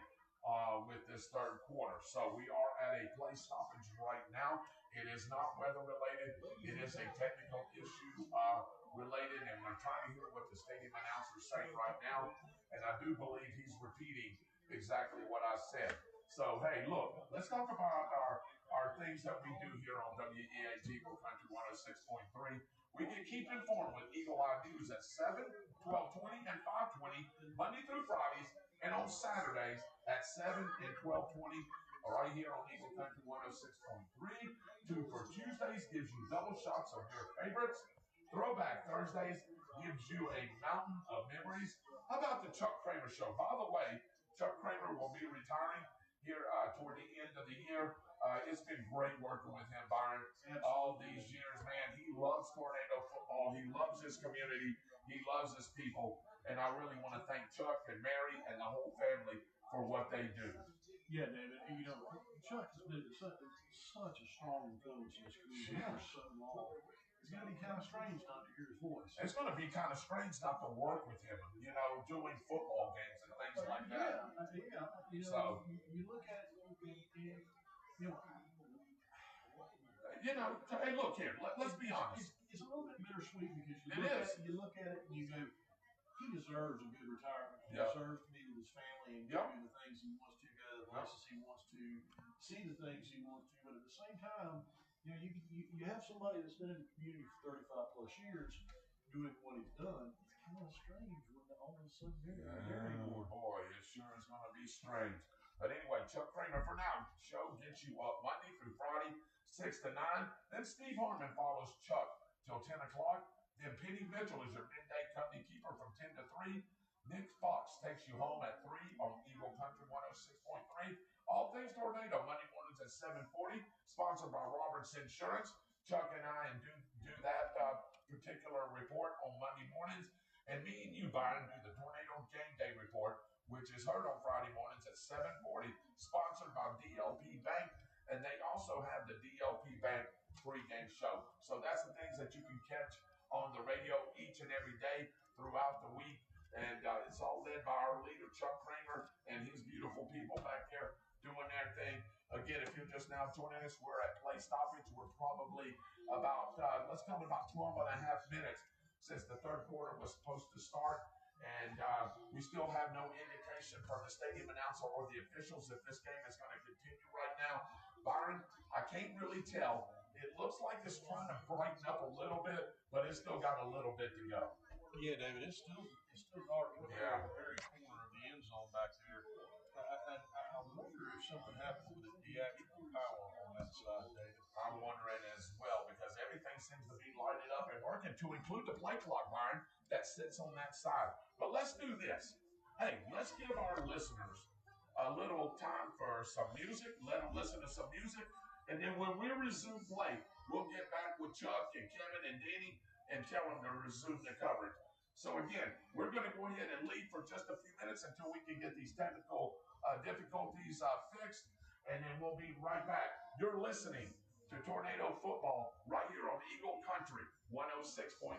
with this third quarter. So we are at a play stoppage right now. It is not weather related. It is a technical issue related, and we're trying to hear what the stadium announcer's saying right now, and I do believe he's repeating exactly what I said. So, hey, look, let's talk about our things that we do here on WEAG Eagle Country 106.3. We can keep informed with Eagle Eye News at 7, 12:20, and 5:20, Monday through Fridays, and on Saturdays at 7 and 12:20, right here on Eagle Country 106.3. 2 for Tuesdays gives you double shots of your favorites. Throwback Thursdays gives you a mountain of memories. How about the Chuck Kramer Show? By the way, Chuck Kramer will be retiring here toward the end of the year. It's been great working with him, Byron, all these years, man. He loves Tornado football. football. He loves his community. He loves his people. And I really want to thank Chuck and Mary and the whole family for what they do. Yeah, David. You know, Chuck has been such a strong influence in this community for so long. It's going to be kind of strange not to hear his voice. It's going to be kind of strange not to work with him, you know, doing football games and things like that. Yeah. You know, So, you look at it, and, you know, hey, look here. Let's be honest. It's a little bit bittersweet because you It look at it and you go, he deserves a good retirement. He Yep. deserves to be with his family and Yep. do the things he wants to, go to the places he wants to, see the things he wants to. But at the same time, you know, you have somebody that's been in the community for 35 plus years doing what he's done. It's kind of strange when all of a sudden Oh boy, it sure is going to be strange. But anyway, Chuck Kramer for now. Show gets you up Monday through Friday, 6 to 9. Then Steve Harmon follows Chuck till 10 o'clock. Then Penny Mitchell is your midday company keeper from 10 to 3. Nick Fox takes you home at 3 on Eagle Country 106.3. All Things Tornado, Monday mornings at 7:40. Sponsored by Roberts Insurance. Chuck and I do that particular report on Monday mornings. And me and you, Byron, do the Tornado Game Day Report, which is heard on Friday mornings at 7:40, sponsored by DLP Bank. And they also have the DLP Bank pregame show. So that's the things that you can catch on the radio each and every day throughout the week. And it's all led by our leader, Chuck Kramer, and his beautiful people back there doing their thing. Again, if you're just now joining us, we're at play stoppage. We're probably about, let's come to about 12 and a half minutes since the third quarter was supposed to start. And we still have no indication from the stadium announcer or the officials if this game is going to continue right now. Byron, I can't really tell. It looks like it's trying to brighten up a little bit, but it's still got a little bit to go. Yeah, David, it's still dark in the very corner of the end zone back there. I wonder if something happened with the theatrical power on that side, David. I'm wondering as well because everything seems to be lighted up and working, to include the play clock, Byron, that sits on that side. But let's do this. Hey, let's give our listeners a little time for some music. Let them listen to some music. And then when we resume play, we'll get back with Chuck and Kevin and Danny and tell them to resume the coverage. So again, we're going to go ahead and leave for just a few minutes until we can get these technical difficulties fixed. And then we'll be right back. You're listening to Tornado Football right here on Eagle Country 106.3.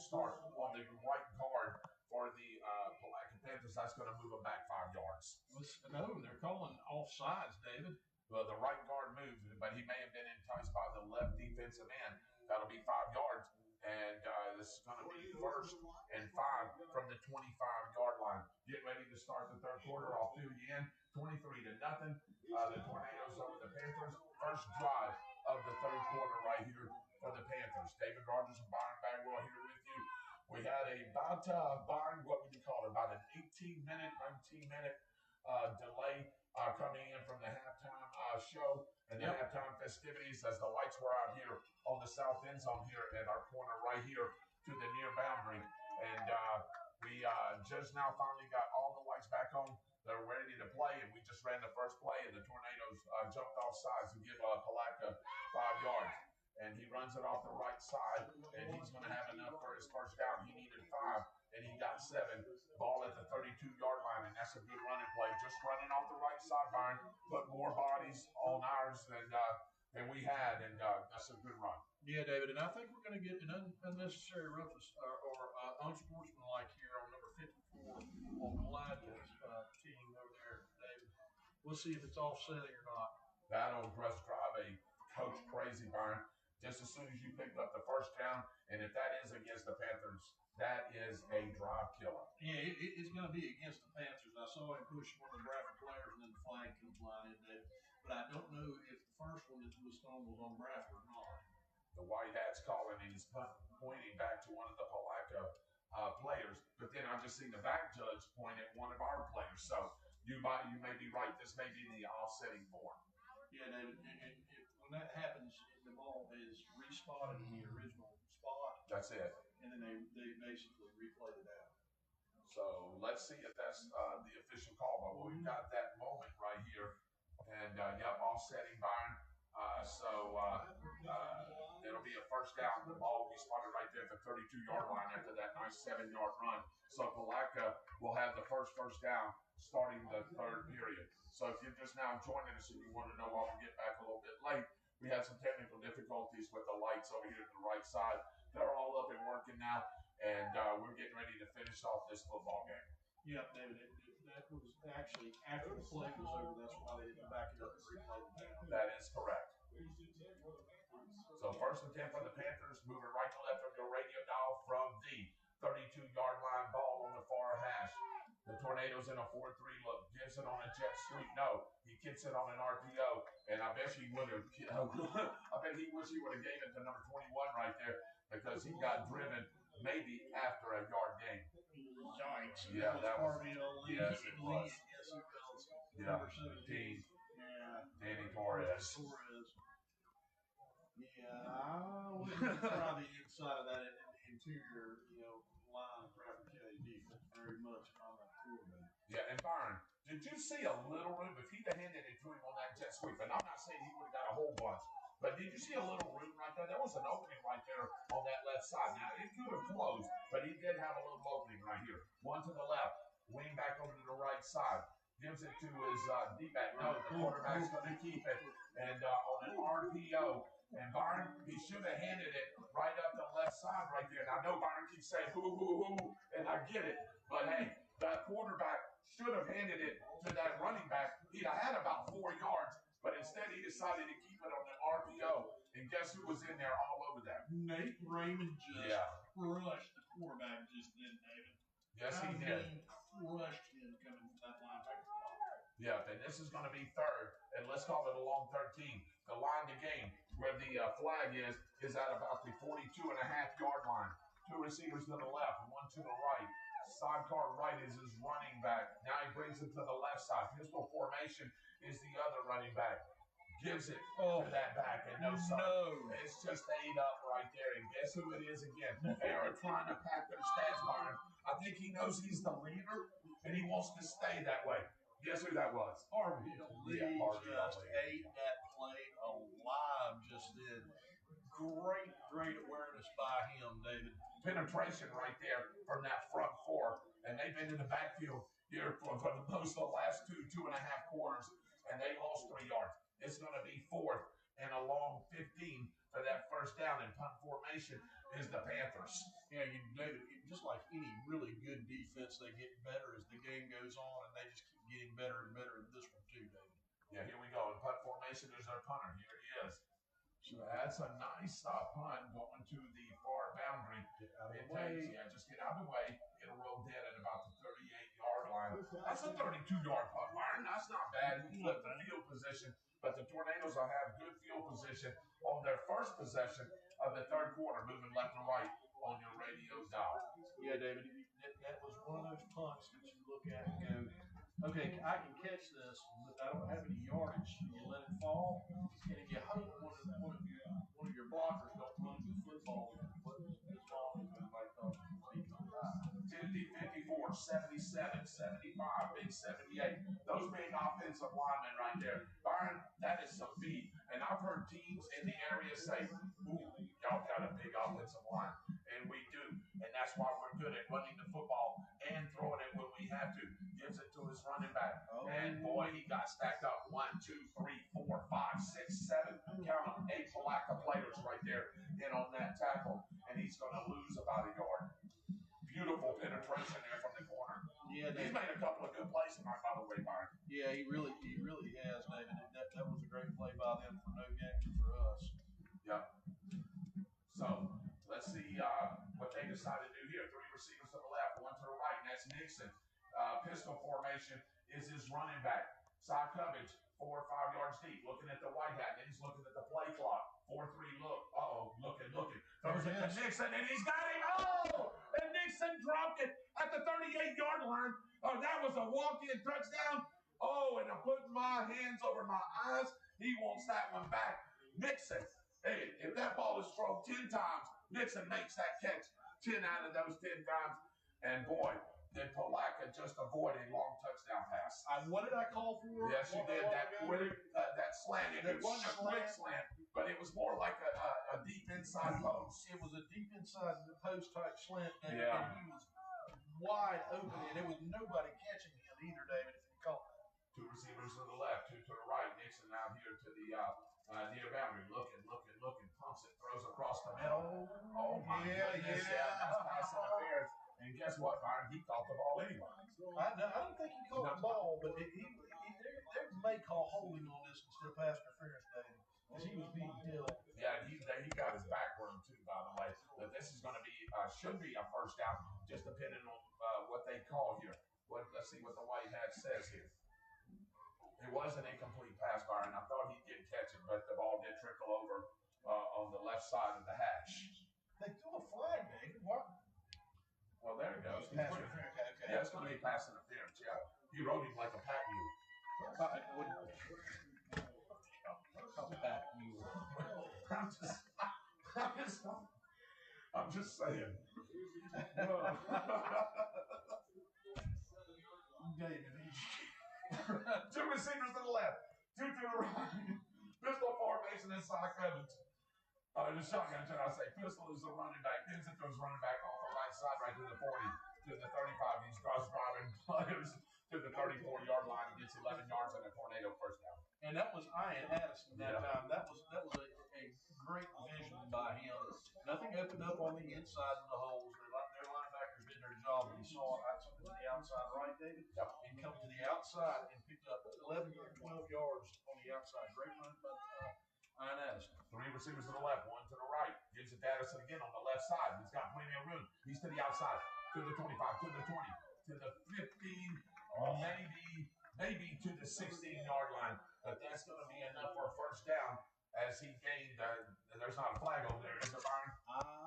start on the right guard for the Palatka Panthers. That's going to move them back 5 yards. No, they're calling offsides, David. Well, the right guard moved, but he may have been enticed by the left defensive end. That'll be 5 yards. And this is going to be 1st and 5 from the 25-yard line. Getting ready to start the third quarter. I'll fill you in. 23-0. The Tornadoes over the Panthers. First drive of the third quarter right here for the Panthers. David Rogers and Byron Bagwell here with you. We had Byron, what would you call it? About an 18-minute, 19-minute delay coming in from the halftime show and the halftime festivities as the lights were out here on the south end zone here at our corner right here to the near boundary. And we just now finally got all the lights back on. They're ready to play, and we just ran the first play, and the Tornadoes jumped off sides to give Palatka 5 yards. And he runs it off the right side, and he's going to have enough for his first down. He needed 5, and he got 7. Ball at the 32-yard line, and that's a good running play. Just running off the right side, Byron. Put more bodies on ours than we had, and that's a good run. Yeah, David, and I think we're going to get an unnecessary roughness or unsportsmanlike here on number 54 on Palatka's team over there, David. We'll see if it's offsetting or not. That'll just drive a coach crazy, Byron. Just as soon as you picked up the first down, and if that is against the Panthers, that is a drive killer. Yeah, it's going to be against the Panthers. I saw him push one of the Bradford players, and then the flag comes flying in there. But I don't know if the first one that was thrown was on Bradford or not. The white hat's calling, and he's pointing back to one of the Palatka players. But then I just seen the back judge point at one of our players. So you may be right. This may be the offsetting form. Yeah, David, and when that happens, the ball is respotted in the original spot. That's it. And then they basically replayed it out. So let's see if that's the official call. But we've got that moment right here. And, offsetting, Byron. It'll be a first down. The ball will be spotted right there at the 32-yard line after that nice 7-yard run. So Palatka will have the first down starting the third period. So if you're just now joining us and you want to know why we get back a little bit late, we had some technical difficulties with the lights over here to the right side. They're all up and working now, and we're getting ready to finish off this football game. Yeah, David, that was actually after the play was over. That's why they didn't back it up and replay it down. That is correct. So 1st and 10 for the Panthers, moving right to left on your radio dial from the 32-yard line. Ball on the far hash. The Tornadoes in a 4-3 look. Gibson on a jet sweep. No, he kicks it on an RPO, and I bet he would have. I bet he wish he would have gave it to number 21 right there because he got driven maybe after a yard gain. Yikes! Yeah, that was. Yes, it was. Yes, it was. Yeah, Number 17. Yeah. Danny Torres. Yeah, I wouldn't try the inside of that interior, line of Bradford County defense very much on that quarterback. Yeah, and Byron, did you see a little room? If he'd have handed it to him on that jet sweep, and I'm not saying he would have got a whole bunch, but did you see a little room right there? There was an opening right there on that left side. Now, it could have closed, but he did have a little opening right here. One to the left, wing back over to the right side. Gives it to his D-back. No, the quarterback's going to keep it. And on an RPO, and Byron, he should have handed it right up the left side right there. Now, I know Byron keeps saying, hoo, and I get it. But, hey, that quarterback should have handed it to that running back. He'd have had about 4 yards, but instead he decided to keep it on the RPO. And guess who was in there all over that? Nate Raymond just crushed the quarterback just then, David. Yes, he did. Crushed him coming from that linebacker spot. Yeah, and this is going to be third, and let's call it a long 13. The line to gain, where the flag is at about the 42.5-yard line. 2 receivers to the left, 1 to the right. Sidecar right is his running back. Now he brings it to the left side. Pistol formation is the other running back. Gives it to that back, and no, it's just ate up right there. And guess who it is again? They are trying to pack their stats, Byron. I think he knows he's the leader, and he wants to stay that way. Guess who that was? Harville Lee just ate that play alive just then. Great awareness by him, David. Penetration right there from that front four, and they've been in the backfield here for the most of the last 2.5 quarters, and they lost 3 yards. It's going to be 4th and a long 15 for that first down in punt formation is the Panthers. Yeah, David, just like any really good defense, they get better as the game goes on, and they just keep getting better and better in this one too, David. Yeah, here we go. In punt formation, there's our punter. Here he is. So that's a nice punt going to the far boundary. Just get out of the way. It'll roll dead at about the 38-yard line. That's a 32-yard punt, Byron. That's not bad. He flipped the field position, but the Tornadoes will have good field position on their first possession of the third quarter, moving left and right on your radio dial. Yeah, David, that was one of those punts that you look at and go, okay, I can catch this, but I don't have any yardage. You let it fall, and if you hope one of your blockers don't run the football as long as everybody thought he comes by. 50, 54, 77, 75, big 78. Those big offensive linemen right there. Byron, that is some beat. And I've heard teams in the area say, ooh, y'all got a big offensive line. And we do. And that's why we're good at running the football and throwing it when we have to. Gives it to his running back. And boy, he got stacked up. 1, 2, 3, 4, 5, 6, 7. Count them. 8 Palatka players right there in on that tackle. And he's going to lose about a yard. Beautiful penetration there from the corner. Yeah, he's made a couple of good plays tonight, by the way, Byron. Yeah, he really has, David. That was a great play by them for no gain for us. Yep. So let's see what they decide to do here. 3 receivers to the left, 1 to the right, and that's Nixon. Pistol formation is his running back. Side coverage, 4 or 5 yards deep, looking at the white hat. Then he's looking at the play clock. 4-3 look. Looking. Throws it to Nixon, and he's got him. Oh! And Nixon dropped it at the 38-yard line. Oh, that was a walk-in touchdown. Oh, and I'm putting my hands over my eyes. He wants that one back. Nixon, hey, if that ball is thrown 10 times, Nixon makes that catch 10 out of those 10 times. And boy, did Palatka just avoid a long touchdown pass. What did I call for? Yes, you did. That slant. It wasn't a quick slant, but it was more like a deep inside post. It was a deep inside post type slant, David, Yeah. and he was wide open, and there was nobody catching him either, David, if you call it. 2 receivers to the left, 2 to the right. Nixon out here to the near boundary. Looking. Pumps it, throws across the middle. Oh, my goodness. That's pass interference. And guess what, Byron? He caught the ball anyway. I don't think he caught the ball, but they may call holding on this instead of pass interference, David, because he was being held. Yeah, he got his back run too, by the way. But this is going to be, should be a first down, just depending on what they call here. Let's see what the white hat says here. It was an incomplete pass, Byron. I thought he did catch it, but the ball did trickle over on the left side of the hash. They threw a flag, David. What? Well, there it goes. Pass interference. Okay. Yeah, it's going to be pass interference. Yeah, he rode him like a pack mule. I'm just saying. Two receivers to the left, 2 to the right. Pistol formation inside coverage. The shotgun, should I say? Pistol is the running back. Vincent throws running back off the right side, right to the 40, to the 35. He's cross-driving players to the 34-yard line and gets 11 yards on a Tornado first down. And that was Ian Addison that time. That was a great vision by him. Nothing opened up on the inside of the holes. Their linebackers did their job. He saw it to the outside right, David, and come to the outside and picked up 11 or 12 yards on the outside. Great run by Ian Addison. 3 receivers to the left, 1 to the right. Gives it to Addison again on the left side. He's got plenty of room. He's to the outside, to the 25, to the 20, to the 15, maybe to the 16-yard line. But that's going to be enough for a first down as he gained. There's not a flag over there, is there, Byron?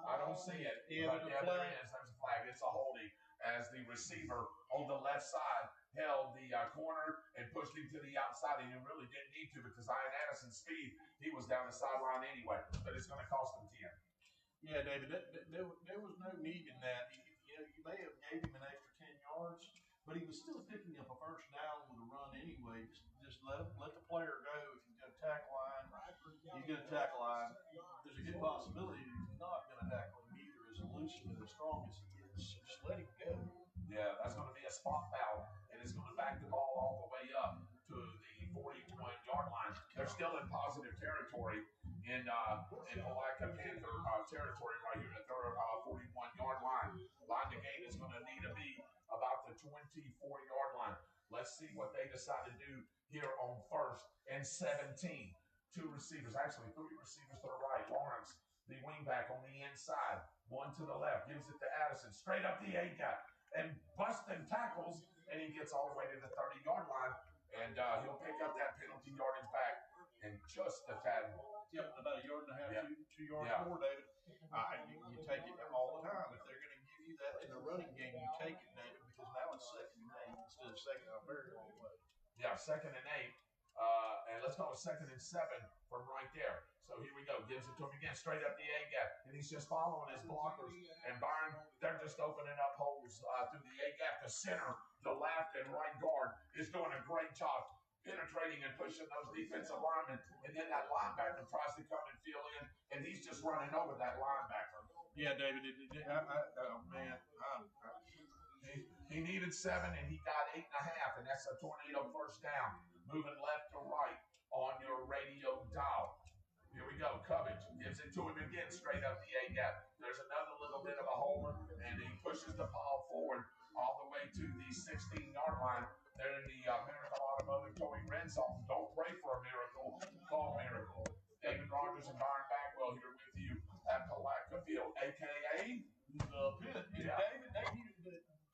I don't see it. Yeah, but there is. There's a flag. It's a holding as the receiver on the left side held the corner and pushed him to the outside. And he really didn't need to because Ian Addison's speed, he was down the sideline anyway. But it's going to cost him 10. Yeah, David, there was no need in that. You may have gave him an extra 10 yards, but he was still picking up a first down with a run anyway. Just let the player go. If he's going to tackle line, he's going to tackle line. There's a good possibility that he's not going to tackle him either, as elusive and as strong as he is. So just let him go. Yeah, that's going to be a spot foul, and it's going to back the ball all the way up to the 41-yard line. They're still in positive territory Palatka Panther territory right here at their 41-yard line. Line to gain is going to need to be about the 24-yard line. Let's see what they decide to do here on 1st and 17. Two receivers, actually three receivers to the right. Lawrence, the wingback on the inside. One to the left, gives it to Addison. Straight up the A-gap and busting tackles, and he gets all the way to the 30-yard line. And he'll pick up that penalty yardage back in just a tad more. Yep, about a yard and a half, Yeah. two yards Yeah. more, David. You take it all the time. If they're going to give you that in the running game, you take it, David, because now it's 2nd and 8 instead of 2nd and a very long way. Yeah, 2nd and 8. And let's go with 2nd and 7 from right there. So here we go. Gives it to him again, straight up the A-gap. And he's just following his blockers. And Byron, they're just opening up holes through the A-gap. The center, the left and right guard is doing a great job penetrating and pushing those defensive linemen. And then that linebacker tries to come and fill in, and he's just running over that linebacker. Yeah, David. He needed 7, and he got 8.5, and that's a tornado first down. Moving left to right on your radio dial. Here we go. Cubbage gives it to him again, straight up the A-gap. There's another little bit of a homer, and he pushes the ball forward all the way to the 16-yard line. They're in the Miracle Automotive Towing red zone. Don't pray for a miracle. Call miracle. David Rogers and Byron Bagwell here with you at Palatka Field, a.k.a. The Pit. Yeah. David,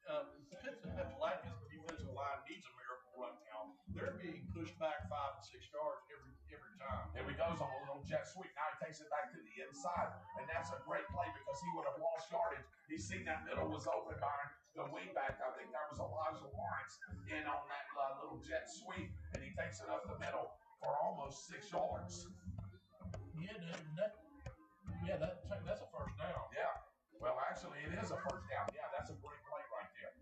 Palatka's defensive line needs a miracle right now. They're being pushed back 5 and 6 yards every time. Here he goes on a little jet sweep. Now he takes it back to the inside, and that's a great play because he would have lost yardage. He's seen that middle was open, Byron. The wingback, I think that was Elijah Lawrence, in on that little jet sweep, and he takes it up the middle for almost 6 yards. Yeah, David, that's a first down. Yeah. Well, actually, it is a first down. Yeah, that's a great play right there.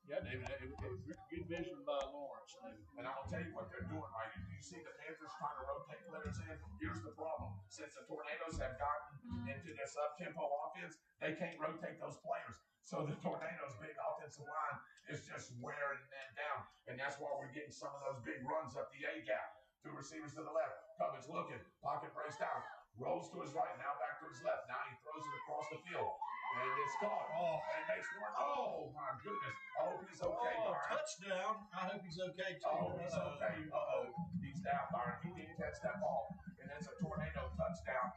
Yeah, David, good vision by Lawrence, David. And I'm going to tell you what they're doing right here. Do you see the Panthers trying to rotate players in? Here's the problem. Since the Tornadoes have gotten into this up-tempo offense, they can't rotate those players. So the Tornadoes' big offensive line is just wearing them down. And that's why we're getting some of those big runs up the A-gap. Two receivers to the left. Cubbage looking. Pocket breaks down. Rolls to his right. Now back to his left. Now he throws it across the field. And it's caught. Oh, and it makes one. Oh, my goodness. I hope he's okay, Byron. Touchdown. I hope he's okay, too. Oh, he's okay. Uh-oh. He's down, Byron. He didn't catch that ball. And that's a Tornado touchdown.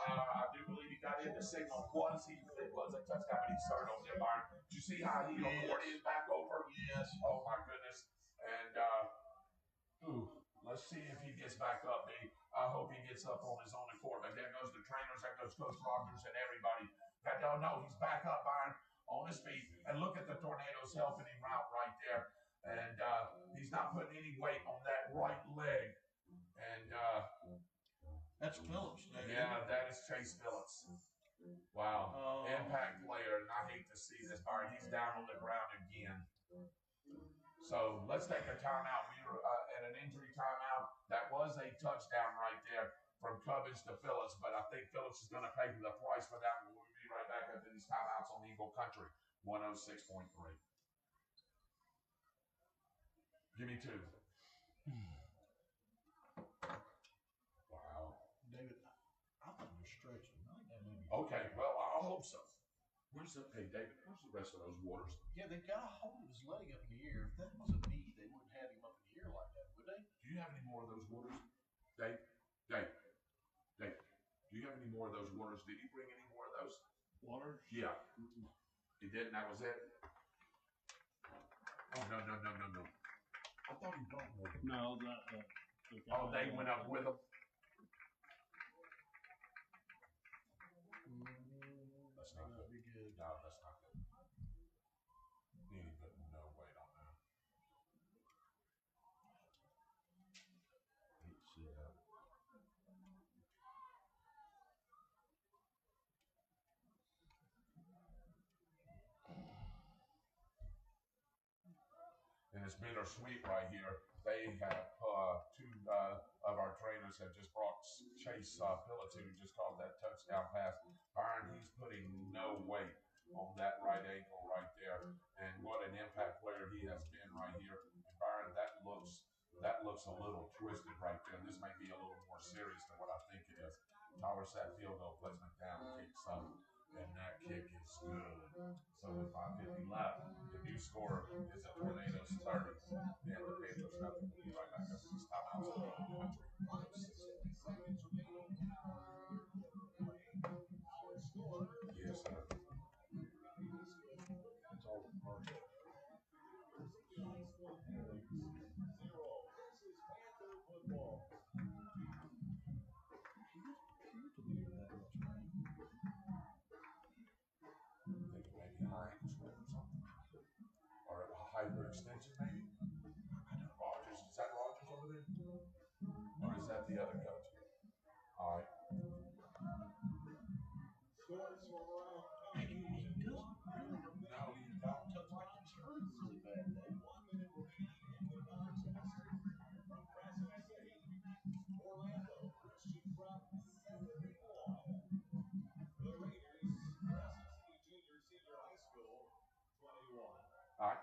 I do believe he got in the signal. It was a touchdown, but he's started over there, Byron. Did you see how he awarded it back over? Yes. Oh, my goodness. And, let's see if he gets back up, B. I hope he gets up on his own accord. But there goes the trainers, there goes Coach Rogers and everybody. That don't know. He's back up, Byron, on his feet. And look at the Tornadoes helping him out right there. And he's not putting any weight on that right leg. And that's Phillips, David. Yeah, that is Chase Phillips. Wow. Impact player. And I hate to see this, Byron. He's down on the ground again. So let's take a timeout. We were at an injury timeout. That was a touchdown right there from Cubbage to Phillips, but I think Phillips is going to pay the price for that. We'll be right back after these timeouts on Eagle Country 106.3. Give me 2. Wow. David, I think you're stretching. I think that may be Okay, well, I hope so. Hey, David, where's the rest of those waters? Yeah, they got a hold of his leg up in the air. If that was a knee, they wouldn't have him up in the air like that, would they? Do you have any more of those waters? Dave, do you have any more of those waters? Did he bring any more of those? Waters? Yeah. He did, and that was it? Oh, no. I thought he brought more. No, They went up with him? That's not good. No, that's not good. He ain't putting no weight on that. Hate to see that. And it's bittersweet right here. They have 2 of our trainers have just brought Chase Phillips, who just called that touchdown pass. Byron, he's putting no weight on that right ankle right there. And what an impact player he has been right here. And Byron, that looks a little twisted right there. This may be a little more serious than what I think it is. Towers that field goal, placement down, kicks up, and that kick is good. So with 5:50 left, the new score is the Tornadoes 30, and the Panthers nothing. We'll be right back after these timeouts. Yes, sir. It's all commercial. Thinking maybe high or something, or a hyper extension maybe. Rogers, is that Rogers over there, or is that the other coach? All right. No, you don't. He's hurt really bad, Dave. All right.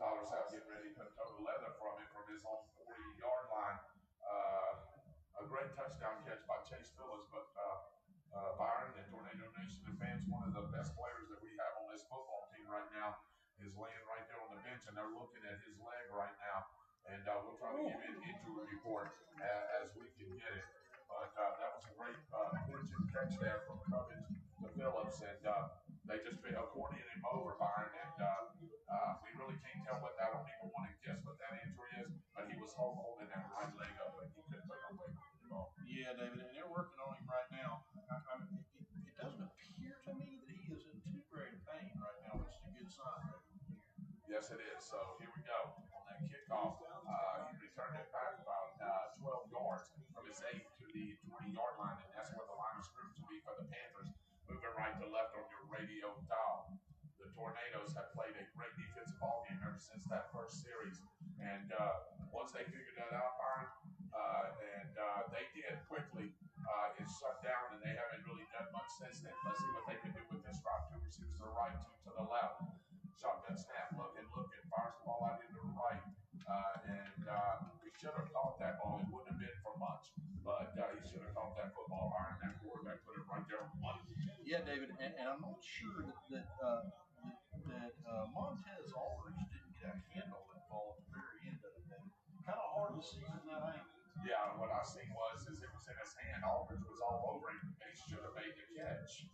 Tyler's out getting ready to put total leather from his own 40-yard line. A great touchdown catch by Chase Phillips, but Byron and Tornado Nation and fans, one of the best players that we have on this football team right now is laying right there on the bench, and they're looking at his leg right now. And we'll try to give an injury report as we can get it. But that was a great pitch and catch there from Cummins to Phillips, and they just accordion him over, Byron, and we really can't tell what that. I don't even want to guess what that injury is, but he was holding that right leg up, but he couldn't put no weight on it at all. Yeah, David, and they're working on him right now. It doesn't appear to me that he is in too great pain right now, which is a good sign. Yes, it is. So here we go. On that kickoff, he returned it back about 12 yards from his 8 to the 20-yard line, and that's where the line of scrimmage will be for the Panthers. Moving right to left on your radio dial. The Tornadoes have played a great defensive ball game ever since that first series, and once they figured that out, Byron, and they did quickly, it shut down, and they haven't really done much since then. Let's see what they can do with this drop. 2 receivers to the right, 2 to the left. Shotgun snap, looking, fires the ball out into the right, and he should have caught that ball. It wouldn't have been for much, but he should have caught that football. Byron, that quarterback put it right there on the money. Yeah, David, and I'm not sure that Montez Aldridge didn't get a handle that ball at the very end of it. Kind of hard to see from that angle. Yeah, what I seen was it was in his hand. Aldridge was all over him, and he should have made the catch.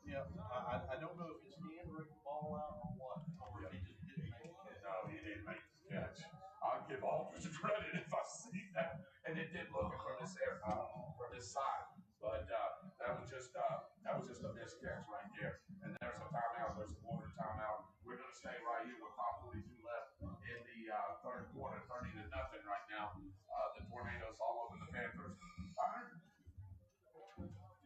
Yeah, I don't know if his hand ripped the ball out or what, or if he just didn't make the catch. No, he didn't make the catch. I'll give Aldridge credit if I see that, and it did look from his side, but that was just a missed catch right there. And there's a timeout. There's a quarter timeout. We're going to stay right here with 5:42 left in the third quarter, 30-0 right now. The Tornadoes all over the Panthers. Byron,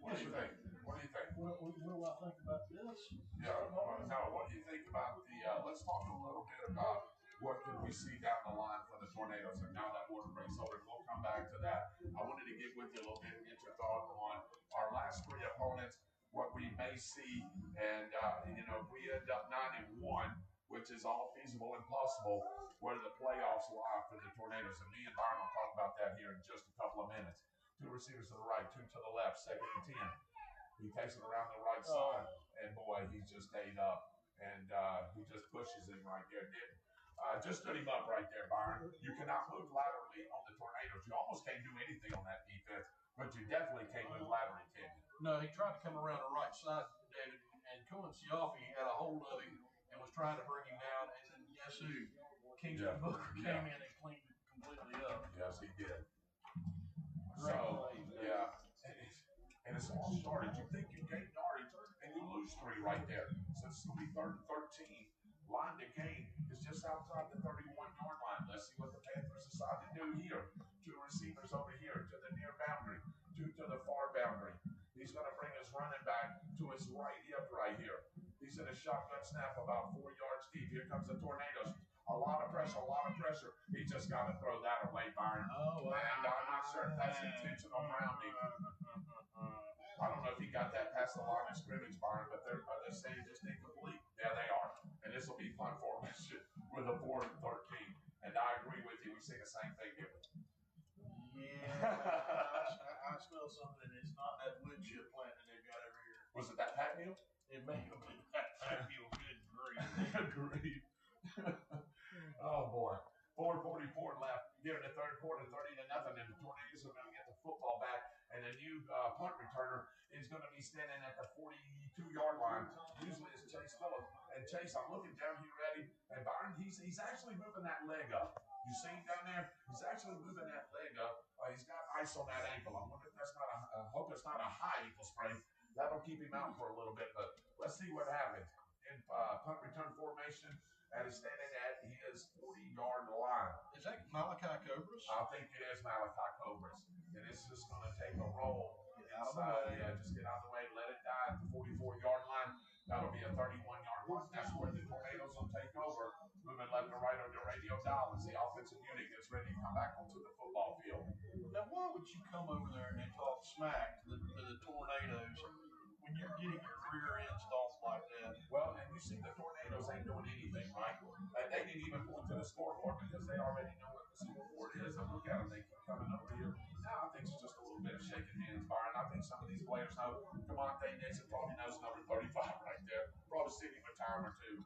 what do you think? What do you think? What do I think about this? Yeah, no, what do you think about the, let's talk a little bit about what can we see down the line for the Tornadoes, and now that water breaks over, we'll come back to that. I wanted to get with you a little bit and get your thought on our last 3 opponents, what we may see, and, if we end up 9-1, which is all feasible and possible, where the playoffs lie for the Tornadoes, and me and Byron will talk about that here in just a couple of minutes. 2 receivers to the right, 2 to the left, 2nd and 10. He takes it around the right side, and boy, he just ate up, and he just pushes him right there. Just stood him up right there, Byron. You cannot move laterally on the Tornadoes. You almost can't do anything on that defense, but you definitely can't move laterally, can you? No, he tried to come around the right side, David, and Cohen Siafi had a hold of him and was trying to bring him down, and then guess who? Kingston Booker came in and cleaned it completely up. Yes, he did. Great So, play, yeah. And it's all started. You think you gain yardage, and you lose 3 right there. So it's going to be 3rd and 13. Line to gain is just outside the 31-yard line. Let's see what the Panthers decide to do here. 2 receivers over here to the near boundary, 2 to the far boundary. He's going to bring his running back to his right hip right here. He's in a shotgun snap about 4 yards deep. Here comes the Tornadoes. A lot of pressure. He just got to throw that away, Byron. And I'm not sure if that's intentional grounding. I don't know if he got that past the line of scrimmage, Byron, but they're saying just incomplete. Yeah, they are. And this will be fun for him. we see the same thing here? Yeah, I smell something. It's not that wood chip plant that they've got over here. Was it that pat meal? It may have been that feel good grief. Agreed. Oh boy. 4:44 left here in the third quarter, 30-0, and the Tornadoes are going to get the football back, and a new punt returner is going to be standing at the 42-yard line. Usually it's Chase Phillips. And Chase, I'm looking down here at him, and Byron, he's actually moving that leg up. You see him down there? He's actually moving that leg up. He's got ice on that ankle. I wonder if that's not I hope it's not a high ankle sprain. That'll keep him out for a little bit, but let's see what happens. In punt return formation, and he's standing at his 40-yard line. Is that Malachi Cobras? I think it is Malachi Cobras. And it's just going to take a roll. Get out of the way. Yeah, just get out of the way, let it die at the 44-yard line. That'll be a 31-yard punt. That's where the Tornadoes will take over. Moving left and right on your radio dial as the offensive unit gets ready to come back onto the football field. Now, why would you come over there and talk smack to the Tornadoes when you're getting your rear end stomped like that? Well, and you see the Tornadoes ain't doing anything, right? And they didn't even point to the scoreboard because they already know what the scoreboard is. And look at them, they keep coming over here. Now, I think it's just a little bit of shaking hands, Byron. I think some of these players know. Camonte Nixon probably knows number 35 right there. Probably seen him a time or two.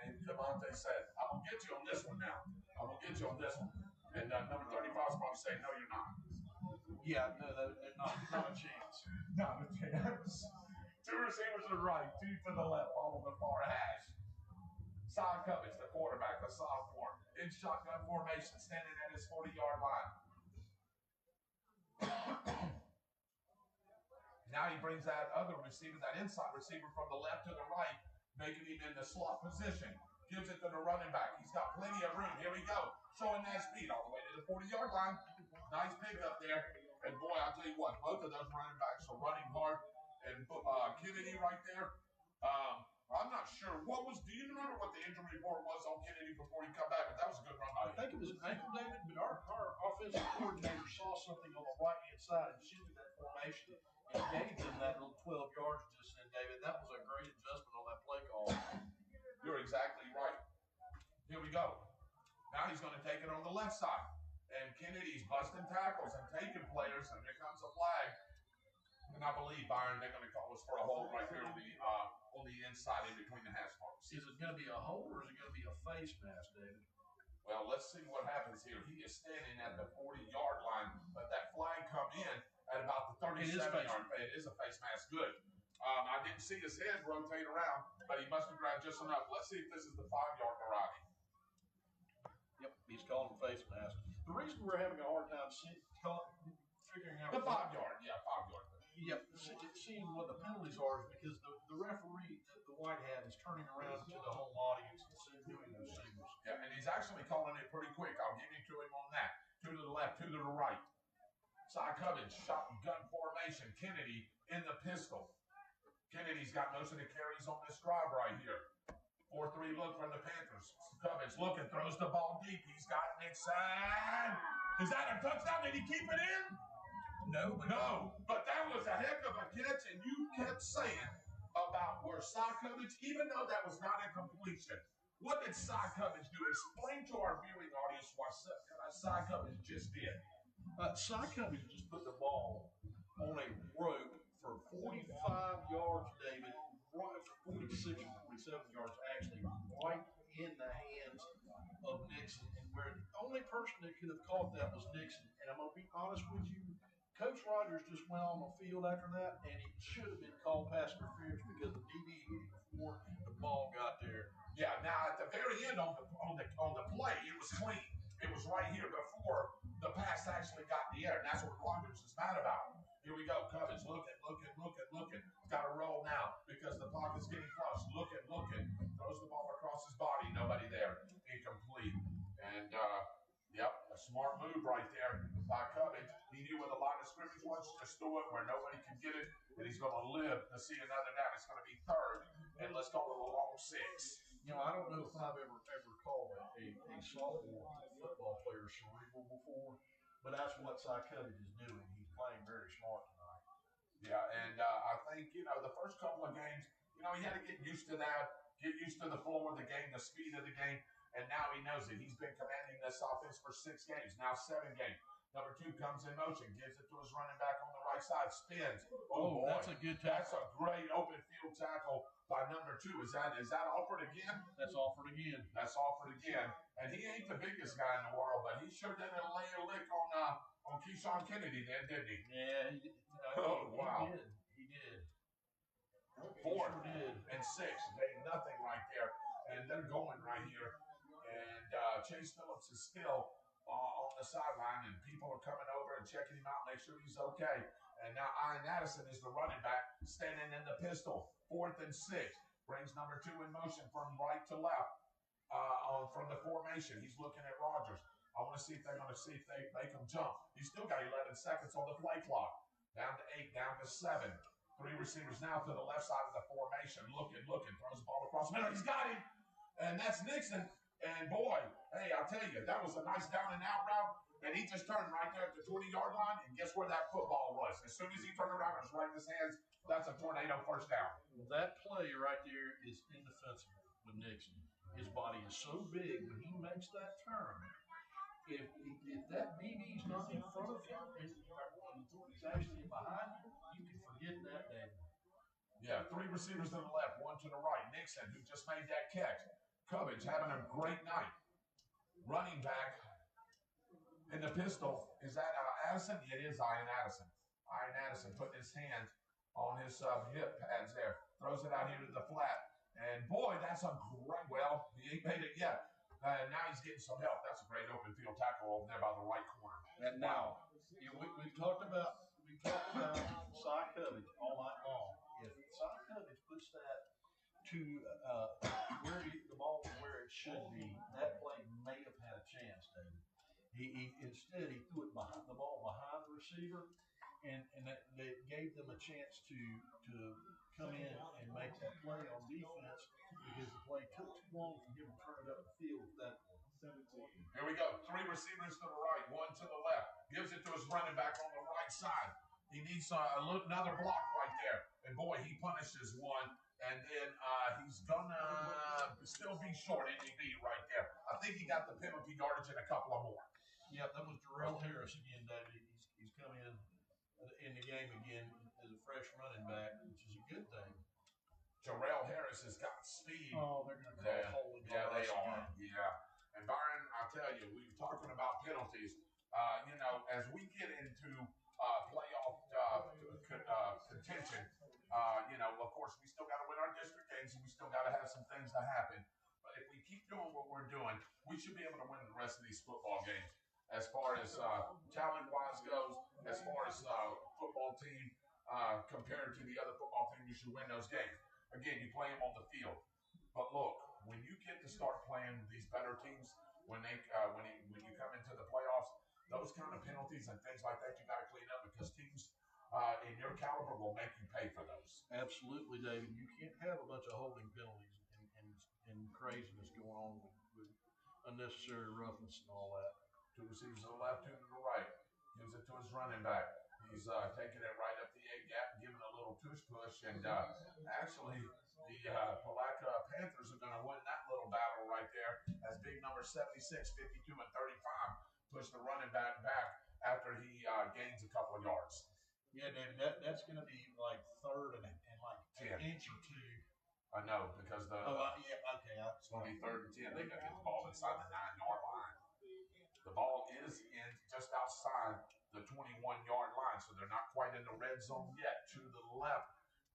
And Camonte said, I'm going to get you on this one now. I'm going to get you on this one. And number 35 is probably saying, no, you're not. Yeah, no, not a chance. Not a chance. Two receivers to the right, two to the left, all on the far hash. Cy Cummings, the quarterback, the sophomore, in shotgun formation, standing at his 40-yard line. Now he brings that other receiver, that inside receiver from the left to the right, making him in the slot position. Gives it to the running back. He's got plenty of room. Here we go. Showing that speed all the way to the 40-yard line. Nice pickup there. And boy, I'll tell you what, both of those running backs are running hard. And Kennedy right there. I'm not sure. Do you remember what the injury report was on Kennedy before he come back? But that was a good run by him. I think it was an ankle, David, but our offensive coordinator saw something on the right-hand side and shifted that formation and gave them that little 12 yards just then, David. That was a great adjustment on that play call. You're exactly right. Here we go. Now he's going to take it on the left side. And Kennedy's busting tackles and taking players, and here comes a flag. And I believe, Byron, they're going to call us for a hold right here on the inside in between the hash marks. Is it going to be a hold or is it going to be a face mask, David? Well, let's see what happens here. He is standing at the 40-yard line, but that flag come in at about the 37-yard. It is a face mask. Good. I didn't see his head rotate around, but he must have grabbed just enough. Let's see if this is the 5-yard variety. Yep, he's calling face mask. The reason we're having a hard time figuring out the 5-yard, 5-yard. Yep, seeing what the penalties are is because the referee, the white hat, is turning around to the home audience and doing those signals. Yeah, and he's actually calling it pretty quick. I'll give you to him on that. Two to the left, two to the right. Cy Cummings, shotgun formation. Kennedy in the pistol. Kennedy's got most of the carries on this drive right here. 4-3 look from the Panthers. Cummings looking, throws the ball deep. He's got it inside. Is that a touchdown? Did he keep it in? No, but that was a heck of a catch, and you kept saying about where Cy Cummings, even though that was not a completion, what did Cy Cummings do? Explain to our viewing audience what Cy Cummings just did. Cy Cummings just put the ball on a rope for 45 yards, David, right, 46 or 47 yards, actually, right in the hands of Nixon. And where the only person that could have caught that was Nixon. And I'm going to be honest with you, Coach Rogers just went on the field after that, and it should have been called pass interference because the DB hit it before the ball got there. Yeah, now at the very end on the play, it was clean. It was right here before the pass actually got in the air, and that's what Rogers is mad about. Here we go, Cummings looking. Got to roll now because the pocket's getting close. Looking. Throws the ball across his body. Nobody there. Incomplete. And a smart move right there by Cummings. He knew where the line of scrimmage was, just threw it where nobody could get it, and he's going to live to see another down. It's going to be third, and let's call it a long 6. You know, I don't know if I've ever called a sophomore football player cerebral before, but that's what Cy Cummings is doing. He's playing very smart tonight. Yeah, and I think, the first couple of games, he had to get used to that, get used to the flow of the game, the speed of the game, and now he knows it. He's been commanding this offense for 6 games, now 7 games. Number 2 comes in motion, gives it to his running back on the right side, spins. Oh, boy. that's a good tackle. That's a great open field tackle by number 2. Is that offered again? That's offered again. That's offered again. And he ain't the biggest guy in the world, but he sure did lay a lick on Keyshawn Kennedy then, didn't he? Yeah, Wow. He did. 4th He sure did. and 6. They nothing right there. And they're going right here. And Chase Phillips is still on the sideline, and people are coming over and checking him out, make sure he's okay. And now Ian Addison is the running back standing in the pistol. 4th and 6. Brings number 2 in motion from right to left from the formation. He's looking at Rodgers. I want to see if they're going to see if they make him jump. He's still got 11 seconds on the play clock. Down to 8, down to 7. 3 receivers now to the left side of the formation. Looking, throws the ball across the middle. He's got him. And that's Nixon. And boy, hey, I'll tell you, that was a nice down and out route. And he just turned right there at the 20-yard line. And guess where that football was? As soon as he turned around and was right in his hands, that's a tornado first down. Well, that play right there is indefensible with Nixon. His body is so big when he makes that turn. If that BB's not in front of him and he's actually behind you, you can forget that, David. Yeah, 3 receivers to the left, 1 to the right. Nixon, who just made that catch. Cubbage having a great night. Running back in the pistol. Is that Addison? It is Ian Addison. Ian Addison putting his hand on his hip pads there. Throws it out here to the flat. And boy, that's a great, well, he ain't made it yet. Now he's getting some help. That's a great open field tackle over there by the right corner. And now, we've talked about Cy Cubbage all night long. If Cy Cubbage puts that to the ball where it should be, that play may have had a chance, David. Instead he threw the ball behind the receiver, and that gave them a chance to come in and make that play on defense because the play took too long for him to turn it up the field at that point. Here we go. 3 receivers to the right, 1 to the left. Gives it to his running back on the right side. He needs another block right there. And boy, he punishes one. And then he's gonna still be short NDB right there. I think he got the penalty yardage and a couple of more. Yeah, that was Darrell Harris again, David. He's come in the game again as a fresh running back, which is a good thing. Darrell Harris has got speed. Oh, they're going to call holding. Yeah, they are. Yeah. And Byron, I'll tell you, we were talking about penalties. As we get into playoff contention, of course, we still got to win our district games and we still got to have some things to happen. But if we keep doing what we're doing, we should be able to win the rest of these football games. As far as talent-wise goes, as far as football team compared to the other football team, you should win those games. Again, you play them on the field. But look, when you get to start playing these better teams, when you come into the playoffs, those kind of penalties and things like that, you got to clean up because teams in your caliber will make you pay for those. Absolutely, David. You can't have a bunch of holding penalties and craziness going on with unnecessary roughness and all that. 2 receivers to the left, 2 to the right. Gives it to his running back. He's taking it right up the A gap, giving a little push, and actually the Palatka Panthers are going to win that little battle right there as big number 76, 52, and 35 push the running back after he gains a couple of yards. Yeah, David, that's going to be like 3rd and like 10 inch or 2. I know, because it's going to be 3rd and 10. They got to get the ball inside the 9-yard line. The ball is in just outside the 21-yard line, so they're not quite in the red zone yet. 2 to the left,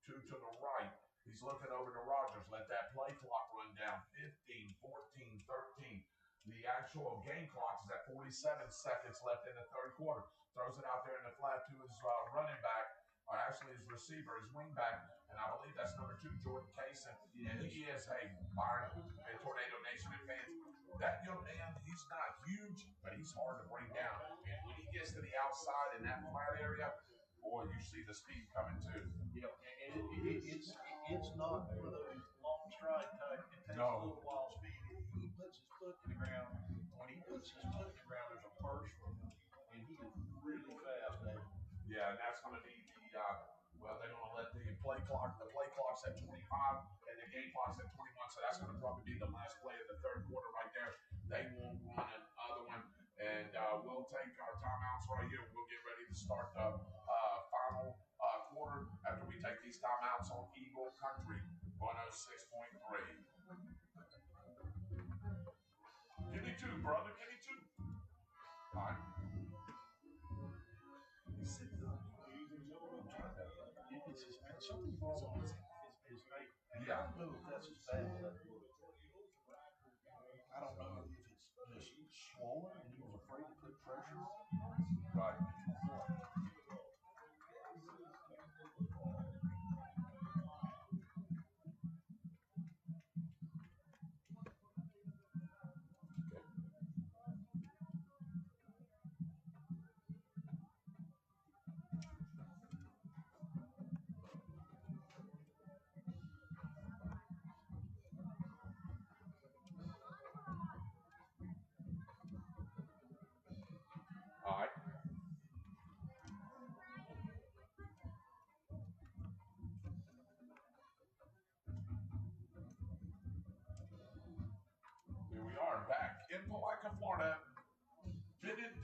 2 to the right. He's looking over to Rodgers. Let that play clock run down. 15, 14, 13. The actual game clock is at 47 seconds left in the 3rd quarter. Throws it out there in the flat to his running back, or actually his receiver, his wing back, and I believe that's number 2, Jordan Kaysen. And he is, Byron and Tornado Nation and fans, that young man, he's not huge, but he's hard to bring down. And when he gets to the outside in that flat area, boy, you see the speed coming too. Yeah, and it's not one of those long stride type. It takes a little while speed. He puts his foot in the ground. When he puts his foot in the ground, there's a burst from him, and he is really fast, David. Yeah, and that's going to be they're going to let the play clock's at 25, and the game clock's at 21, so that's going to probably be the last play of the 3rd quarter right there. They won't run another one timeouts right here. We'll get ready to start the final quarter after we take these timeouts on Eagle Country 106.3. Give me two, brother. Give me two. All right. It's something wrong with his ankle. Yeah. I don't know if that's as bad as that looks. I don't know if it's just swollen and he was afraid to put pressure on it. Right. All right. Here we are back in Palatka, Florida. Bennett,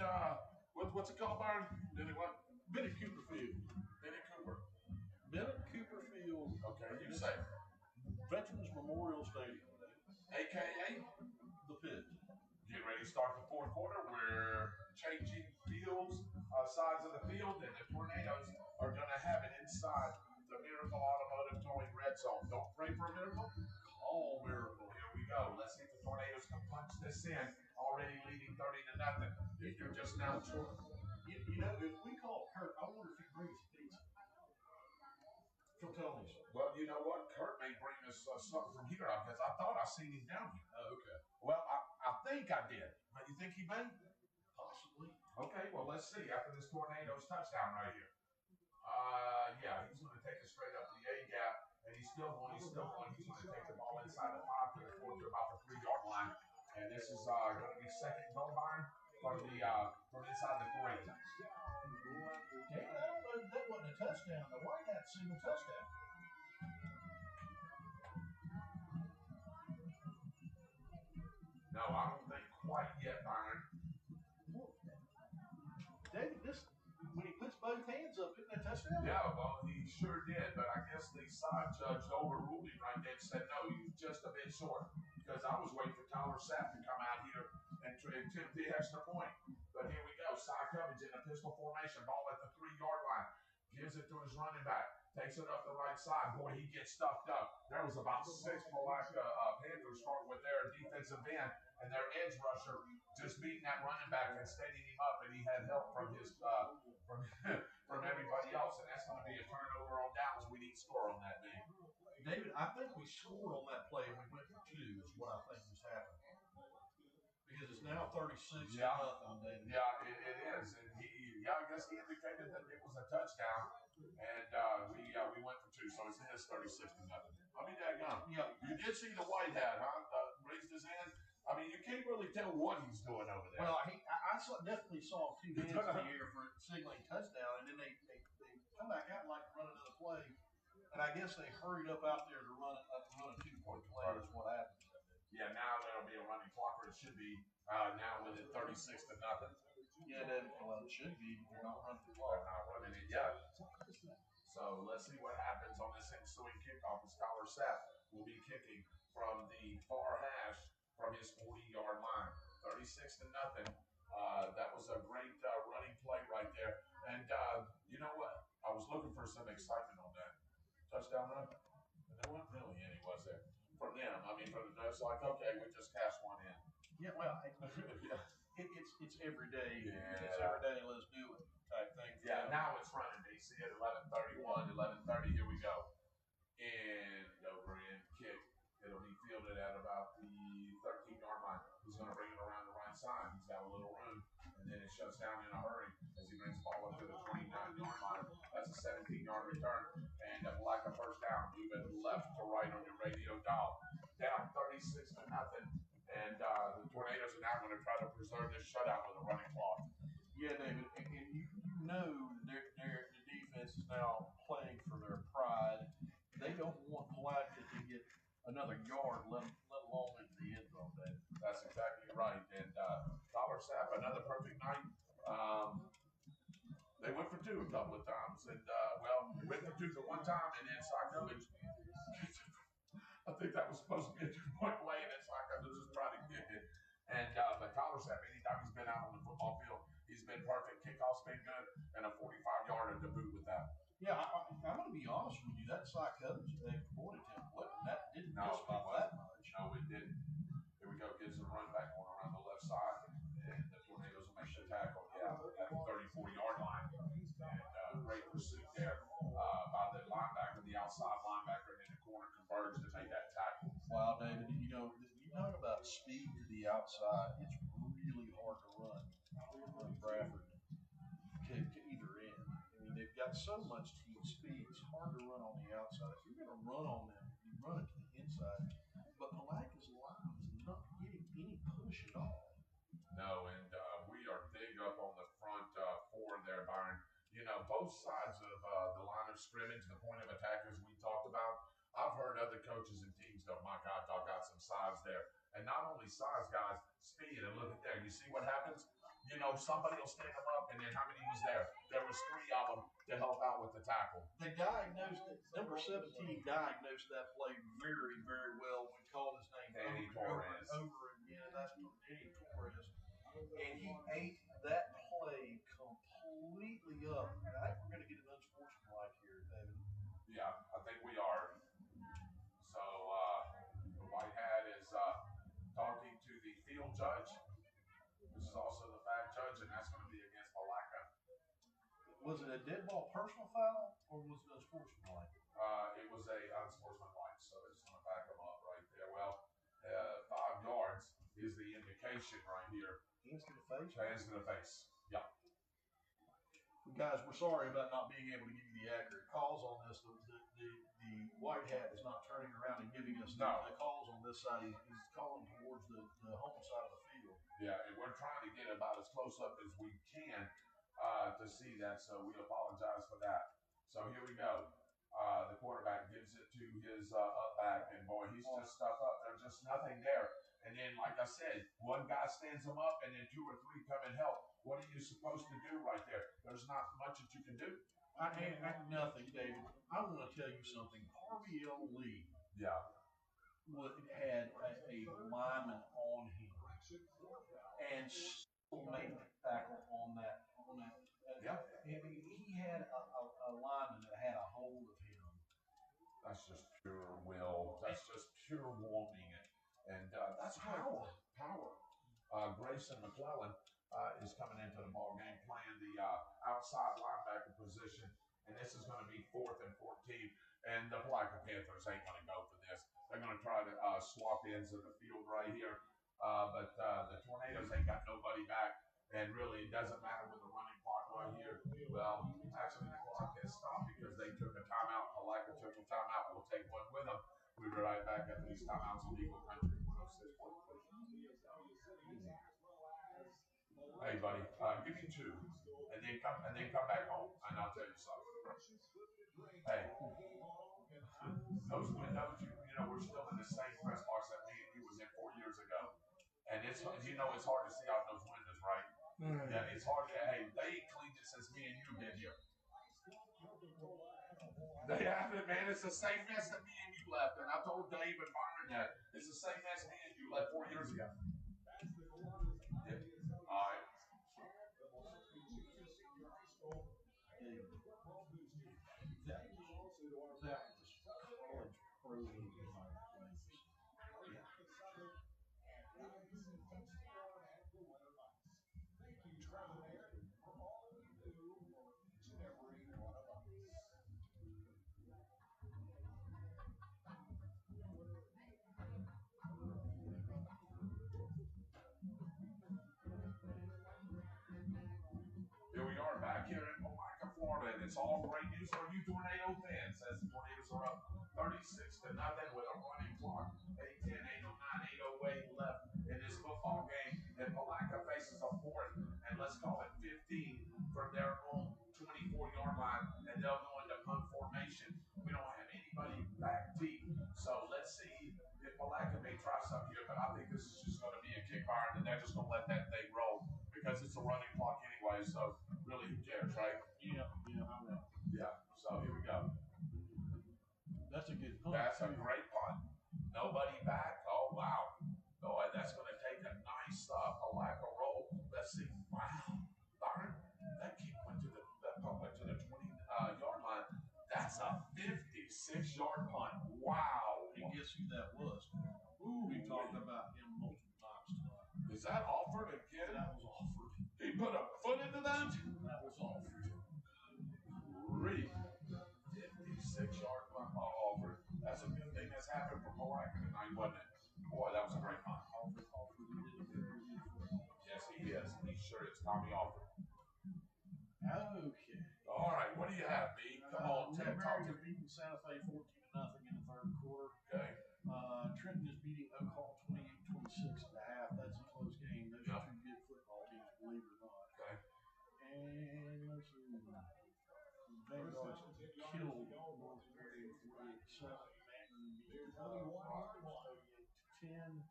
what's it called, Byron? Bennett what? Bennett Cooperfield. Bennett Cooper. Bennett Cooperfield. Okay, you say. Veterans Memorial Stadium. AKA The Pit. Getting ready to start the fourth quarter. We're changing fields, sides of the field, and the Tornadoes are going to have it inside the Miracle Automotive Towing red zone. Don't pray for a miracle. Call miracle. Here we go. Let's see if the Tornadoes can punch this in. Already leading 30-0. They're just now. You know, if we call Kurt, I wonder if he brings pizza from Tony's. Well, you know what? Kurt may bring us something from here because I thought I seen him down here. Oh, okay. Well, I think I did. But you think he may? Possibly. Okay, well, let's see. After this Tornadoes touchdown right here. Yeah, he's going to take it straight up the A gap, and he's still going. He's going to take the ball inside the 5 to the 4 to about the 3-yard line. And this is going to be second goal line from inside the 3. David, I don't know if that wasn't a touchdown. The White Hat single touchdown. No, I don't think quite yet, Byron. David, when he puts both hands up, isn't that a touchdown? Yeah, well, he sure did, but I guess the side judge overruled him right then and said, no, he's just a bit short. Because I was waiting for Tyler Sapp to come out here and attempt the extra point. But here we go, side coverage in a pistol formation, ball at the 3-yard line. Gives it to his running back, takes it up the right side. Boy, he gets stuffed up. There was about 6 Palatka Panthers starting with their defensive end and their edge rusher just beating that running back and steadying him up, and he had help from his from everybody else, and that's going to be a turnover on downs. We need score on that game. David, I think we scored on that play and we went for 2 is what I think was happening. Because it's now 36-0, David. Yeah, it is. And I guess he indicated that it was a touchdown, and we went for 2, so it's 36-0. I mean, Yeah. You did see the White Hat, huh? Raised his hand. I mean, you can't really tell what he's doing over there. Well, definitely saw 2 hands in the air for signaling touchdown, and then they come back out and like to run another play. And I guess they hurried up out there to run a 2-point play. That's what happened. Yeah, now there'll be a running clock, or it should be now with it 36-0. Yeah, well, it should be. They're not running the They're clock. not running it yet. So let's see what happens on this ensuing kickoff. As Tyler Sapp will be kicking from the far hash from his 40-yard line. 36-0. That was a great running play right there. And you know what? I was looking for some excitement on that touchdown run. And there wasn't really any, was there? From them. I mean, from the it's like, okay, we just cashed one in. Yeah, well, it's every day. Yeah. It's every day, let's do it type thing. Yeah, now it's running, DC, at 11:31, 11:30. Here we go. And over in kick. It'll be fielded at about the 13-yard line. He's going to bring it around the right side. He's got a little room, and then it shuts down in a hurry as he brings the ball up to the 29-yard line. That's a 17-yard return, and like a first down. Move it left to right on your radio dial. Down 36-0, and the Tornadoes are now going to try to preserve this shutout with a running clock. Yeah, David, and you know the defense is now playing for their pride. They don't want Palatka to get another yard, let alone into the end zone, David. That's exactly right. And Tyler Sapp, another perfect night. a couple of times, and went to the one time, and then Psycho, I think that was supposed to be a 2-point play, and Psycho just tried to kick it. And but Tyler said anytime he's been out on the football field, he's been perfect. Kickoff's been good, and a 45-yarder to boot with that. Yeah, I'm going to be honest with you. That Psycho point attempt, that didn't miss by that much. No, it didn't. Here we go. Gives the run back going around the left side, and the Tornadoes will make the tackle. Yeah, at the 34-yard line. And great pursuit there by the linebacker, the outside linebacker, and then the corner converged to make that tackle. Wow, David, you talk about speed to the outside. It's really hard to run Bradford to either end. I mean, they've got so much team speed. It's hard to run on the outside. If you're going to run on them, you run it to the inside. But Palatka's line is not getting any push at all. No, and we are big up on the front four there, Byron. You know, both sides of the line of scrimmage, the point of attack, as we talked about, I've heard other coaches and teams go, my God, I've got some size there. And not only size, guys, speed. And look at there. You see what happens? You know, somebody will stand them up, and then how many was there? There was 3 of them to help out with the tackle. They diagnosed it. Number 17 diagnosed that play very, very well. We called his name Danny Torres. Over again. That's Danny Torres. And he ate that play completely up. And I think we're going to get an unsportsmanlike here, David. Yeah, I think we are. So the white hat is talking to the field judge. This is also the fact judge, and that's going to be against Palatka. Was it a dead ball personal foul, or was it unsportsmanlike? It was a unsportsmanlike, so it's going to back them up right there. Well, 5 yards is the indication right here. Hands to the face? Hands to the face, yeah. Guys, we're sorry about not being able to give you the accurate calls on this. The white hat is not turning around and giving us the calls on this side. He's calling towards the home side of the field. Yeah, and we're trying to get about as close up as we can to see that, so we apologize for that. So here we go. The quarterback gives it to his up back, and boy, he's just stuck up. There's just nothing there. And then, like I said, one guy stands him up, and then 2 or 3 come and help. What are you supposed to do right there? There's not much that you can do. Nothing, David. I want to tell you something. Harvey L. Lee had a lineman on him and still made the tackle on that. Yeah. He had a lineman that had a hold of him. That's just pure will. That's just pure wanting it. And that's power. Grayson McClellan is coming into the ball game playing the outside linebacker position, and this is going to be 4th and 14. And the Palatka Panthers ain't going to go for this. They're going to try to swap ends of the field right here, but the Tornadoes ain't got nobody back, and really it doesn't matter with the running clock right here. Well, actually the clock has stopped because they took a timeout. Palatka took a timeout. We'll take one with them. We'll be right back after these timeouts on Eagle Country 106.3. Hey, buddy, give me 2, and then come back home, and I'll tell you something. Hey, those windows, you know, we're still in the same press box that me and you was in 4 years ago, and it's hard to see out those windows, right? Yeah, it's hard to. Hey, they ain't cleaned it since me and you been here. They haven't, man. It's the same mess that me and you left, and I told Dave and Byron that it's the same mess me and you left 4 years ago. Yeah. All right. Back here in Palatka, Florida, and it's all great news for you Tornado fans as the Tornadoes are up 36-0 with a running clock. 8:10, 8:09, 8:08 left in this football game, and Palatka faces a 4th, and let's call it 15 from their own 24-yard line, and they'll go into punt formation. We don't have anybody back deep, so let's see if Palatka may try something here, but I think this is just going to be a kick fire, and they're just going to let that thing roll because it's a running clock anyway, so really who cares, right? Yeah. That's a great punt. Nobody back. Oh, wow. Oh, and that's going to take a nice Palatka roll. Let's see. Wow. Byron, that kick went to that punt went to the 20-yard line. That's a 56-yard punt. Wow. And guess who that was? Ooh, we talked about him multiple times tonight. Is that Alford again? That was Alford. He put a foot into that? That was Alford. 56-yard punt by Alford. That's a good thing that's happened for Palatka tonight, wasn't it? Boy, that was a great punt. Alford did a very good football. Yes, he is. He sure is. Tommy Alford. Okay. All right, what do you have, B? Come on, Ted. Talk to Newberry is beating Santa Fe 14-0 in the third quarter. Okay. Trenton is beating Oak Hall 28-26 at the half. That's a close game. Those are two good football teams, believe it or not. Okay. And let's see. Vanguard killed Northbury 48-7. Manton beat Rockers 38-10.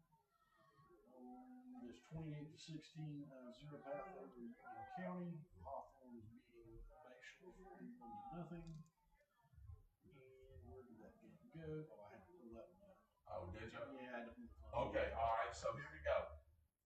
There's 28-16. Zero Path over Union County. Hawthorne is beating Bayshore 41-0. And where did that game go? Oh, I had to pull that one up. Oh, did you? Yeah, I had to pull it up. Okay, all right, so here we go.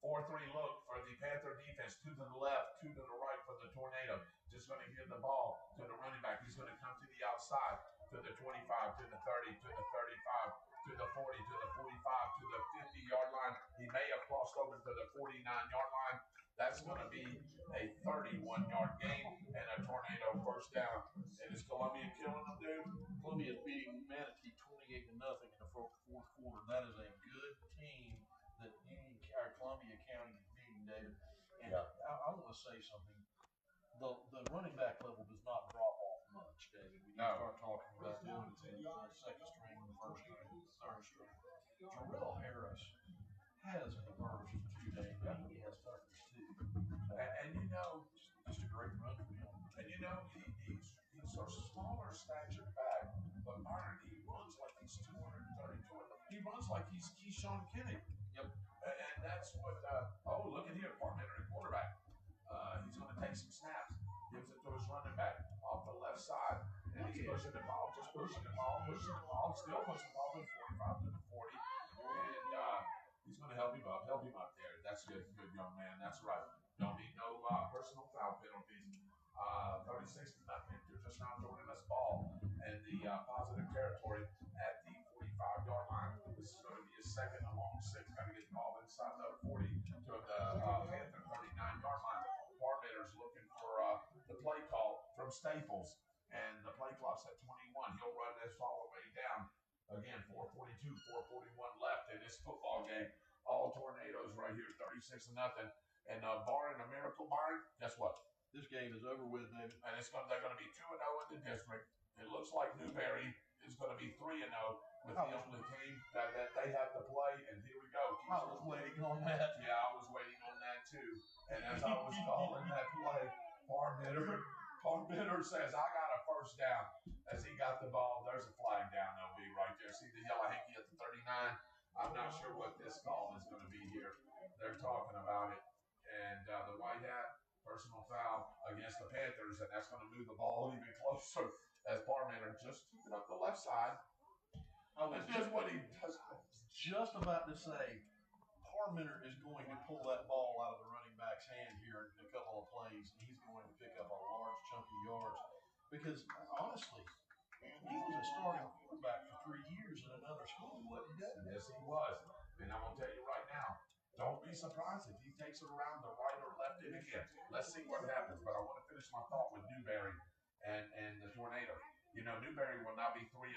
4-3 look for the Panther defense. 2 to the left, 2 to the right for the Tornado. Just going to give the ball to the running back. He's going to come to the outside, to the 25, to the 30, to the 35, to the 40, to the 45, to the 50-yard line. He may have crossed over to the 49-yard line. That's going to be a 31-yard game and a Tornado first down. And is Columbia killing them, dude? Columbia is beating Manatee 28-0 in the fourth quarter. That is a good team that Columbia County is beating, David. And I want to say something. The running back level does not drop off much, David. When you start talking about doing the second string, the first string, the third string. Jarrell Harris has a burst too, David. He has toughness too. And you know, just a great run for him. and you know, he's a smaller stature back, but Byron, he runs like he's 232. He runs like he's Keyshawn Kenny. Yep. And that's what, oh, look at here, Parliamentary quarterback. He's going to take some snaps, gives it to his running back off the left side, and he's pushing the ball, just pushing the ball, still pushing the ball to 45 to the 40. And he's going to help him up there. That's good young man. That's right. Don't need no personal foul penalties. 36-0. They're just now joining us ball in the positive territory at the 45-yard line. This is going to be a second and long 6. Got to get the ball inside the 40 to the Panther 39-yard line. Barbender's looking for the play call from Staples, and the play clock's at 21. He'll run this all the way down. Again, 4:42, 4:41 left in this football game. All Tornadoes right here, 36-0. And barring a miracle, Byron, guess what? This game is over with, David. And they're going to be 2-0 in the district. It looks like Newberry is going to be 3-0 with the only team that they have to play. And here we go. I was waiting on that. Yeah, I was waiting on that too. And as I was calling that play, Parbitter says, I got a first down. As he got the ball, there's a flag down, LB, right there. See the yellow hanky at the 39? I'm not sure what this call is going to be here. They're talking about it. And the white hat, personal foul against the Panthers, and that's going to move the ball even closer as Parmenter just took it up the left side. That's just what he does. Just about to say, Parmenter is going to pull that ball out of the running back's hand here in a couple of plays. He's going to pick up a large chunk of yards because, honestly, he was a starting quarterback for 3 years in another school, wasn't he? Yes, he was. And I'm going to tell you right now, don't be surprised if he takes it around the right or left end again. Let's see what happens. But I want to finish my thought with Newberry and the Tornado. You know, Newberry will now be 3-0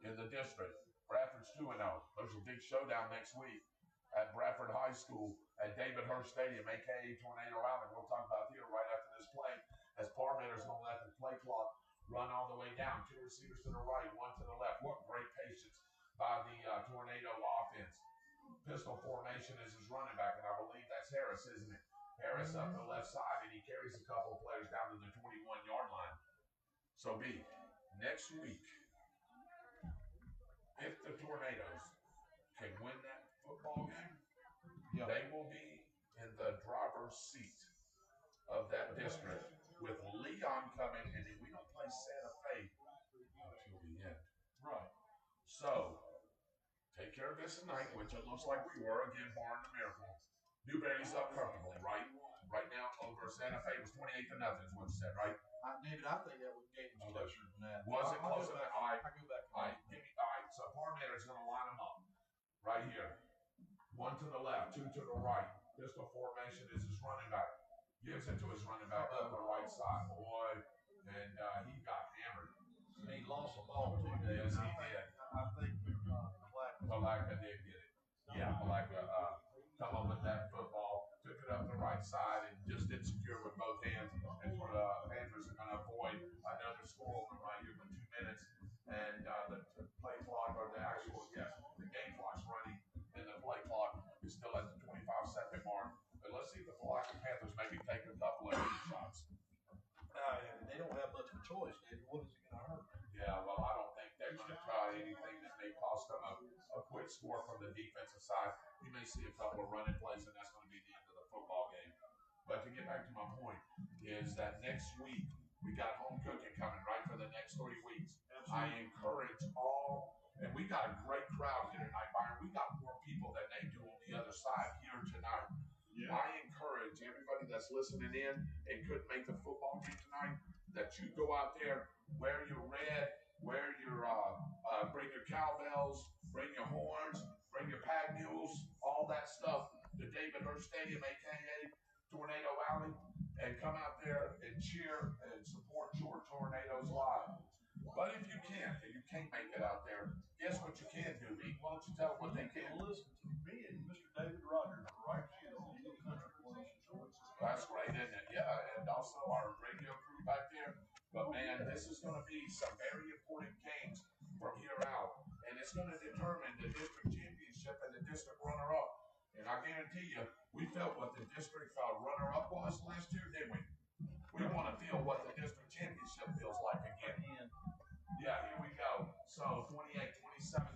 in the district. Bradford's 2-0. There's a big showdown next week at Bradford High School at David Hurst Stadium, a.k.a. Tornado Island. We'll talk about here right after this play as Parmenter's going to let the play clock run all the way down. 2 receivers to the right, 1 to the left. What great patience by the Tornado offense. Pistol formation is his running back, and I believe that's Harris, isn't it? Harris up the left side, and he carries a couple of players down to the 21-yard line. So, B, next week, if the Tornadoes can win that football game, they will be in the driver's seat of that district with Leon coming, and then we don't play Santa Fe until the end. Right. So, this tonight, which it looks like we were, again, barring the miracle. Newberry's up comfortably, right? Right now, over Santa Fe was 28-0 is what you said, right? David, I think that game was closer than that. Was it closer than that? All right. I go back. All right, so Parmetter's going to line them up right here. One to the left, two to the right. Pistol formation is his running back. Gives it to his running back on the right side, boy. And he got hammered. He lost the ball too, David. Yes, he did. I think Palatka did get it. Yeah, Palatka come up with that football, took it up the right side, and just didn't secure with both hands. And for the Panthers are going to avoid another score right here with 2 minutes. And the play clock, or the game clock's running, and the play clock is still at the 25-second mark. But let's see if the Palatka Panthers maybe take a couple of shots. They don't have much of a choice, David. What is it going to hurt? Yeah, well, I don't think they're going to try anything that may cost them a quick score from the defensive side. You may see a couple of running plays, and that's going to be the end of the football game. But to get back to my point, is that next week we got home cooking coming, right, for the next 3 weeks. Absolutely. I encourage all, and we got a great crowd here tonight, Byron. We got more people than they do on the other side here tonight. Yeah. I encourage everybody that's listening in and couldn't make the football game tonight, that you go out there, wear your red, wear your bring your cowbells, bring your horns, bring your pack mules, all that stuff to David Hurst Stadium, aka Tornado Alley, and come out there and cheer and support your Tornadoes live. But if you can't, and you can't make it out there, guess what you can do, Meek? Why don't you tell them what they can? Listen to me and Mr. David Rogers right here on Eagle Country 106. That's great, isn't it? Yeah, and also our radio crew back there. But man, this is going to be some very important games from here out, and it's going to determine the district championship and the district runner-up. And I guarantee you, we felt what the district runner-up was last year, didn't we? We want to feel what the district championship feels like again. Yeah, here we go. So 27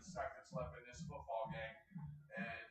seconds left in this football game, and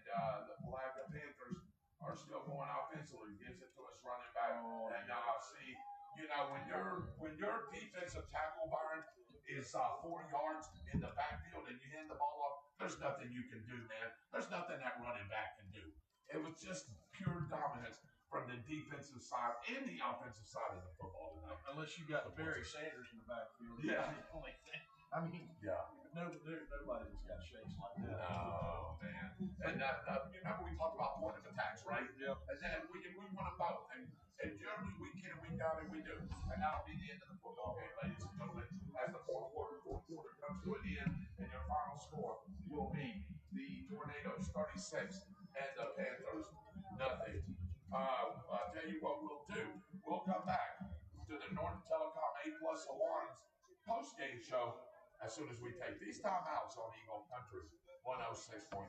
the Palatka Panthers are still going offensively. Gives it to us running back, and see, you know, when your defensive tackle, Byron, is 4 yards in the backfield and you hand the ball off, there's nothing you can do, man. There's nothing that running back can do. It was just pure dominance from the defensive side and the offensive side of the football tonight. Unless you got Barry Sanders in the backfield. Yeah. That's the only thing. I mean, yeah. Nobody has got shakes like that. No, man. And you remember we talked about point of attacks, right? Yeah. And then we won them both. And generally, week in and week out, and we do. And that'll be the end of the football game, ladies and gentlemen. As the fourth quarter comes to an end, and your final score will be the Tornadoes 36 and the Panthers nothing. I'll tell you what we'll do. We'll come back to the Northern Telecom A+ Alarms post-game show as soon as we take these timeouts on Eagle Country 106.3.